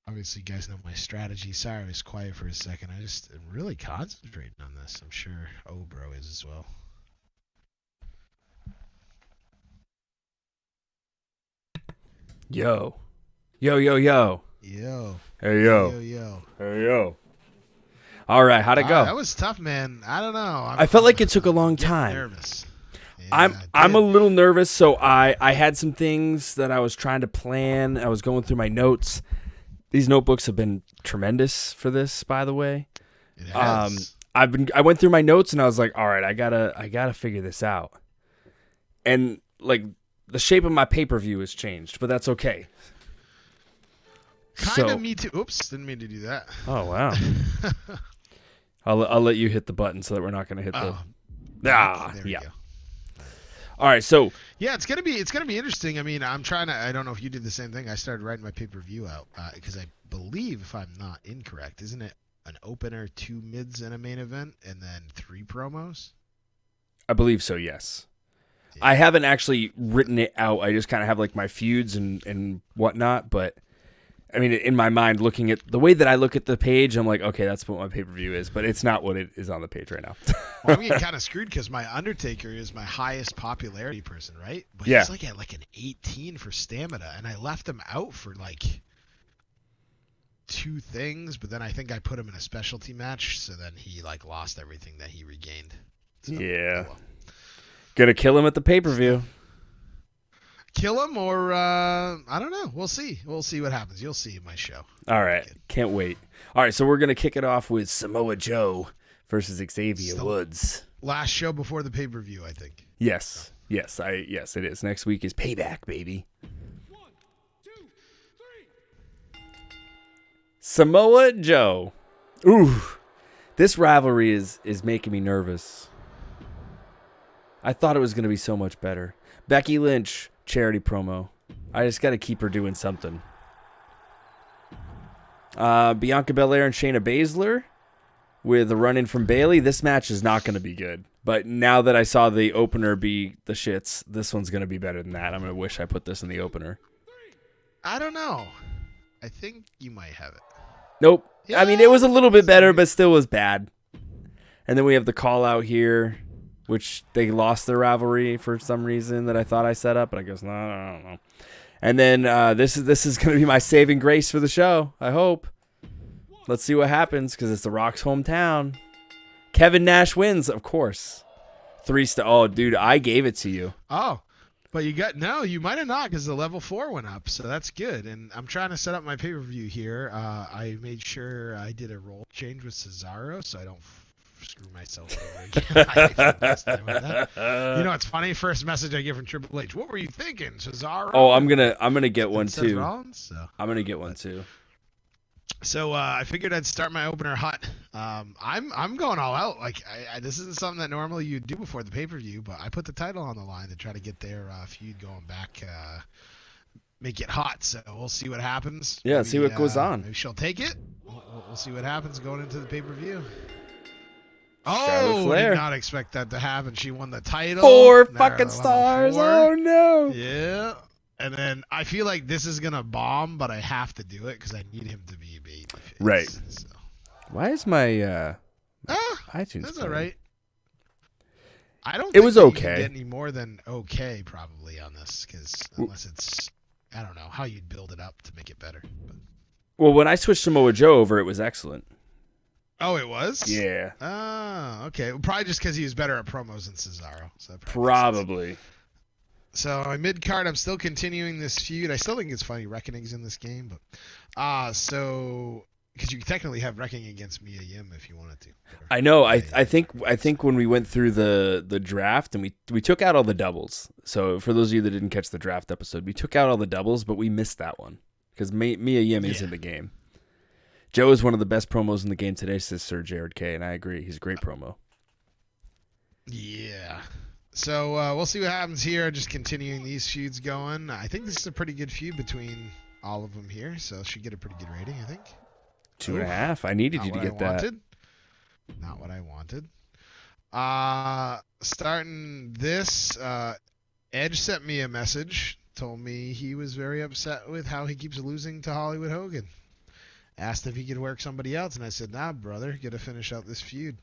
Obviously, you guys know my strategy. Sorry I was quiet for a second. I just am really concentrating on this. I'm sure O Bro is as well. Yo. Yo, yo, yo. Yo. Hey, yo. Yo, yo. Hey, yo. All right, how'd it go? That was tough, man. I don't know. I felt like it took a long time. Nervous. Yeah, I'm a little nervous, so I had some things that I was trying to plan. I was going through my notes. These notebooks have been tremendous for this, by the way. It has. I went through my notes and I was like, all right, I gotta figure this out. And like the shape of my pay-per-view has changed, but that's okay. Kind of me too. Oops, didn't mean to do that. Oh wow. I'll let you hit the button so that we're not gonna hit the. There we go. All right, so yeah, it's gonna be interesting. I mean, I'm trying to. I don't know if you did the same thing. I started writing my pay-per-view out because I believe, if I'm not incorrect, isn't it an opener, 2 mids, and a main event, and then 3 promos? I believe so. Yes. Yeah. I haven't actually written it out. I just kind of have like my feuds and whatnot. But I mean, in my mind, looking at the way that I look at the page, I'm like, okay, that's what my pay-per-view is. But it's not what it is on the page right now. Well, I'm getting kind of screwed because my Undertaker is my highest popularity person, right? But yeah. He's like at like an 18 for stamina, and I left him out for like 2 things. But then I think I put him in a specialty match, so then he like lost everything that he regained. So, yeah. well. Gonna kill him at the pay-per-view. Kill him or I don't know. We'll see. We'll see what happens. You'll see in my show. All right. Can't wait. All right, so we're gonna kick it off with Samoa Joe versus Xavier Woods. Last show before the pay-per-view, I think. Yes, it is. Next week is Payback, baby. 1, 2, 3. Samoa Joe. Ooh, this rivalry is making me nervous. I thought it was going to be so much better. Becky Lynch, charity promo. I just got to keep her doing something. Bianca Belair and Shayna Baszler with a run-in from Bayley. This match is not going to be good. But now that I saw the opener be the shits, this one's going to be better than that. I'm going to wish I put this in the opener. I don't know. I think you might have it. Nope. Yeah, I mean, it was a little bit better, but still was bad. And then we have the call out here, which they lost their rivalry for some reason that I thought I set up, but I guess no, I don't know. And then this is going to be my saving grace for the show, I hope. Let's see what happens, because it's The Rock's hometown. Kevin Nash wins, of course. 3-star. Oh, dude, I gave it to you. Oh, but you might have not, because the level 4 went up, so that's good. And I'm trying to set up my pay-per-view here. I made sure I did a role change with Cesaro, so I don't screw myself over again. I hate the best time with that. You know, it's funny. First message I get from Triple H. What were you thinking, Cesaro? Oh, I'm gonna get one too. Rollins, so. I'm gonna get one too. So I figured I'd start my opener hot. I'm going all out. Like this isn't something that normally you'd do before the pay-per-view, but I put the title on the line to try to get their feud going back, make it hot. So we'll see what happens. Yeah, maybe, see what goes on. Maybe she'll take it. We'll see what happens going into the pay-per-view. Charlotte Oh, Flair. did not expect that to happen. She won the title. 4 Now fucking level stars. 4. Oh no. Yeah. And then I feel like this is gonna bomb, but I have to do it because I need him to be a baby. Right. So. Why is my iTunes? That's playing? all right. I don't. It was think okay. You can get any more than okay probably on this, because unless it's, I don't know how you'd build it up to make it better. But. Well, when I switched Samoa Joe over, it was excellent. Oh, it was. Yeah. Oh, okay. Well, probably just because he was better at promos than Cesaro. So that Probably. So my mid card, I'm still continuing this feud. I still think it's funny Reckoning's in this game, but so because you technically have Reckoning against Mia Yim if you wanted to. I know. I think when we went through the draft and we took out all the doubles. So for those of you that didn't catch the draft episode, we took out all the doubles, but we missed that one because Mia Yim is in the game. Joe is one of the best promos in the game today, says Sir Jared K, and I agree. He's a great promo. Yeah. So we'll see what happens here. Just continuing these feuds going. I think this is a pretty good feud between all of them here, so should get a pretty good rating, I think. 2.5. I needed you to get that. Not what I wanted. Starting this, Edge sent me a message, told me he was very upset with how he keeps losing to Hollywood Hogan. Asked if he could work somebody else, and I said, nah, brother, got to finish out this feud.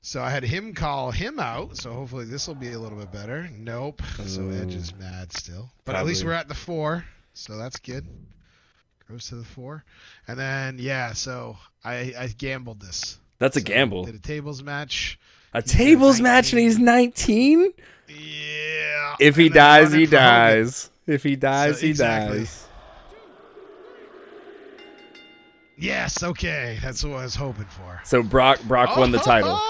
So I had him call him out, so hopefully this will be a little bit better. Nope. So Edge is mad still. But Probably. at least we're at the 4, so that's good. Goes to the 4. And then, so I gambled this. That's a So gamble. Did a tables match. A tables match and he's 19? Yeah. If he And then dies, running he for Hogan. dies. If he dies, So, he exactly. dies. Yes, okay. That's what I was hoping for. So Brock won the title.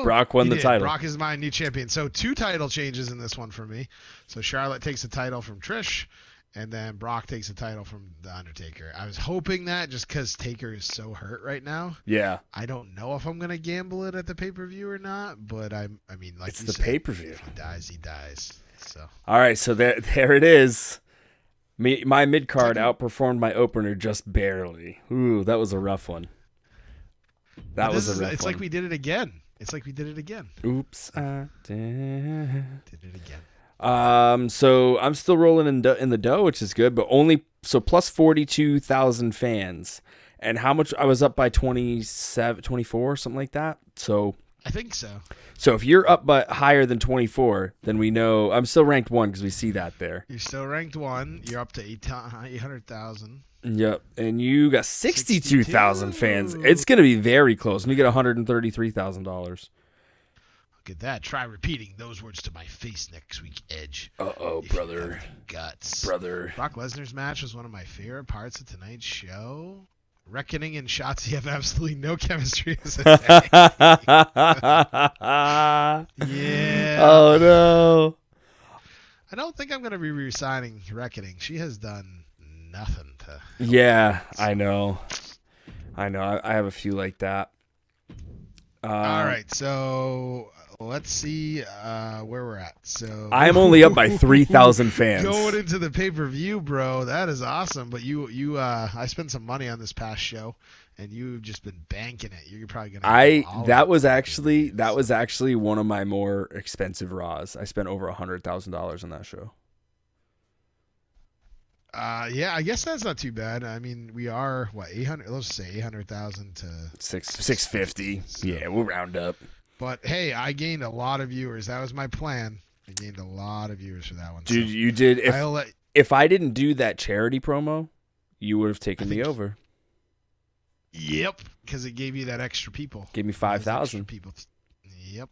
Brock won the title. Brock is my new champion. So 2 title changes in this one for me. So Charlotte takes the title from Trish, and then Brock takes the title from The Undertaker. I was hoping that just because Taker is so hurt right now. Yeah. I don't know if I'm going to gamble it at the pay-per-view or not, but I mean, like It's you the said, pay-per-view. if he dies, he dies. So. All right, so there it is. My mid card outperformed my opener just barely. Ooh, that was a rough one. It's like we did it again. Oops, I did. Did it again. So I'm still rolling in the dough, which is good, but only plus 42,000 fans. And how much? I was up by 27, 24, something like that. So I think so. So if you're up by higher than 24, then we know I'm still ranked 1 because we see that there. You're still ranked 1. You're up to 800,000. Yep, and you got 62,000 fans. It's going to be very close. And you get $133,000. Look at that. Try repeating those words to my face next week, Edge. Uh-oh, if you brother. have guts. Brother. Brock Lesnar's match was one of my favorite parts of tonight's show. Reckoning and Shotzi have absolutely no chemistry as a tag. Yeah. Oh, no. I don't think I'm going to be re-signing Reckoning. She has done nothing to... Yeah, I know. I have a few like that. All right, so let's see where we're at. So I'm only up by 3,000 fans. Going into the pay-per-view, bro. That is awesome. But I spent some money on this past show, and you've just been banking it. You're probably gonna. That was actually one of my more expensive Raws. I spent over $100,000 on that show. Yeah, I guess that's not too bad. I mean, we are 800. Let's say 800,000 to 650. So. Yeah, we'll round up. But hey, I gained a lot of viewers. That was my plan. I gained a lot of viewers for that one. Dude, so you did. If I didn't do that charity promo, you would have taken me over. Yep, because it gave you that extra people. Gave me 5,000 people. Yep.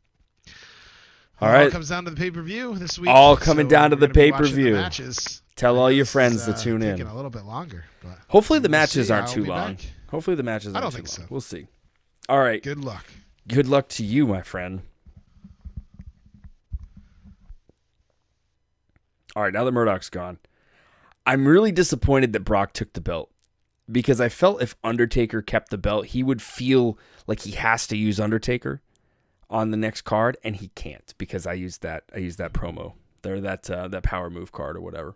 All right. All comes down to the pay-per-view this week. All coming down to the pay-per-view. pay-per-view. Tell all your friends to tune in. Taking a little bit longer, but hopefully the matches aren't too long. Back. Hopefully the matches aren't too long. I don't think so. We'll see. All right. Good luck. Good luck to you, my friend. All right, now that Murdock's gone, I'm really disappointed that Brock took the belt because I felt if Undertaker kept the belt, he would feel like he has to use Undertaker on the next card, and he can't because I used that promo or that power move card or whatever.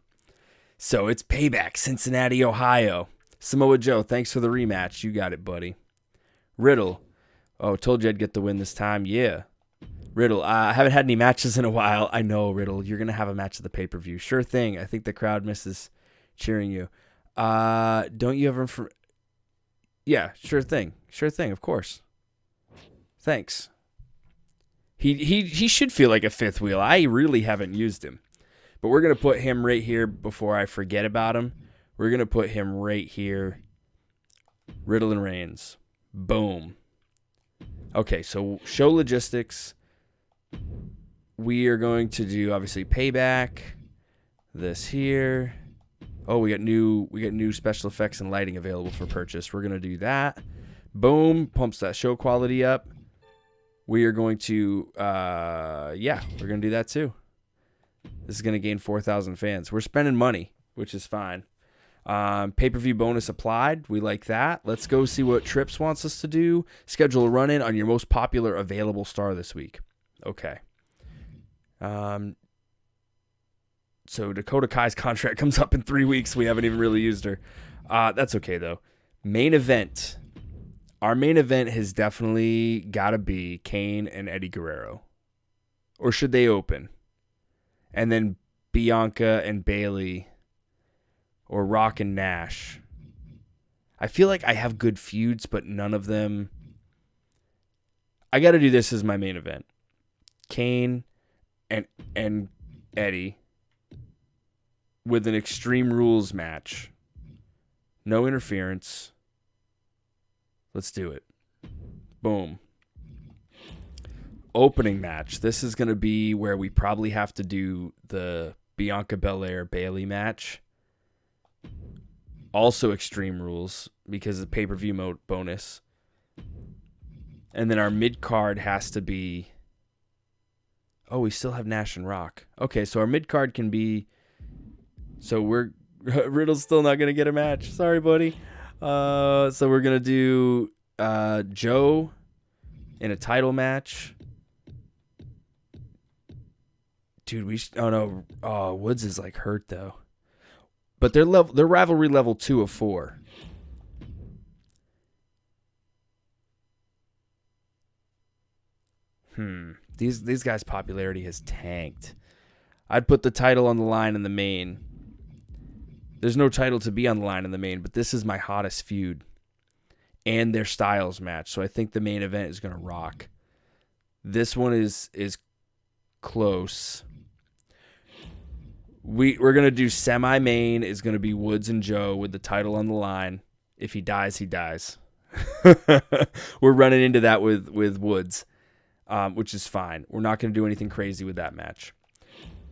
So it's Payback, Cincinnati, Ohio. Samoa Joe, thanks for the rematch. You got it, buddy. Riddle. Oh, told you I'd get the win this time. Yeah. Riddle, I haven't had any matches in a while. I know, Riddle. You're going to have a match at the pay-per-view. Sure thing. I think the crowd misses cheering you. Don't you ever... Yeah, sure thing. Sure thing, of course. Thanks. He should feel like a fifth wheel. I really haven't used him. But we're going to put him right here before I forget about him. We're going to put him right here. Riddle and Reigns. Boom. Okay, so show logistics. We are going to do, obviously, Payback. This here. Oh, we got new special effects and lighting available for purchase. We're going to do that. Boom. Pumps that show quality up. We are going to, we're going to do that too. This is going to gain 4,000 fans. We're spending money, which is fine. Pay-per-view bonus applied. We like that. Let's go see what Trips wants us to do. Schedule a run-in on your most popular available star this week. Okay. So Dakota Kai's contract comes up in 3 weeks. We haven't even really used her. That's okay, though. Main event. Our main event has definitely got to be Kane and Eddie Guerrero. Or should they open? And then Bianca and Bayley. Or Rock and Nash. I feel like I have good feuds, but none of them. I got to do this as my main event. Kane and Eddie with an Extreme Rules match. No interference. Let's do it. Boom. Opening match. This is going to be where we probably have to do the Bianca Belair Bayley match. Also Extreme Rules because of the pay-per-view mode bonus. And then our mid-card has to be... Oh, we still have Nash and Rock. Okay, so our mid-card can be... So we're... Riddle's still not going to get a match. Sorry, buddy. So we're going to do Joe in a title match. Dude, oh, no. Oh, Woods is, like, hurt, though. But they're rivalry level 2 of 4. These guys' popularity has tanked. I'd put the title on the line in the main. There's no title to be on the line in the main, but this is my hottest feud. And their styles match. So I think the main event is going to rock. This one is close. We're going to do semi-main. Is going to be Woods and Joe with the title on the line. If he dies, he dies. We're running into that with Woods. which is fine. We're not going to do anything crazy with that match.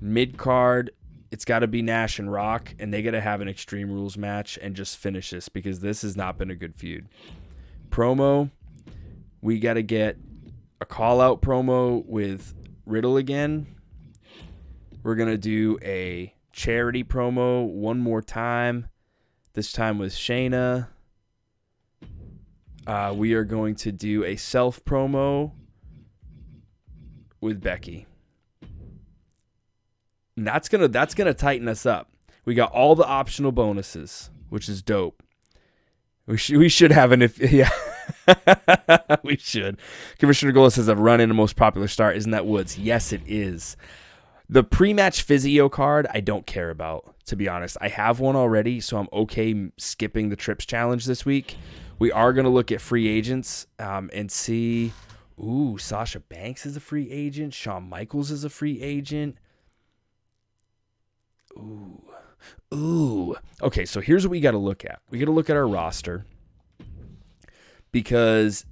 Mid-card, it's got to be Nash and Rock, and they got to have an Extreme Rules match and just finish this because this has not been a good feud. Promo, we got to get a call-out promo with Riddle again. We're going to do a charity promo one more time, this time with Shayna. We are going to do a self promo with Becky. And that's gonna tighten us up. We got all the optional bonuses, which is dope. We should have an yeah. We should. Commissioner Gola says I've run in the most popular star. Isn't that Woods? Yes, it is. The pre-match physio card, I don't care about, to be honest. I have one already, so I'm okay skipping the Trips Challenge this week. We are going to look at free agents and see. Ooh, Sasha Banks is a free agent. Shawn Michaels is a free agent. Ooh. Okay, so here's what we got to look at. We got to look at our roster because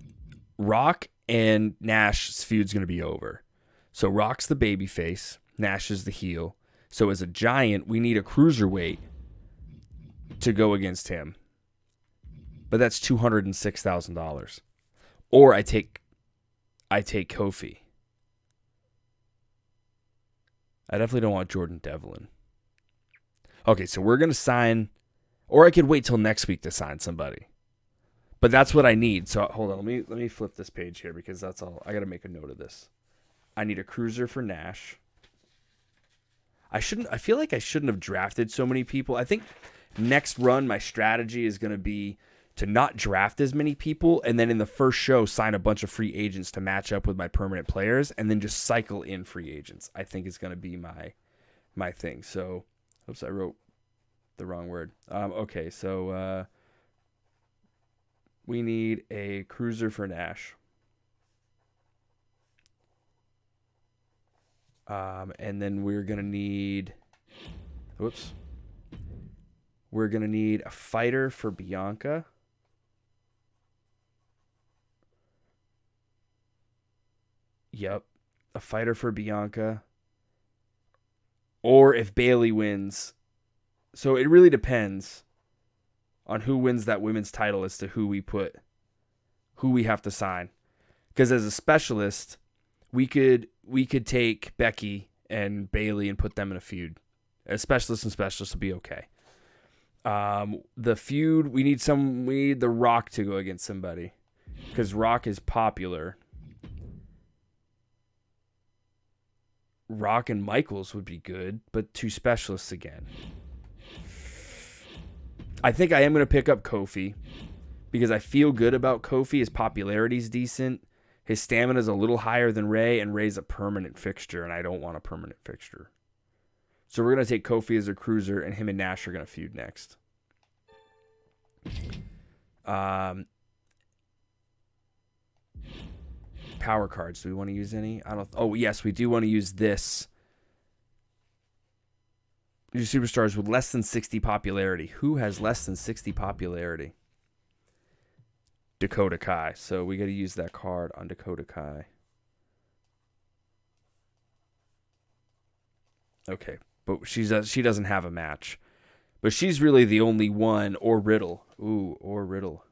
Rock and Nash's feud's going to be over. So Rock's the babyface. Nash is the heel. So as a giant, we need a cruiserweight to go against him. But that's $206,000. Or I take Kofi. I definitely don't want Jordan Devlin. Okay, so we're going to sign, or I could wait till next week to sign somebody. But that's what I need. So hold on, let me flip this page here because that's all. I got to make a note of this. I need a cruiser for Nash. I feel like I shouldn't have drafted so many people. I think next run my strategy is going to be to not draft as many people and then in the first show sign a bunch of free agents to match up with my permanent players and then just cycle in free agents. I think is going to be my thing. So, oops, I wrote the wrong word. Okay, so we need a cruiser for Nash. And then we're going to need a fighter for Bianca. Yep, a fighter for Bianca. Or if Bayley wins. So it really depends on who wins that women's title as to who we have to sign. Because as a specialist, we could take Becky and Bayley and put them in a feud. A specialist and specialist will be okay. The feud, we need The Rock to go against somebody. Because Rock is popular. Rock and Michaels would be good, but two specialists again. I think I am going to pick up Kofi because I feel good about Kofi. His popularity is decent. His stamina is a little higher than Ray, and Ray's a permanent fixture, and I don't want a permanent fixture. So we're going to take Kofi as a cruiser, and him and Nash are going to feud next. Power cards. Do we want to use any? Oh, yes, we do want to use this. New superstars with less than 60 popularity. Who has less than 60 popularity? Dakota Kai. So we got to use that card on Dakota Kai. Okay, but she doesn't have a match. But she's really the only one, or Riddle. Ooh, or Riddle.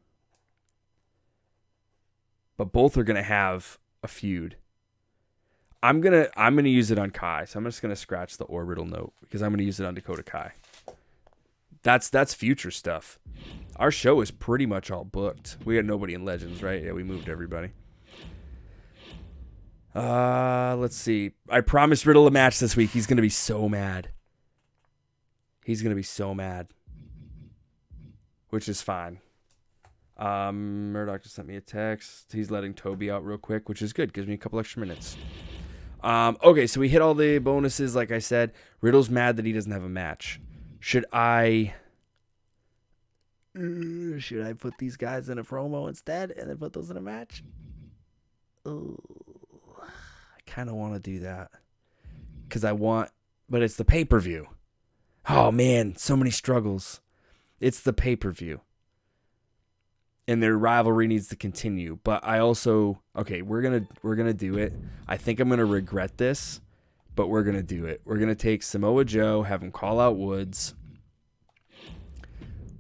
But both are gonna have a feud. I'm gonna use it on Kai, so I'm just gonna scratch the or Riddle note because I'm gonna use it on Dakota Kai. That's future stuff. Our show is pretty much all booked. We got nobody in Legends, right? Yeah, we moved everybody. Let's see. I promised Riddle a match this week. He's gonna be so mad. Which is fine. Murdock just sent me a text. He's letting Toby out real quick, which is good. Gives me a couple extra minutes. Okay, so we hit all the bonuses, like I said. Riddle's mad that he doesn't have a match. Should I put these guys in a promo instead and then put those in a match? Ooh, I kind of want to do that. But it's the pay-per-view. Oh, man, so many struggles. It's the pay-per-view. and their rivalry needs to continue. But I also, okay, we're gonna do it. I think I'm gonna regret this, but we're gonna do it. We're gonna take Samoa Joe, have him call out Woods.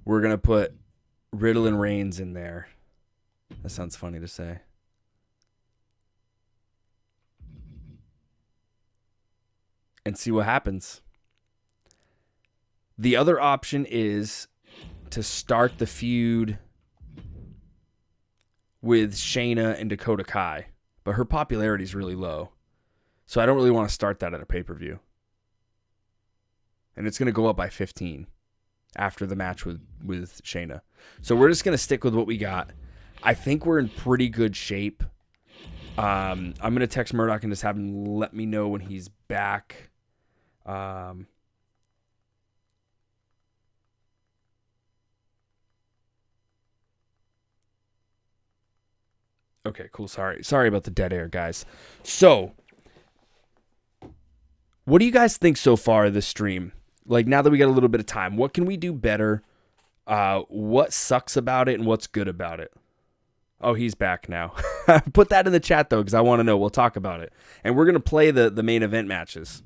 We're gonna put Riddle and Reigns in there. That sounds funny to say. And see what happens. The other option is to start the feud with Shayna and Dakota Kai, but her popularity is really low. So I don't really want to start that at a pay-per-view. And it's going to go up by 15 after the match with Shayna. So we're just going to stick with what we got. I think we're in pretty good shape. I'm going to text Murdock and just have him let me know when he's back. Okay, cool. Sorry about the dead air, guys. So, what do you guys think so far of this stream? Like, now that we got a little bit of time, what can we do better? What sucks about it and what's good about it? Oh, he's back now. Put that in the chat, though, because I want to know. We'll talk about it. And we're going to play the main event matches,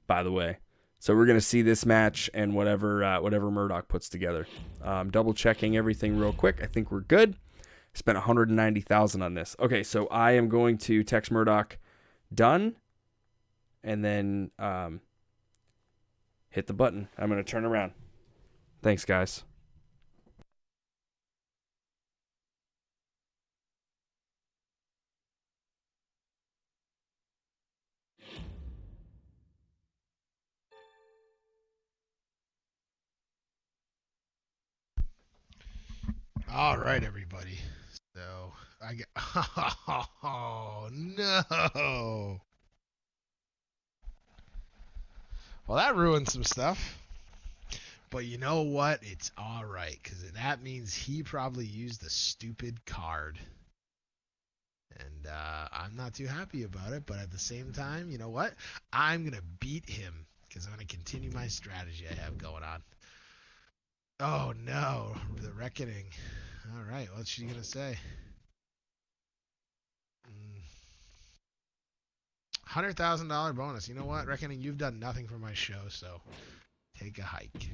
by the way. So we're going to see this match and whatever Murdock puts together. Double checking everything real quick. I think we're good. Spent 190,000 on this. Okay, so I am going to text Murdock done, and then hit the button. I'm going to turn around. Thanks, guys. All right, everybody. So I get. Oh no! Well, that ruined some stuff. But you know what? It's all right, because that means he probably used the stupid card. And I'm not too happy about it, but at the same time, you know what? I'm going to beat him, because I'm going to continue my strategy I have going on. Oh, no. The Reckoning. All right. What's she going to say? $100,000 bonus. You know what, Reckoning? You've done nothing for my show, so take a hike.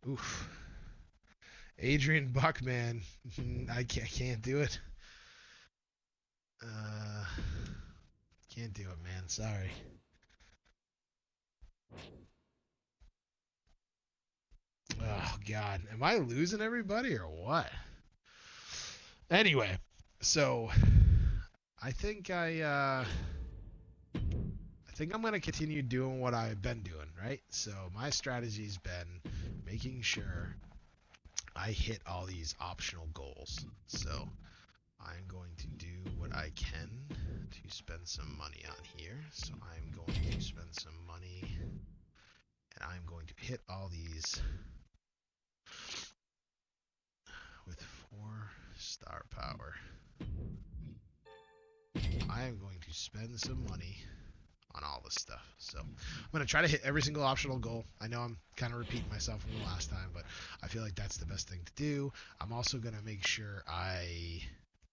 Oof. Adrian Buckman. I can't do it. Can't do it, man. Sorry. Oh, God. Am I losing everybody or what? Anyway, so I think I'm going to continue doing what I've been doing, right? So my strategy's been making sure I hit all these optional goals. So I'm going to do what I can to spend some money on here. So I'm going to spend some money, and I'm going to hit all these with 4-star power. I am going to spend some money on all this stuff. So I'm going to try to hit every single optional goal. I know I'm kind of repeating myself from the last time, but I feel like that's the best thing to do. I'm also going to make sure I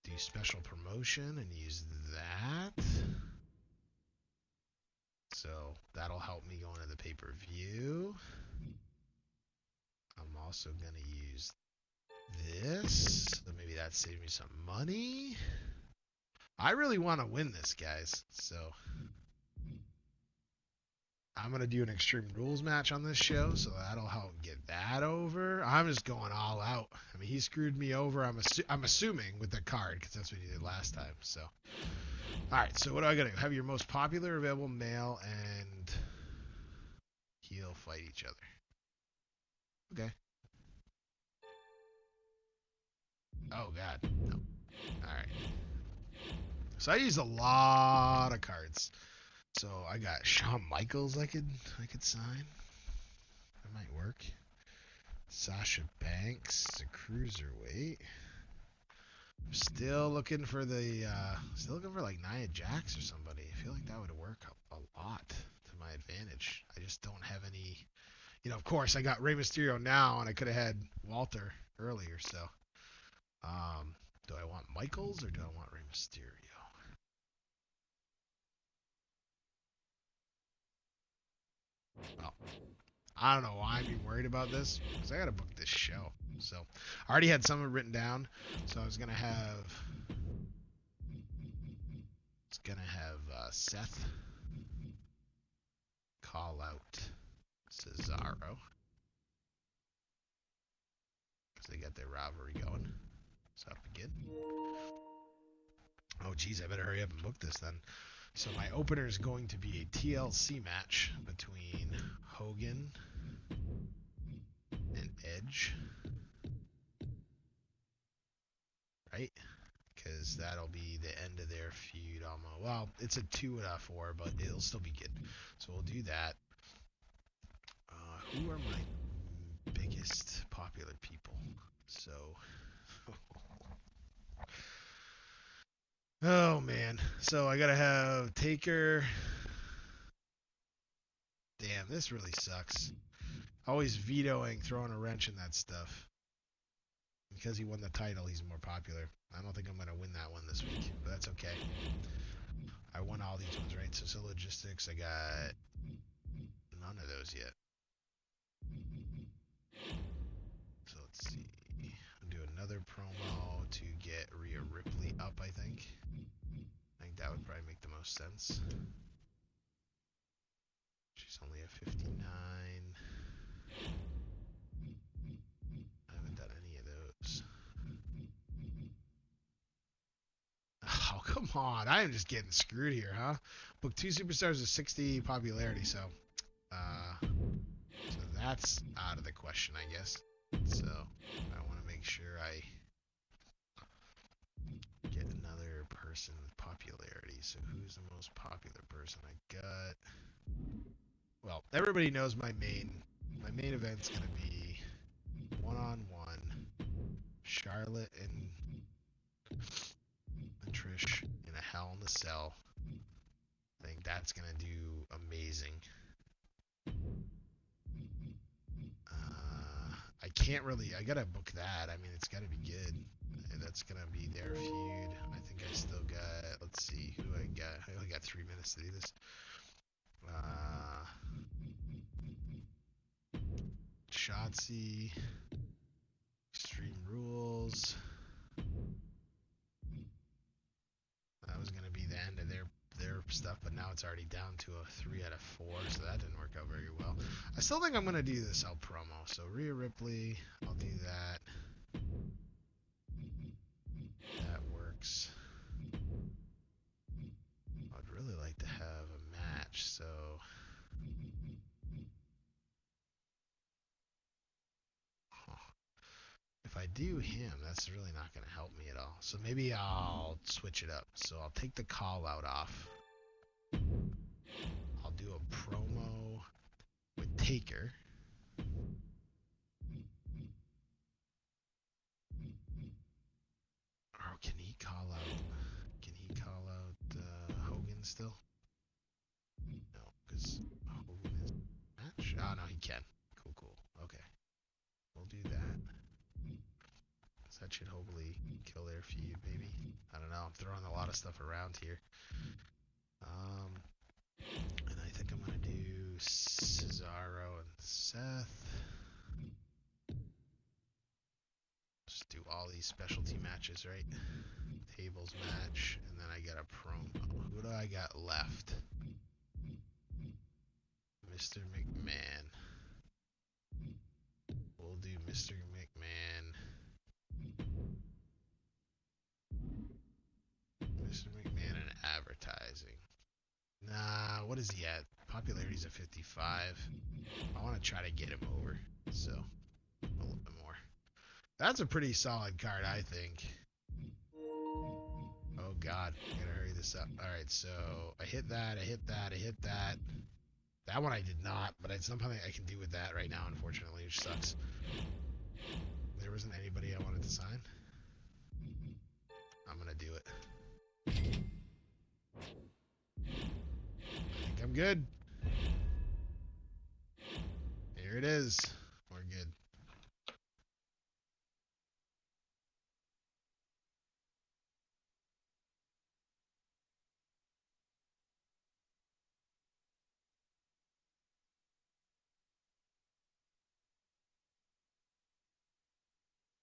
do special promotion and use that. So that'll help me go into the pay-per-view. I'm also going to use this. So maybe that saves me some money. I really want to win this, guys. So I'm going to do an Extreme Rules match on this show, so that'll help get that over. I'm just going all out. I mean, he screwed me over, I'm assuming, with the card, because that's what he did last time. So, all right, so what do I got to do? Have your most popular available male and heel fight each other. Okay. Oh, God. No. All right. So I used a lot of cards. So I got Shawn Michaels I could sign. That might work. Sasha Banks, a cruiserweight. Still looking for like Nia Jax or somebody. I feel like that would work a lot to my advantage. I just don't have any of course, I got Rey Mysterio now, and I could have had Walter earlier. So, do I want Michaels or do I want Rey Mysterio? Well, I don't know why I'm even worried about this, because I got to book this show. So, I already had some written down, so I was going to have... Seth call out Cesaro, because they got their rivalry going. So that'll be good. Oh, geez, I better hurry up and book this then. So my opener is going to be a TLC match between Hogan and Edge. Right? Because that'll be the end of their feud almost. Well, it's a 2 out of 4, but it'll still be good. So we'll do that. Who are my biggest popular people? So... oh, man. So I gotta have Taker... Damn, this really sucks. Always vetoing, throwing a wrench in that stuff. Because he won the title, he's more popular. I don't think I'm going to win that one this week, but that's okay. I won all these ones, right? So logistics, I got none of those yet. So let's see. I'll do another promo to get Rhea Ripley up, I think. I think that would probably make the most sense. She's only at 59. I haven't done any of those. Oh, come on. I am just getting screwed here, huh? Book 2 superstars with 60 popularity, so that's out of the question, I guess. So I want to make sure I get another person with popularity. So who's the most popular person I got? Well, everybody knows my main event's going to be one-on-one Charlotte and Trish in a Hell in a Cell. I think that's going to do amazing. I can't really... I got to book that. I mean, it's got to be good. That's going to be their feud. I think I still got... Let's see. Who do I got? I only got 3 minutes to do this. Shotzi. Extreme Rules. That was going to be the end of their stuff, but now it's already down to a 3 out of 4, so that didn't work out very well. I still think I'm going to do this out promo. So Rhea Ripley, I'll do that. That works. I'd really like to have a match, so... If I do him, that's really not going to help me at all. So maybe I'll switch it up. So I'll take the call out off. I'll do a promo with Taker. Or can he call out? Can he call out Hogan still? No, because Hogan is match. Oh no, he can. Cool. Okay, we'll do that. That should hopefully kill their feud, maybe. I don't know. I'm throwing a lot of stuff around here. And I think I'm going to do Cesaro and Seth. Just do all these specialty matches, right? Tables match. And then I got a promo. Who do I got left? Mr. McMahon. We'll do Mr. McMahon. Mr. McMahon and advertising. Nah, what is he at? Popularity's at 55. I want to try to get him over, so a little bit more. That's a pretty solid card, I think. Oh God, I gotta hurry this up. All right, so I hit that. That one I did not, but it's something I can do with that right now, unfortunately, which sucks. There wasn't anybody I wanted to sign. I'm gonna do it. I think I'm good. Here Here it is. We're good.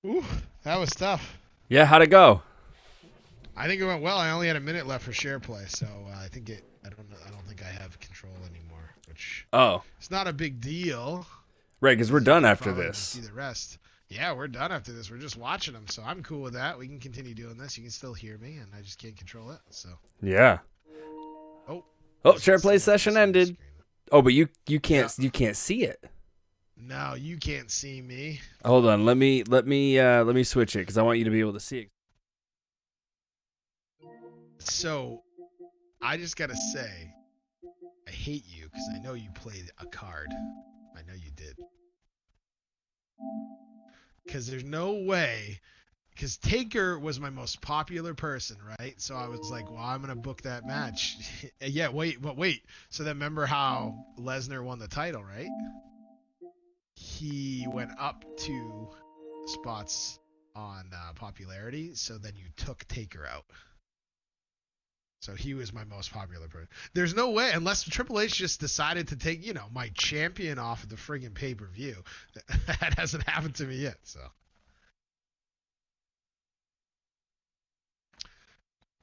Ooh, that was tough. Yeah, how'd it go? I think it went well. I only had a minute left for share play, so I think it. I don't know. I don't think I have control anymore, which Oh, it's not a big deal. right, because we're done after Probably this. See the rest. Yeah, we're done after this. We're just watching them, so I'm cool with that. We can continue doing this. You can still hear me, and I just can't control it. So. Yeah. Oh. Oh, share play session ended. Oh, but you can't see it. No, you can't see me. Hold on, let me switch it because I want you to be able to see it. So, I just gotta say, I hate you because I know you played a card. I know you did. Because there's no way. Because Taker was my most popular person, right? So I was like, well, I'm gonna book that match. Yeah, wait. So then remember how Lesnar won the title, right? He went up 2 spots on popularity, so then you took Taker out. So he was my most popular person. There's no way, unless Triple H just decided to take, my champion off of the friggin' pay-per-view. That hasn't happened to me yet, so.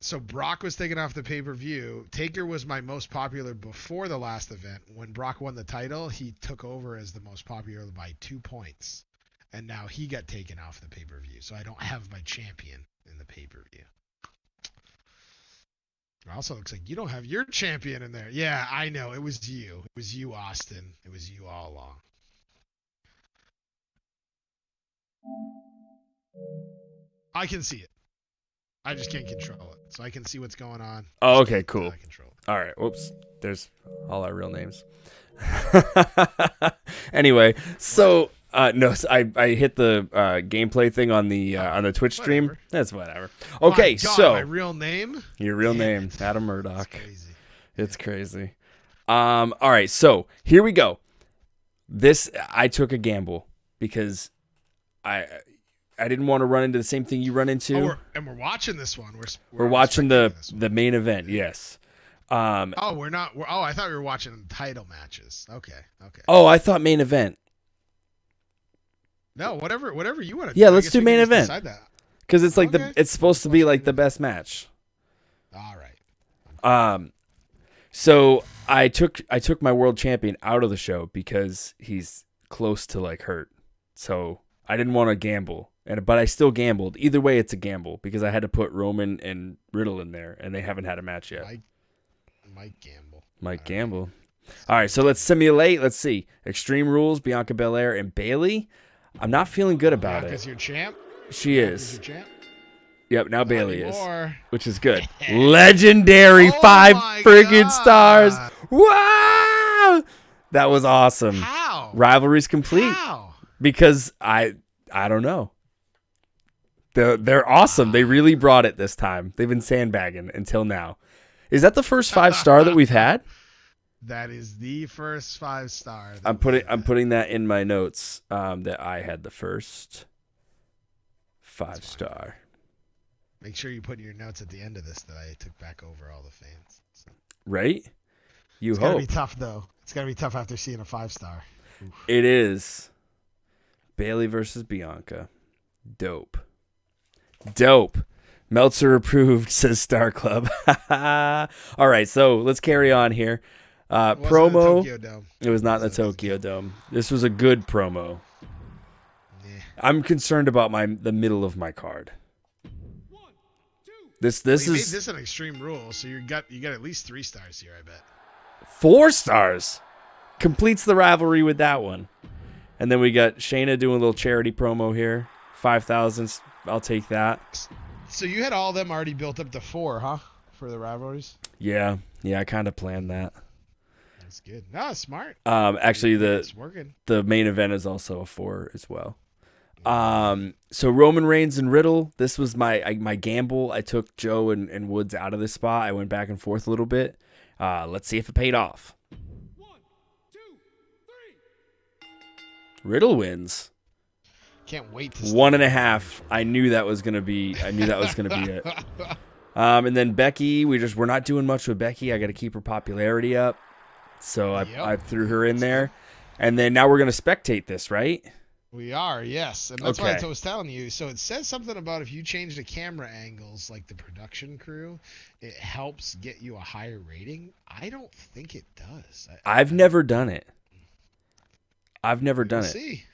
So Brock was taken off the pay-per-view. Taker was my most popular before the last event. When Brock won the title, he took over as the most popular by 2 points. And now he got taken off the pay-per-view. So I don't have my champion in the pay-per-view. It also looks like you don't have your champion in there. Yeah, I know. It was you. It was you, Austin. It was you all along. I can see it. I just can't control it. So I can see what's going on. Oh, okay, cool. Control it. All right. Whoops. There's all our real names. Anyway, so no, so I hit the gameplay thing on the Twitch stream. Whatever. That's whatever. Okay, My God, so my real name? your real Damn name, it. Adam Murdock. That's crazy. It's crazy. All right, so here we go. This I took a gamble because I didn't want to run into the same thing you run into. Oh, we're watching this one. We're watching the this one. the main event. Yes. We're not. I thought we were watching title matches. Okay. Oh, I thought main event. No, whatever you want to do. Yeah, I let's guess do we can main just event. decide that. Because it's like Okay. it's supposed to be like the best match. All right. So I took my world champion out of the show because he's close to like hurt. So I didn't want to gamble, but I still gambled. Either way, it's a gamble because I had to put Roman and Riddle in there, and they haven't had a match yet. Mike Gamble. All right, so let's simulate. Let's see. Extreme Rules, Bianca Belair, and Bayley. I'm not feeling good about Bianca's it. your champ. She Bianca's is. your champ. Yep, now Bayley is, Anymore. which is good. Legendary Oh 5 my friggin' God. stars. Wow, that was awesome. How? Rivalry's complete How? because I don't know. They're awesome. They really brought it this time. They've been sandbagging until now. Is that the first 5-star that we've had? That is the first 5-star. I'm putting that in my notes. That I had the first 5-star. Make sure you put in your notes at the end of this that I took back over all the fans. So. Right? You It's hope. gonna be tough though. It's gonna be tough after seeing a 5-star. It is. Bayley versus Bianca. Dope. Meltzer approved, says Star Club. All right, so let's carry on here. Promo. It was not in the Tokyo Dome. This was a good promo. Yeah. I'm concerned about the middle of my card. 1, 2. This Well, is you made this an extreme rule, so you got at least 3 stars here, I bet. 4 stars. Completes the rivalry with that one. And then we got Shayna doing a little charity promo here. 5,000. I'll take that. So you had all of them already built up to 4, huh? For the rivalries? Yeah, I kind of planned that. That's good. No, it's smart. Actually, It's working. the main event is also a 4 as well. So Roman Reigns and Riddle. This was my gamble. I took Joe and Woods out of this spot. I went back and forth a little bit. Let's see if it paid off. 1, 2, 3. Riddle wins. Can't wait to 1.5. I knew that was gonna be. It. And then Becky, we're not doing much with Becky. I got to keep her popularity up, so I threw her in there. And then now we're gonna spectate this, right? We are, yes, and that's why I was telling you. So it says something about if you change the camera angles, like the production crew, it helps get you a higher rating. I don't think it does. I've never done it. See.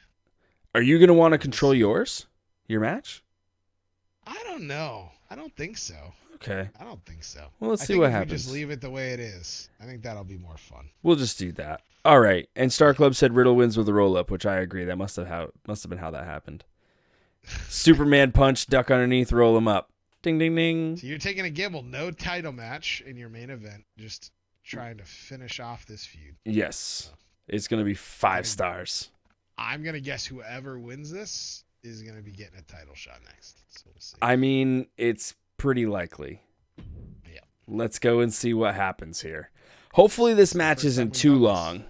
Are you gonna want to control your match? I don't know. I don't think so. Okay. I don't think so. Well, let's see what happens. We just leave it the way it is. I think that'll be more fun. We'll just do that. All right. And Star Club said Riddle wins with a roll up, which I agree. That must have been how that happened. Superman punch, duck underneath, roll him up. Ding, ding, ding. So you're taking a gamble. No title match in your main event. Just trying to finish off this feud. Yes. It's going to be 5 stars. I'm going to guess whoever wins this is going to be getting a title shot next. So we'll see. I mean, it's pretty likely. Yeah. Let's go and see what happens here. Hopefully this match isn't too long.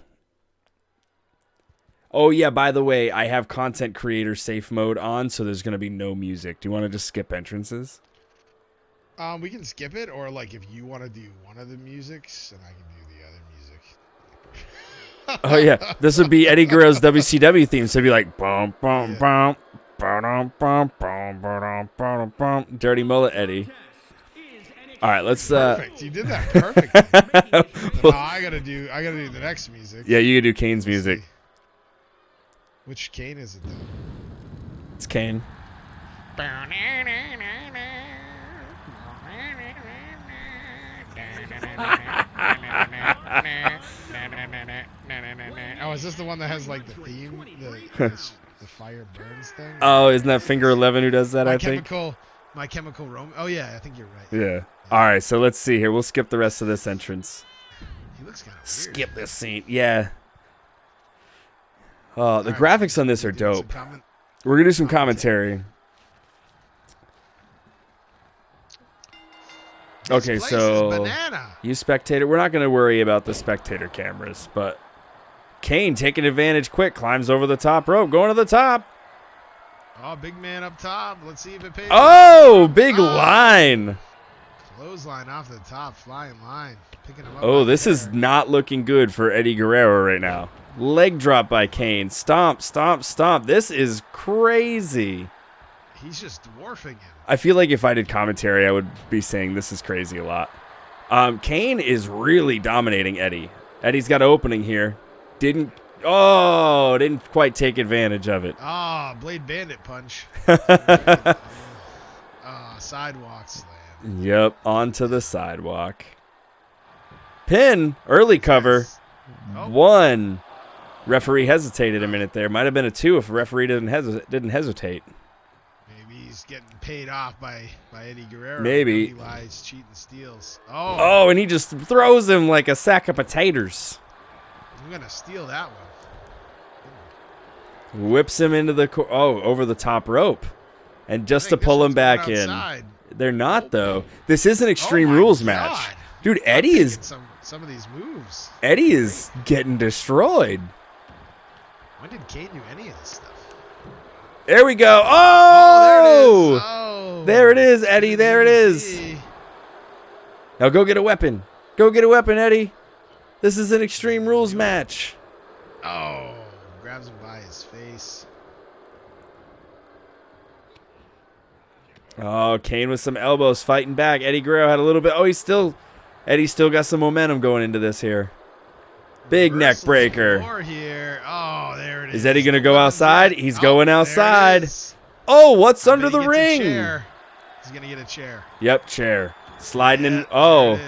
Oh, yeah, by the way, I have content creator safe mode on, so there's going to be no music. Do you want to just skip entrances? We can skip it, or like if you want to do one of the musics, and I can do the other music. Oh, yeah. This would be Eddie Guerrero's WCW theme, so it'd be like, bum, bum, bum, bum, bum, bum, bum, bum, bum, Dirty Mullet Eddie. All right, let's. Perfect. You did that perfectly. Well, I gotta do the next music. Yeah, you can do Kane's music. Which Kane is it though? It's Kane. Oh, is this the one that has like the theme, the fire burns thing? Oh, isn't that Finger 11 who does that? I think. My Chemical Romance. Oh yeah, I think you're right. Yeah. All right, so let's see here. We'll skip the rest of this entrance. He looks kind of weird. Skip this scene. Yeah. Oh, the graphics on this are dope. We're gonna do some commentary. Okay, so you spectator. We're not gonna worry about the spectator cameras, but Kane taking advantage quick, climbs over the top rope, going to the top. Oh, big man up top. Let's see if it pays. Oh, big line. Clothesline off the top, flying line. Picking him up. Oh, this is not looking good for Eddie Guerrero right now. Leg drop by Kane. Stomp, stomp, stomp. This is crazy. He's just dwarfing him. I feel like if I did commentary, I would be saying this is crazy a lot. Kane is really dominating Eddie. Eddie's got an opening here. Didn't quite take advantage of it. Blade Bandit punch. Sidewalk slam. Yep, onto the sidewalk. Pin, early cover. Yes. Oh. 1. Referee hesitated a minute there. Might have been a 2 if the referee didn't hesitate. Maybe he's getting paid off by Eddie Guerrero. Maybe. He lies, cheat, and steals. Oh, and he just throws him like a sack of potatoes. I'm going to steal that one. Whips him into the over the top rope. And just to pull him back in. They're not, though. This is an Extreme Rules match. Dude, Eddie is... Some of these moves. Eddie is getting destroyed. When did Kane do any of this stuff? There we go. There it is, Eddie. There it is. Now go get a weapon. Go get a weapon, Eddie. This is an Extreme Rules match. Oh, grabs him by his face. Oh, Kane with some elbows fighting back. Eddie Guerrero had a little bit. Oh, Eddie's still got some momentum going into this here. Big neck breaker. Here. Oh, there it is. Is Eddie going to go outside? He's going outside. Oh, what's under the ring? He's going to get a chair. Yep, chair. Sliding in. Oh.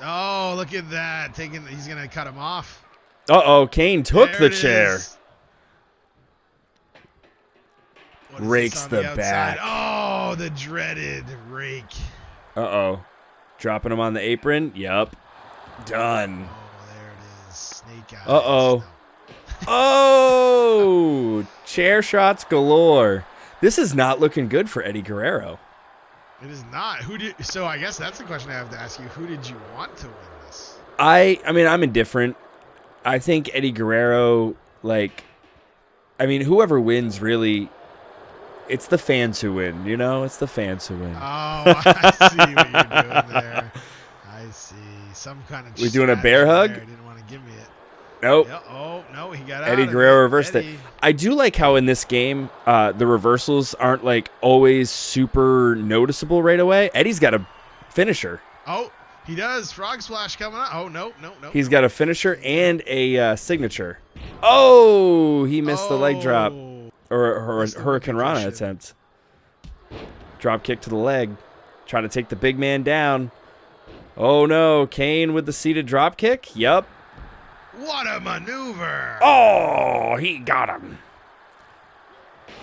Oh, look at that. He's going to cut him off. Uh-oh, Kane took the chair. Rakes the back. Oh, the dreaded rake. Uh-oh. Dropping him on the apron. Yup. Done. Oh, there it is. Snake eyes. Uh-oh. Oh! Chair shots galore. This is not looking good for Eddie Guerrero. It is not. So I guess that's the question I have to ask you. Who did you want to win this? I mean, I'm indifferent. I think Eddie Guerrero, I mean, whoever wins, really, it's the fans who win. You know, it's the fans who win. Oh, I see what you're doing there. I see. Some kind of. We doing a bear hug? There. Didn't want to give me it. Nope. Yeah, oh no, he got out. Eddie of Guerrero it. reversed it. Eddie. I do like how in this game, the reversals aren't like always super noticeable right away. Eddie's got a finisher. Oh, he does. Frog splash coming up. Oh no. He's got a finisher and a signature. Oh, he missed the leg drop or a Hurricane Rana attempt. Drop kick to the leg, trying to take the big man down. Oh no, Kane with the seated drop kick. Yup. What a maneuver! Oh, he got him.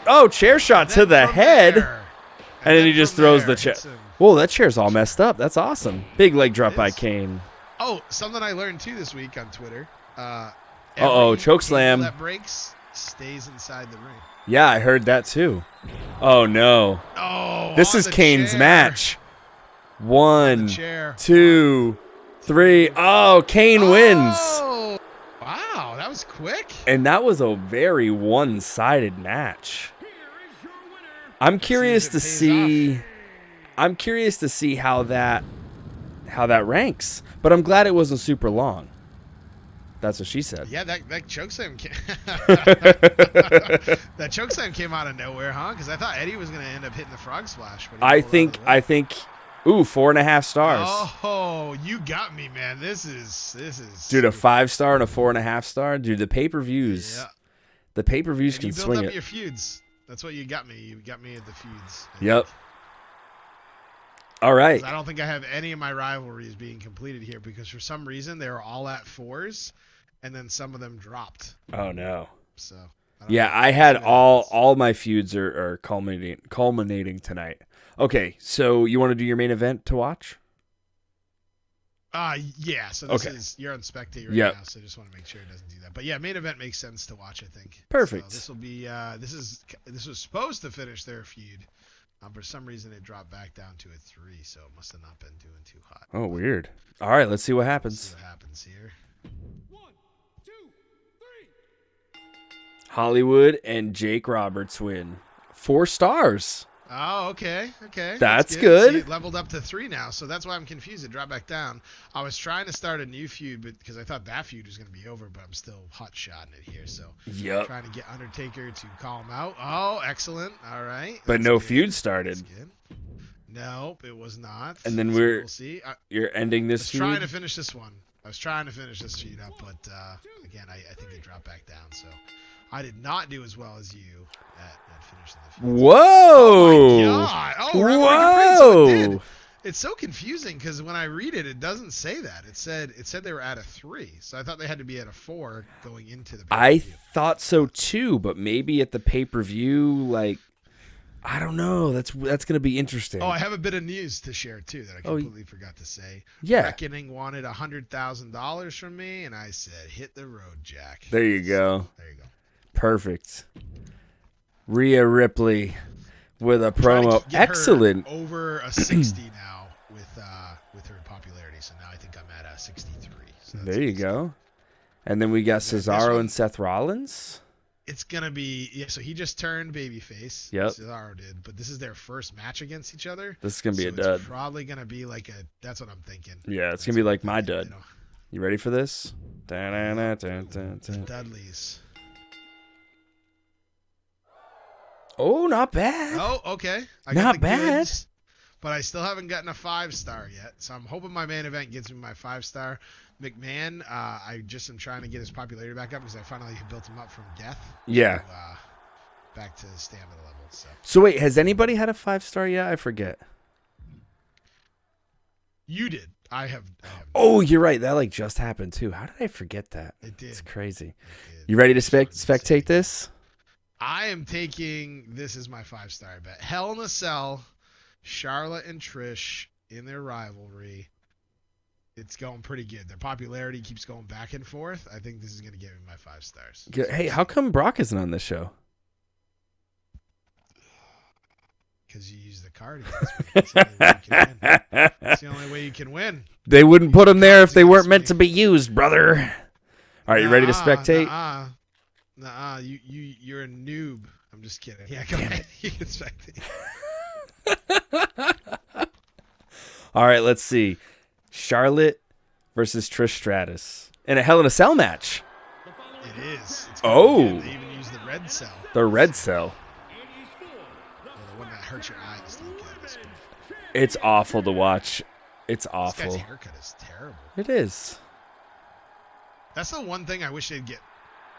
Oh, chair shot to the head. And then he just throws the chair. Whoa, that chair's all messed up. That's awesome. Big leg drop by Kane. Oh, something I learned too this week on Twitter. Choke slam. That breaks stays inside the ring. Yeah, I heard that too. Oh, no. Oh, this is Kane's match. 1, 2, 3. Oh, Kane wins. Wow, that was quick. And that was a very one-sided match. I'm curious to see. I'm curious to see how that ranks. But I'm glad it wasn't super long. That's what she said. Yeah, that chokeslam came. That chokeslam came out of nowhere, huh? Because I thought Eddie was going to end up hitting the frog splash. But I think. Ooh, 4.5 stars. Oh, you got me, man. This is. Dude, a 5-star and a 4.5 star. Dude, the pay-per-views. Yeah. The pay-per-views can swing it. You built up your feuds. That's what you got me. You got me at the feuds. Yep. All right. I don't think I have any of my rivalries being completed here because for some reason they were all at 4s, and then some of them dropped. Oh no. So. I had all my feuds are culminating tonight. Okay, so you want to do your main event to watch? Yeah. So this is you're on spectate right now, so I just want to make sure it doesn't do that. But yeah, main event makes sense to watch. I think. Perfect. So this will be this was supposed to finish their feud. For some reason, it dropped back down to a 3, so it must have not been doing too hot. Oh, weird. All right, let's see what happens. See what happens here. 1, 2, 3. Hollywood and Jake Roberts win. 4 stars. Oh, okay. That's good. See, it leveled up to 3 now, so that's why I'm confused. It dropped back down. I was trying to start a new feud, because I thought that feud was going to be over, but I'm still hot-shotting it here. So trying to get Undertaker to call him out. Oh, excellent. All right. But no feud started. Nope, it was not. And then we'll see. You're ending this feud? I was trying to finish this one. I was trying to finish this feud up, but again, I think it dropped back down. So I did not do as well as you at finishing the feud. Whoa! Oh, my God. Oh, right. So it did. It's so confusing because when I read it, it doesn't say that. It said they were at a 3, so I thought they had to be at a 4 going into the pay-per-view. I thought so too, but maybe at the pay-per-view, like, I don't know. That's gonna be interesting. Oh, I have a bit of news to share too that I completely forgot to say. Yeah. Reckoning wanted $100,000 from me, and I said, "Hit the road, Jack." There you go. There you go. Perfect. Rhea Ripley with a promo. Excellent. Over a 60 now with her popularity. So now I think I'm at a 63. So there you go. And then we got Cesaro and Seth Rollins. It's gonna be so he just turned babyface. Yep. Cesaro did, but this is their first match against each other. This is gonna be a dud. It's probably gonna be like a. That's what I'm thinking. Yeah, it's gonna be like my dud. You ready for this? Dudleys. Oh, not bad. Oh, okay. Not bad. Goods, but I still haven't gotten a 5-star yet. So I'm hoping my main event gets me my 5-star. McMahon, I just am trying to get his popularity back up because I finally built him up from death. Yeah. To, back to stamina level. So wait, has anybody had a 5-star yet? I forget. You did. I have. Oh, you're right. That like just happened too. How did I forget that? It did. It's crazy. It did. You ready to spectate this? I am taking this as my 5-star bet. Hell in a Cell, Charlotte and Trish in their rivalry. It's going pretty good. Their popularity keeps going back and forth. I think this is going to give me my 5 stars. Hey, how come Brock isn't on this show? Because you use the card against me. That's the only way you can win. They wouldn't put him there if they weren't meant to be used, brother. All right, you ready to spectate? Nah, you're a noob. I'm just kidding. Yeah, go ahead. You can spectate. All right, let's see. Charlotte versus Trish Stratus in a Hell in a Cell match. It is. It's Oh. good. They even use the red cell. The red cell. Yeah, the one that hurts your eyes. Don't get this one. It's awful to watch. It's This awful. guy's haircut is terrible. It is. That's the one thing I wish they'd get.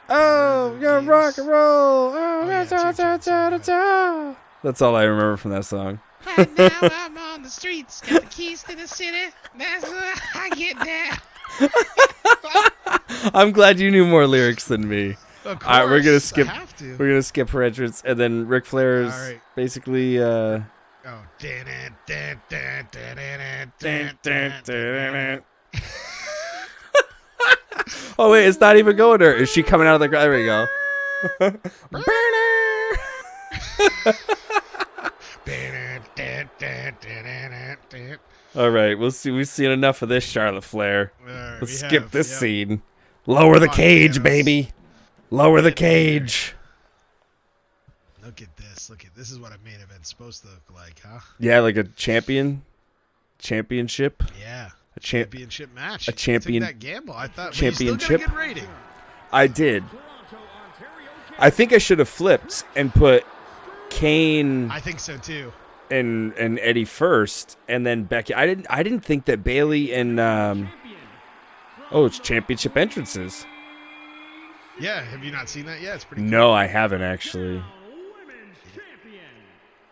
Oh, the you're games. rock and roll. Oh, yeah, it's your turn, sorry. That's all I remember from that song. Right now I'm on the streets, got the keys to the city. That's where I get down. I'm glad you knew more lyrics than me. Of course, All right, we're gonna skip. I have to. We're gonna skip her entrance, and then Ric Flair's All right. basically. Oh. Oh wait, it's not even going to her. Is she coming out of the ground? There we go. All right, we'll see. We've seen enough of this Charlotte Flair. Let's skip this scene. Lower the Come on, cage, Thanos. baby. Lower the Get in there. cage. Look at this. This is what a main event's supposed to look like, huh? Yeah, like a championship. Yeah. A champ. Championship match. a champion- Take that gamble. I thought championship? But you still got a good rating. I did. I think I should have flipped and put Kane I think so too. and Eddie first, and then Becky. I didn't think that Bailey and it's championship entrances. Yeah. Have you not seen that yet? It's pretty cool. No, I haven't actually.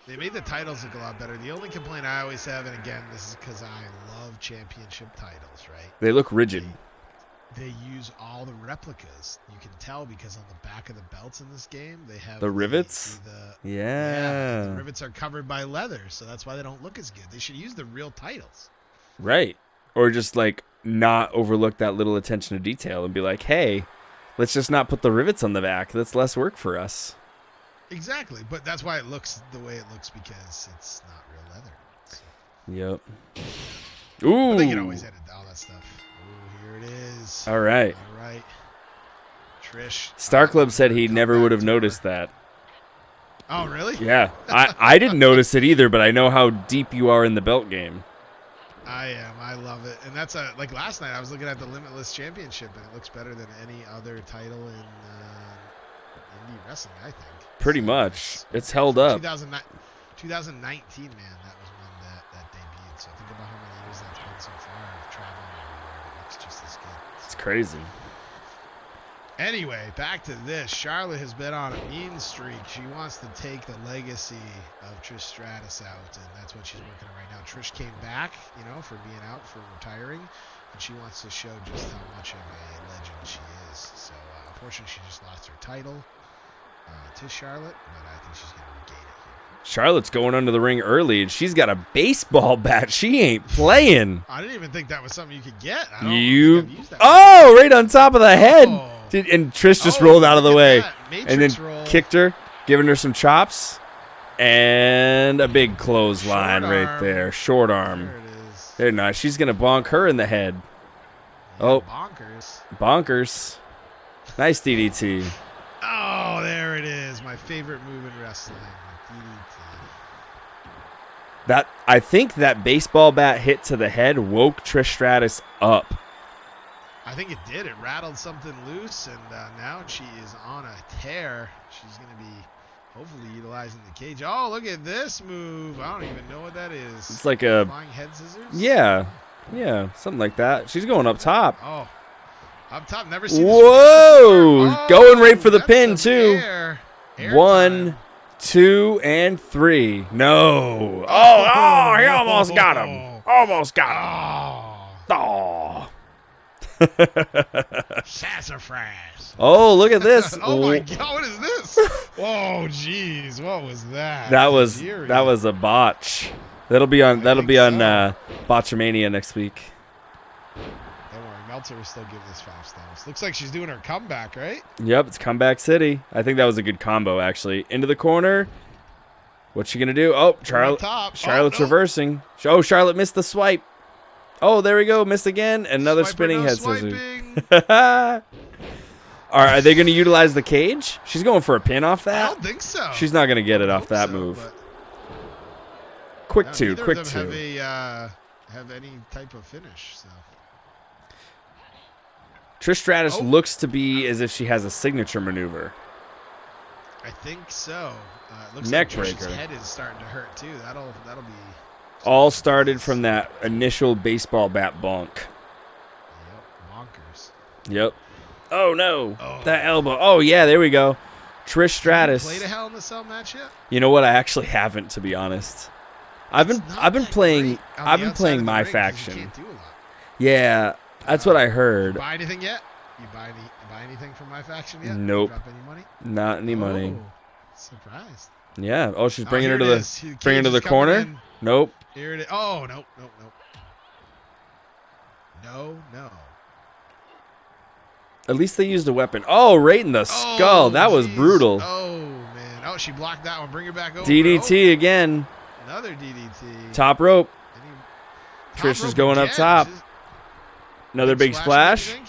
They made the titles look a lot better. The only complaint I always have, and again, this is because I love championship titles, right? They look rigid. They use all the replicas. You can tell because on the back of the belts in this game, they have The rivets? Yeah, the Yeah. rivets are covered by leather, so that's why they don't look as good. They should use the real titles. Right. Or just like not overlook that little attention to detail and be like, hey, let's just not put the rivets on the back. That's less work for us. Exactly, but that's why it looks the way it looks because it's not real leather. So. Yep. But Ooh. they can always edit all that stuff. Ooh, here it is. All right. All right. Trish. Star Club said he come never back would have to noticed her. that. Oh, really? Yeah. I didn't notice it either, but I know how deep you are in the belt game. I am. I love it. And that's like last night I was looking at the Limitless Championship and it looks better than any other title in indie wrestling, I think. Pretty much. It's held up. 2019, man, that was when that debuted. So think about how many years that's been so far of traveling everywhere. It looks just as good. It's crazy. Anyway, back to this. Charlotte has been on a mean streak. She wants to take the legacy of Trish Stratus out, and that's what she's working on right now. Trish came back, for being out, for retiring, and she wants to show just how much of a legend she is. So, unfortunately, she just lost her title to Charlotte, but I think she's going to regain it here. Charlotte's going under the ring early, and she's got a baseball bat. She ain't playing. I didn't even think that was something you could get. I don't You. think I've used that Oh, right on top of the head. Oh. And Trish just Oh, rolled out of the look way. at that. And then Matrix roll. kicked her, giving her some chops. And a big clothesline Short right arm. there. Short arm. There it is. They're nice. She's going to bonk her in the head. Yeah, Oh. bonkers. Bonkers. Nice DDT. Oh, there it is. My favorite move in wrestling. DDT. I think that baseball bat hit to the head woke Trish Stratus up. I think it did. It rattled something loose, and now she is on a tear. She's going to be hopefully utilizing the cage. Oh, look at this move. I don't even know what that is. It's like a... Flying head scissors? Yeah, something like that. She's going up top. Oh, up top. Never seen this Whoa! before. Going right for the that's pin, some too. Air 1, time. 2, and 3. No. Oh, he almost got him. Almost got him. Oh. Oh. Sassafras. Oh, look at this. Oh my God! What is this? Whoa, jeez! What was that? That was Serious. a botch. That'll be on think so. Botchamania next week. Don't worry, Meltzer will still give this 5 stars. Looks like she's doing her comeback, right? Yep, it's Comeback City. I think that was a good combo actually. Into the corner. What's she gonna do? Oh, Top. Charlotte's Oh, no. reversing. Oh, Charlotte missed the swipe. Oh, there we go. Missed again. Another Swiper, spinning no head swiping. scissors. Are they going to utilize the cage? She's going for a pin off I that. don't think so. She's not going to get it I off hope that so, move. but Quick no, two, neither quick of them two. have any type of finish. So. Trish Stratus Oh. looks to be as if she has a signature maneuver. I think so. It looks Neck like Trish's breaker. head is starting to hurt too. That'll be. All started from that initial baseball bat bonk. Yep, bonkers. Yep. Oh no, Oh. that elbow. Oh yeah, there we go. Trish Stratus. Have you played a Hell in the Cell match yet? You know what? I actually haven't, to be honest. I've been playing my faction. You can't do a lot. Yeah, that's what I heard. You buy anything yet? You buy anything from my faction yet? Nope. Drop any money? Not any money. Oh, surprised. Yeah. Oh, she's bringing her here to it the is. bringing her cage to is the coming corner. in. Nope. Here it is. Oh, nope. No. At least they used a weapon. Oh, right in the skull. That was jeez. brutal. Oh, man. Oh, she blocked that one. Bring her back over. DDT again. Another DDT. Top rope. Top Trish is rope going up again. top. Just Another big splash. you think?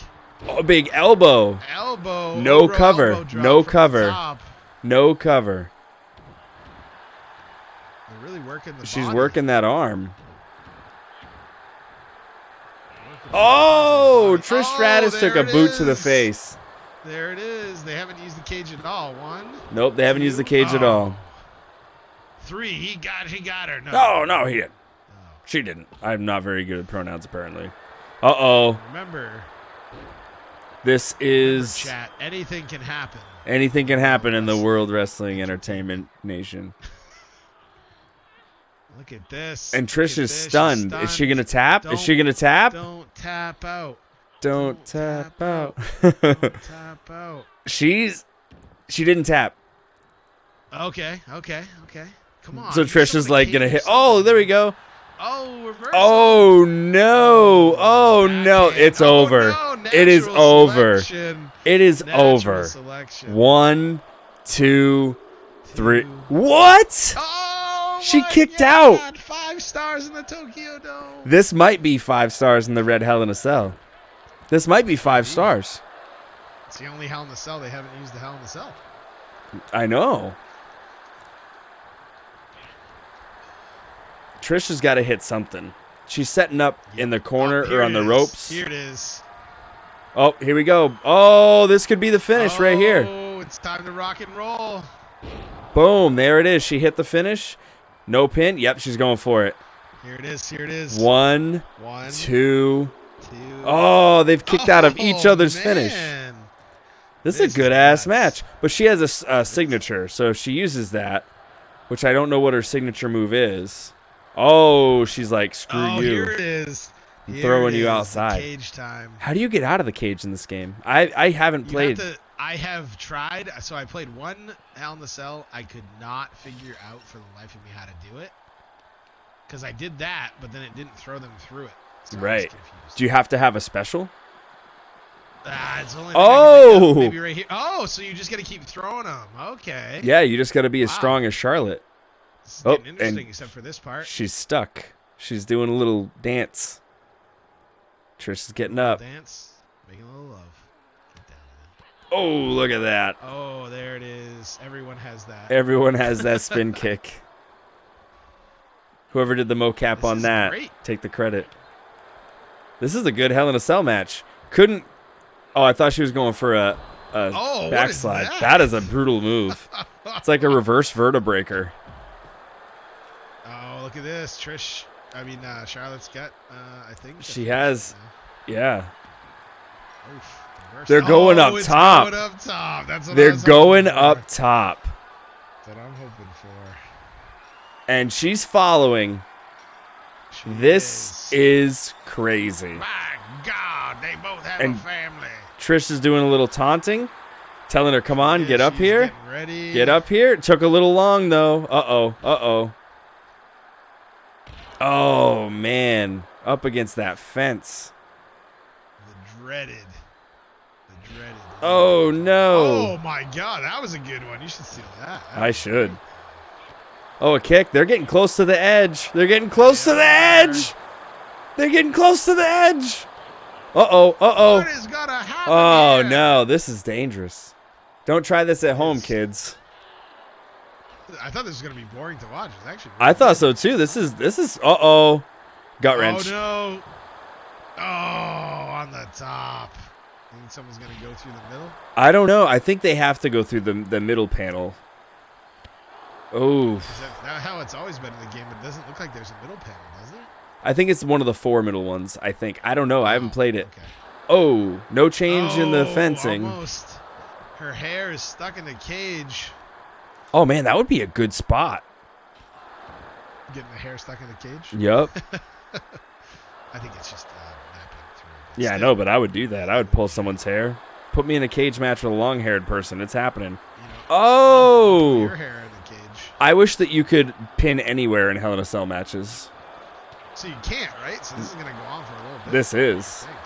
Oh, big elbow. Elbow. No Over cover. elbow drop No from the cover. top. No cover. They're really working the She's body. working that arm. Working the Oh, body. Trish Oh, Stratus took there a it boot to the is. face. There it is. They haven't used the cage at all. One. Nope, they haven't used the cage at all. Three. He got her. No. Oh, no, he didn't. No. She didn't. I'm not very good at pronouns, apparently. Uh-oh. Remember, This is... chat. Anything can happen. Anything can happen in the World Wrestling Entertainment Nation. Look at this. And Look Trish at is this. She's stunned. Is she going to tap? Is she Don't- going to tap? Don't tap out. Don't tap out. Don't tap out. She didn't tap. Okay. Come on. So Use Trish some is of the like cage going to or hit. Oh, there we go. Oh, reverse. Oh, no. Oh, no. Backhand. It's Oh, over. no. It is Natural over. selection. It is Natural over. selection. 1, 2, 3. Two. What? Oh, She my kicked God. out. 5 stars in the Tokyo Dome. This might be 5 stars in the Red Hell in a Cell. This might be 5 stars. It's the only Hell in the Cell they haven't used the Hell in the Cell. I know. Trish has got to hit something. She's setting up in the corner Oh, here or on it the is. ropes. Here it is. Oh, here we go. Oh, this could be the finish right here. Oh, it's time to rock and roll. Boom. There it is. She hit the finish. No pin. Yep, she's going for it. Here it is. 1, One, 2. 2. Oh, they've kicked out of each other's man. finish. This This is is a good-ass nuts. match. But she has a signature, so if she uses that, which I don't know what her signature move is. Oh, she's like, screw Oh, you. here it is. I'm Here throwing it you is, outside. Cage time. How do you get out of the cage in this game? I haven't You played. have to, I have tried. So I played one Hell in the Cell. I could not figure out for the life of me how to do it. Because I did that, but then it didn't throw them through it. So I was Right. confused. Do you have to have a special? It's only Oh! maybe right here. Oh, so you just got to keep throwing them. Okay. Yeah, you just got to be as Wow. strong as Charlotte. This is Oh, getting interesting, and- except for this part. She's stuck. She's doing a little dance. Trish is getting up. Dance, making a little love. Get down there. Oh, look at that. Oh, there it is. Everyone has that. Everyone has that spin kick. Whoever did the mocap This on is that, great. take the credit. This is a good Hell in a Cell match. Couldn't. Oh, I thought she was going for a Oh, what is backslide. that? That is a brutal move. It's like a reverse vertebreaker. Oh, look at this. Charlotte's got, I think. She has. Yeah. Oof, reverse. They're going up it's top. Going up top. That's what I They're was hoping going for. up top. That's what I'm hoping for. And she's following. She This is crazy. My God, they both have And- a family. Trish is doing a little taunting, telling her, come on, Yeah, get up she's here. getting ready. Get up here. It took a little long, though. Uh-oh. Oh, man. Up against that fence. The dreaded. Oh, no. Oh, my God. That was a good one. You should steal that. I should. Oh, a kick. They're getting close to the edge. They're getting close to the edge. They're getting close to the edge. What is gonna happen? Oh, here? no. This is dangerous. Don't try this at home, kids. I thought this was gonna be boring to watch. It's actually. I thought so, too. This is. Gut wrench. Oh no! Oh, on the top. Think someone's gonna go through the middle? I don't know. I think they have to go through the middle panel. Oh. Is that how it's always been in the game? It doesn't look like there's a middle panel, does it? I think it's one of the 4 middle ones, I think. I don't know. I haven't played it. Okay. Oh, no change in the fencing. Almost. Her hair is stuck in the cage. Oh, man, that would be a good spot. Getting the hair stuck in the cage? Yup. I think it's just napping through. Yeah, I know, but I would do that. I would pull someone's hair. Put me in a cage match with a long-haired person. It's happening. You know, Oh! put your hair in the cage. I wish that you could pin anywhere in Hell in a Cell matches. So you can't, right? So this is going to go on for a little bit. This I is. think.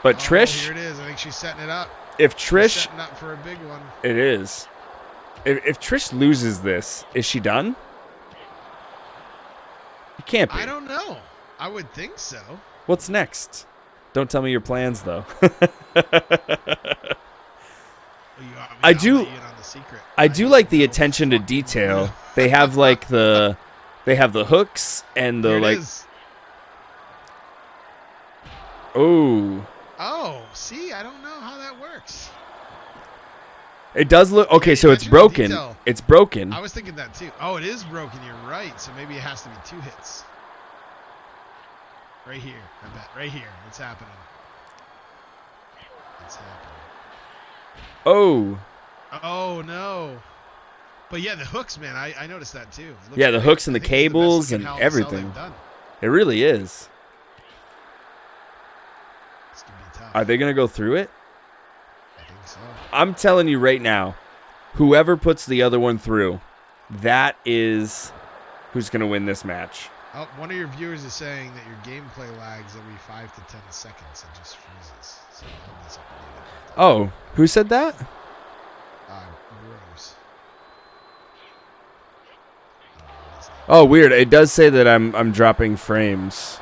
But Oh, Trish, here it is. I think she's setting it up. if She's Trish, setting up for a big one. it is. If Trish loses this, is she done? You can't be. I don't know. I would think so. What's next? Don't tell me your plans, though. I do like the attention to detail. They have like the hooks and the like. Oh. Oh, see, I don't know how that works. It does look okay. So it's broken. It's broken. I was thinking that too. Oh, it is broken. You're right. So maybe it has to be 2 hits. Right here, I bet. Right here. It's happening. It's happening. Oh. Oh, no. But yeah, the hooks, man. I noticed that too. Yeah, the hooks and the cables and everything. It really is. It's gonna be tough. Are they going to go through it? I think so. I'm telling you right now, whoever puts the other one through, that is who's going to win this match. Oh, one of your viewers is saying that your gameplay lags every 5 to 10 seconds. It just freezes. So that's up to you. Oh, who said that? Rose. Oh, weird. It does say that I'm dropping frames.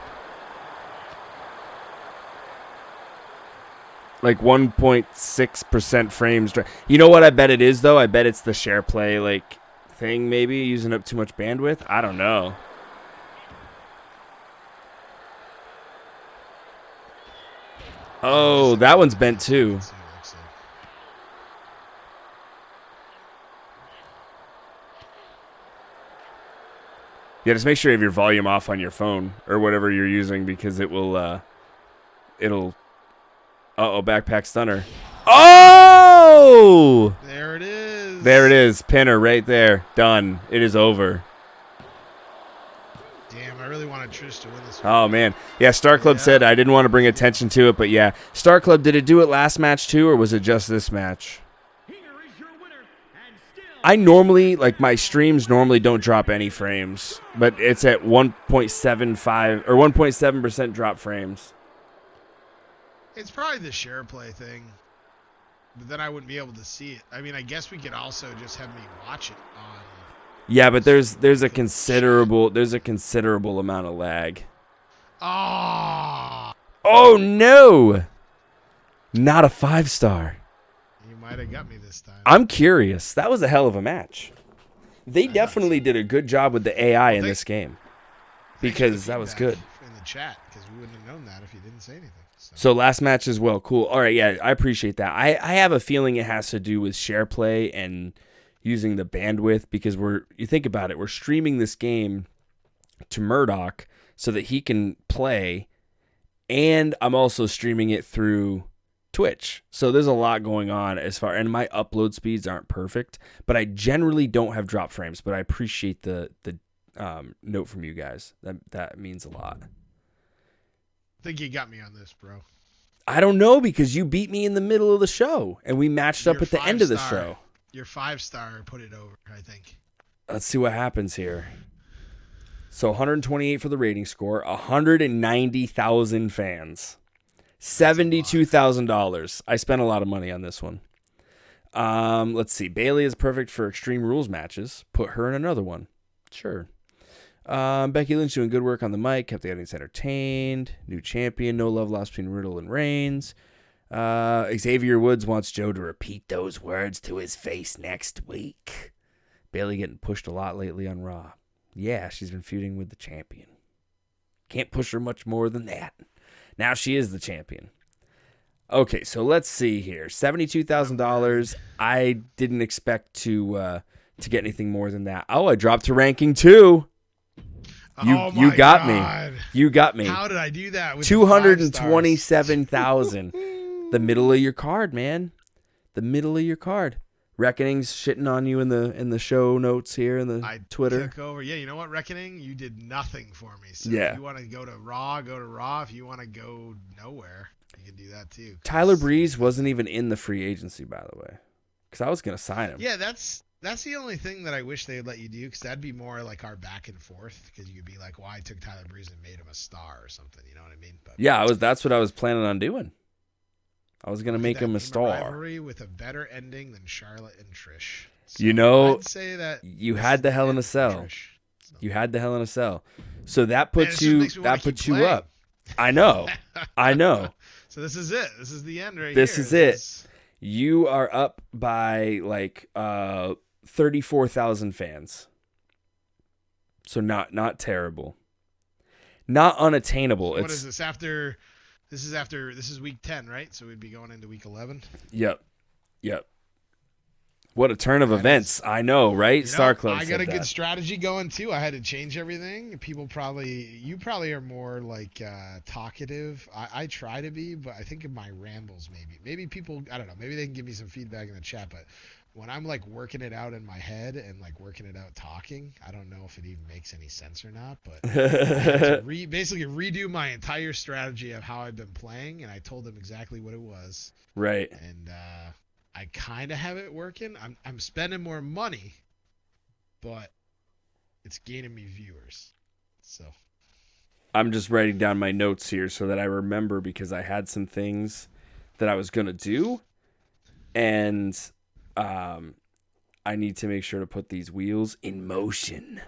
Like 1.6% frames. You know what I bet it is, though? I bet it's the share play like thing, maybe using up too much bandwidth. I don't know. Oh, that one's bent too. Yeah, just make sure you have your volume off on your phone or whatever you're using because it will, it'll. Uh-oh, backpack stunner. Oh! There it is. There it is. Pinner right there. Done. It is over. Damn, I really wanted Trish to win this one. Oh, man. Yeah, Star Club said I didn't want to bring attention to it, but yeah. Star Club, did it do it last match too, or was it just this match? I normally, like my streams normally don't drop any frames, but it's at 1.75 or 1.7% drop frames. It's probably the share play thing, but then I wouldn't be able to see it. I mean, I guess we could also just have me watch it on. Yeah, but there's a considerable amount of lag. Oh. Oh no! Not a 5-star. You might have got me this time. I'm curious. That was a hell of a match. They definitely did a good job with the AI in this game because that was good. In the chat, because we wouldn't have known that if you didn't say anything. So last match as well. Cool. All right. Yeah, I appreciate that. I have a feeling it has to do with share play and using the bandwidth because you think about it, we're streaming this game to Murdock so that he can play, and I'm also streaming it through Twitch. So there's a lot going on and my upload speeds aren't perfect, but I generally don't have drop frames, but I appreciate the note from you guys. That means a lot. I think you got me on this, bro. I don't know because you beat me in the middle of the show and we matched up at the end of the show. Your 5-star put it over, I think. Let's see what happens here. So 128 for the rating score, 190,000 fans, $72,000. I spent a lot of money on this one. Let's see. Bailey is perfect for Extreme Rules matches. Put her in another one. Sure. Becky Lynch doing good work on the mic, kept the audience entertained. New champion, no love lost between Riddle and Reigns. Xavier Woods wants Joe to repeat those words to his face next week. Bayley getting pushed a lot lately on Raw. Yeah, she's been feuding with the champion. Can't push her much more than that. Now she is the champion. Okay, so let's see here. $72,000. I didn't expect to get anything more than that. Oh, I dropped to ranking 2. You got God. me. You got me. How did I do that? With 227,000. The middle of your card, man. The middle of your card. Reckoning's shitting on you in the show notes here in the Twitter. Took over. Yeah, you know what, Reckoning? You did nothing for me. So yeah. If you want to go to Raw, go to Raw. If you want to go nowhere, you can do that too. Tyler Breeze wasn't even in the free agency, by the way, because I was gonna sign him. Yeah, that's the only thing that I wish they would let you do, because that'd be more like our back and forth. Because you could be like, "Well, I took Tyler Breeze and made him a star or something." You know what I mean? But yeah, that's what I was planning on doing. I was gonna make him a star. Rivalry with a better ending than Charlotte and Trish. So you know, I'd say that you had the Hell in a Cell. Trish, so. You had the Hell in a Cell. So that puts Man, you up. I know. I know. So this is it. This is the end right this here. Is it. You are up by like 34,000 fans. So not terrible. Not unattainable. So what is this after? This is week 10, right? So we'd be going into week 11. Yep. What a turn of events. I know, right? Star Club. I got a good strategy going too. I had to change everything. You probably are more like talkative. I try to be, but I think in my rambles maybe people, I don't know, maybe they can give me some feedback in the chat, but when I'm like working it out in my head and like working it out talking, I don't know if it even makes any sense or not, but I had to basically redo my entire strategy of how I've been playing, and I told them exactly what it was. Right. And I kind of have it working. I'm spending more money, but it's gaining me viewers. So I'm just writing down my notes here so that I remember, because I had some things that I was going to do, and I need to make sure to put these wheels in motion.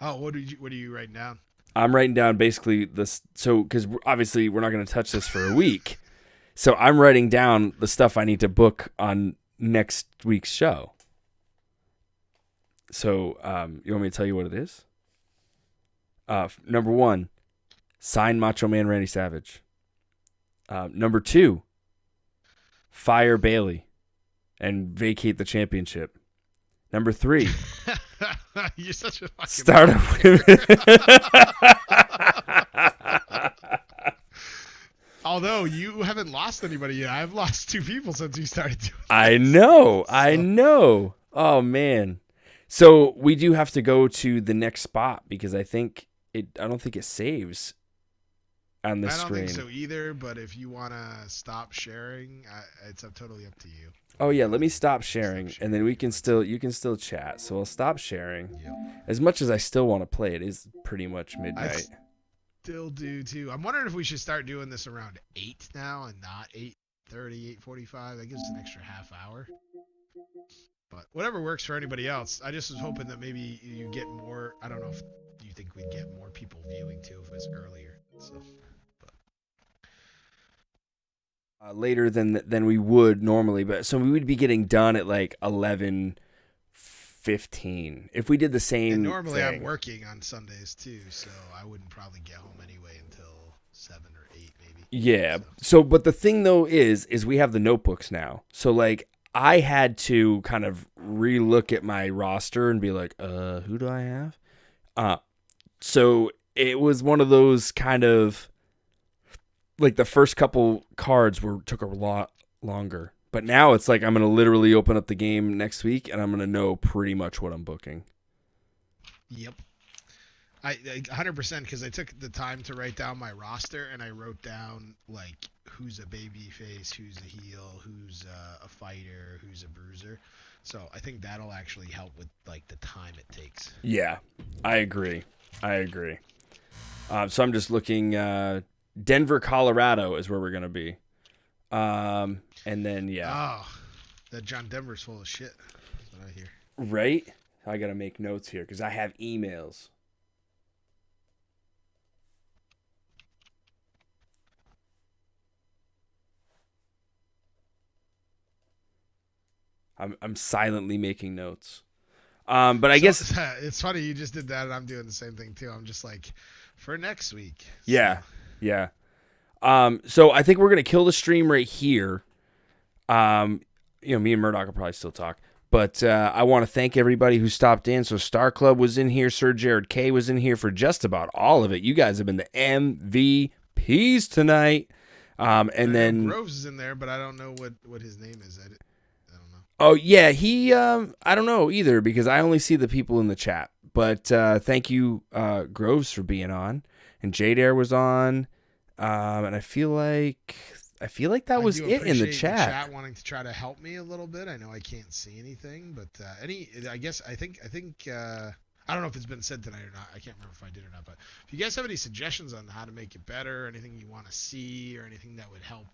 Oh, what are you writing down? I'm writing down basically this. So, because obviously we're not going to touch this for a week. So I'm writing down the stuff I need to book on next week's show. So you want me to tell you what it is? Number 1, sign Macho Man Randy Savage. Number 2, fire Bayley and vacate the championship. Number 3, you're such a fucking start a women. Although you haven't lost anybody yet. I've lost 2 people since we started doing this. I know. Oh, man. So we do have to go to the next spot, because I don't think it saves on the screen. I don't think so either, but if you want to stop sharing, it's totally up to you. Oh, yeah, let me stop sharing, and then you can still chat. So I'll stop sharing. Yep. As much as I still want to play, it is pretty much midnight. Still do too. I'm wondering if we should start doing this around 8 now and not 8:30, 8:45. That gives us an extra half hour. But whatever works for anybody else. I just was hoping that maybe you get more. I don't know if you think we'd get more people viewing too if it was earlier. So, later than we would normally, but so we would be getting done at like 11:15 if we did the same. And normally thing. I'm working on Sundays too, so I wouldn't probably get home anyway until 7 or 8 maybe. Yeah. So but the thing though is we have the notebooks now. So like I had to kind of relook at my roster and be like, who do I have? So it was one of those kind of like the first couple cards took a lot longer. But now it's like I'm going to literally open up the game next week and I'm going to know pretty much what I'm booking. Yep. I 100%, because I took the time to write down my roster, and I wrote down like who's a baby face, who's a heel, who's a fighter, who's a bruiser. So I think that'll actually help with like the time it takes. Yeah, I agree. So I'm just looking. Denver, Colorado is where we're gonna be. And then Oh, that John Denver's full of shit. That's what I hear. Right. I gotta make notes here because I have emails. I'm silently making notes. But I So guess it's funny you just did that, and I'm doing the same thing too. I'm just like, for next week. So yeah, yeah. So I think we're gonna kill the stream right here. Me and Murdock will probably still talk. But I want to thank everybody who stopped in. So Star Club was in here. Sir Jared K was in here for just about all of it. You guys have been the MVPs tonight. And I know then, Groves is in there, but I don't know what his name is. I don't know. oh yeah, he I don't know either because I only see the people in the chat. But thank you, Groves, for being on. And Jade Air was on. And I feel like that was do it in the appreciate chat. wanting to try to help me a little bit. I know I can't see anything, but I don't know if it's been said tonight or not. I can't remember if I did or not. But if you guys have any suggestions on how to make it better, anything you want to see, or anything that would help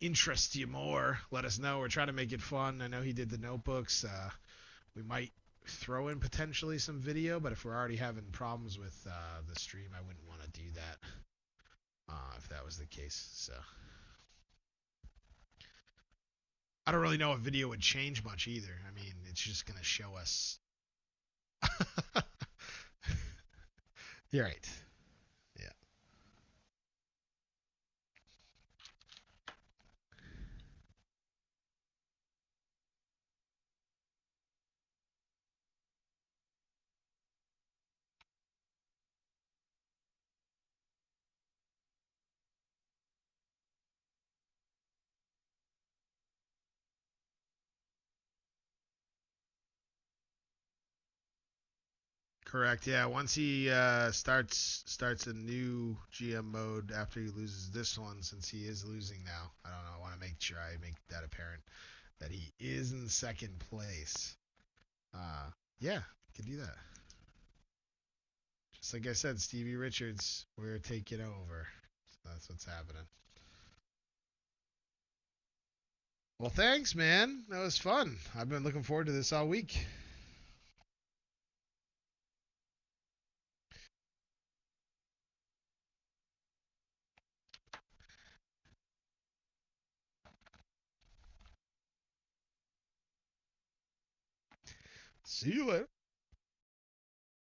interest you more, let us know. We're trying to make it fun. I know he did the notebooks. We might throw in potentially some video, but if we're already having problems with the stream, I wouldn't want to do that if that was the case. So. I don't really know if video would change much either. I mean, it's just going to show us. You're right. Yeah. Correct. Yeah. Once he starts a new GM mode after he loses this one, since he is losing now. I don't know. I want to make sure I make that apparent that he is in second place. Yeah, can do that. Just like I said, Stevie Richards, we're taking over. So that's what's happening. Well, thanks, man. That was fun. I've been looking forward to this all week. See you later.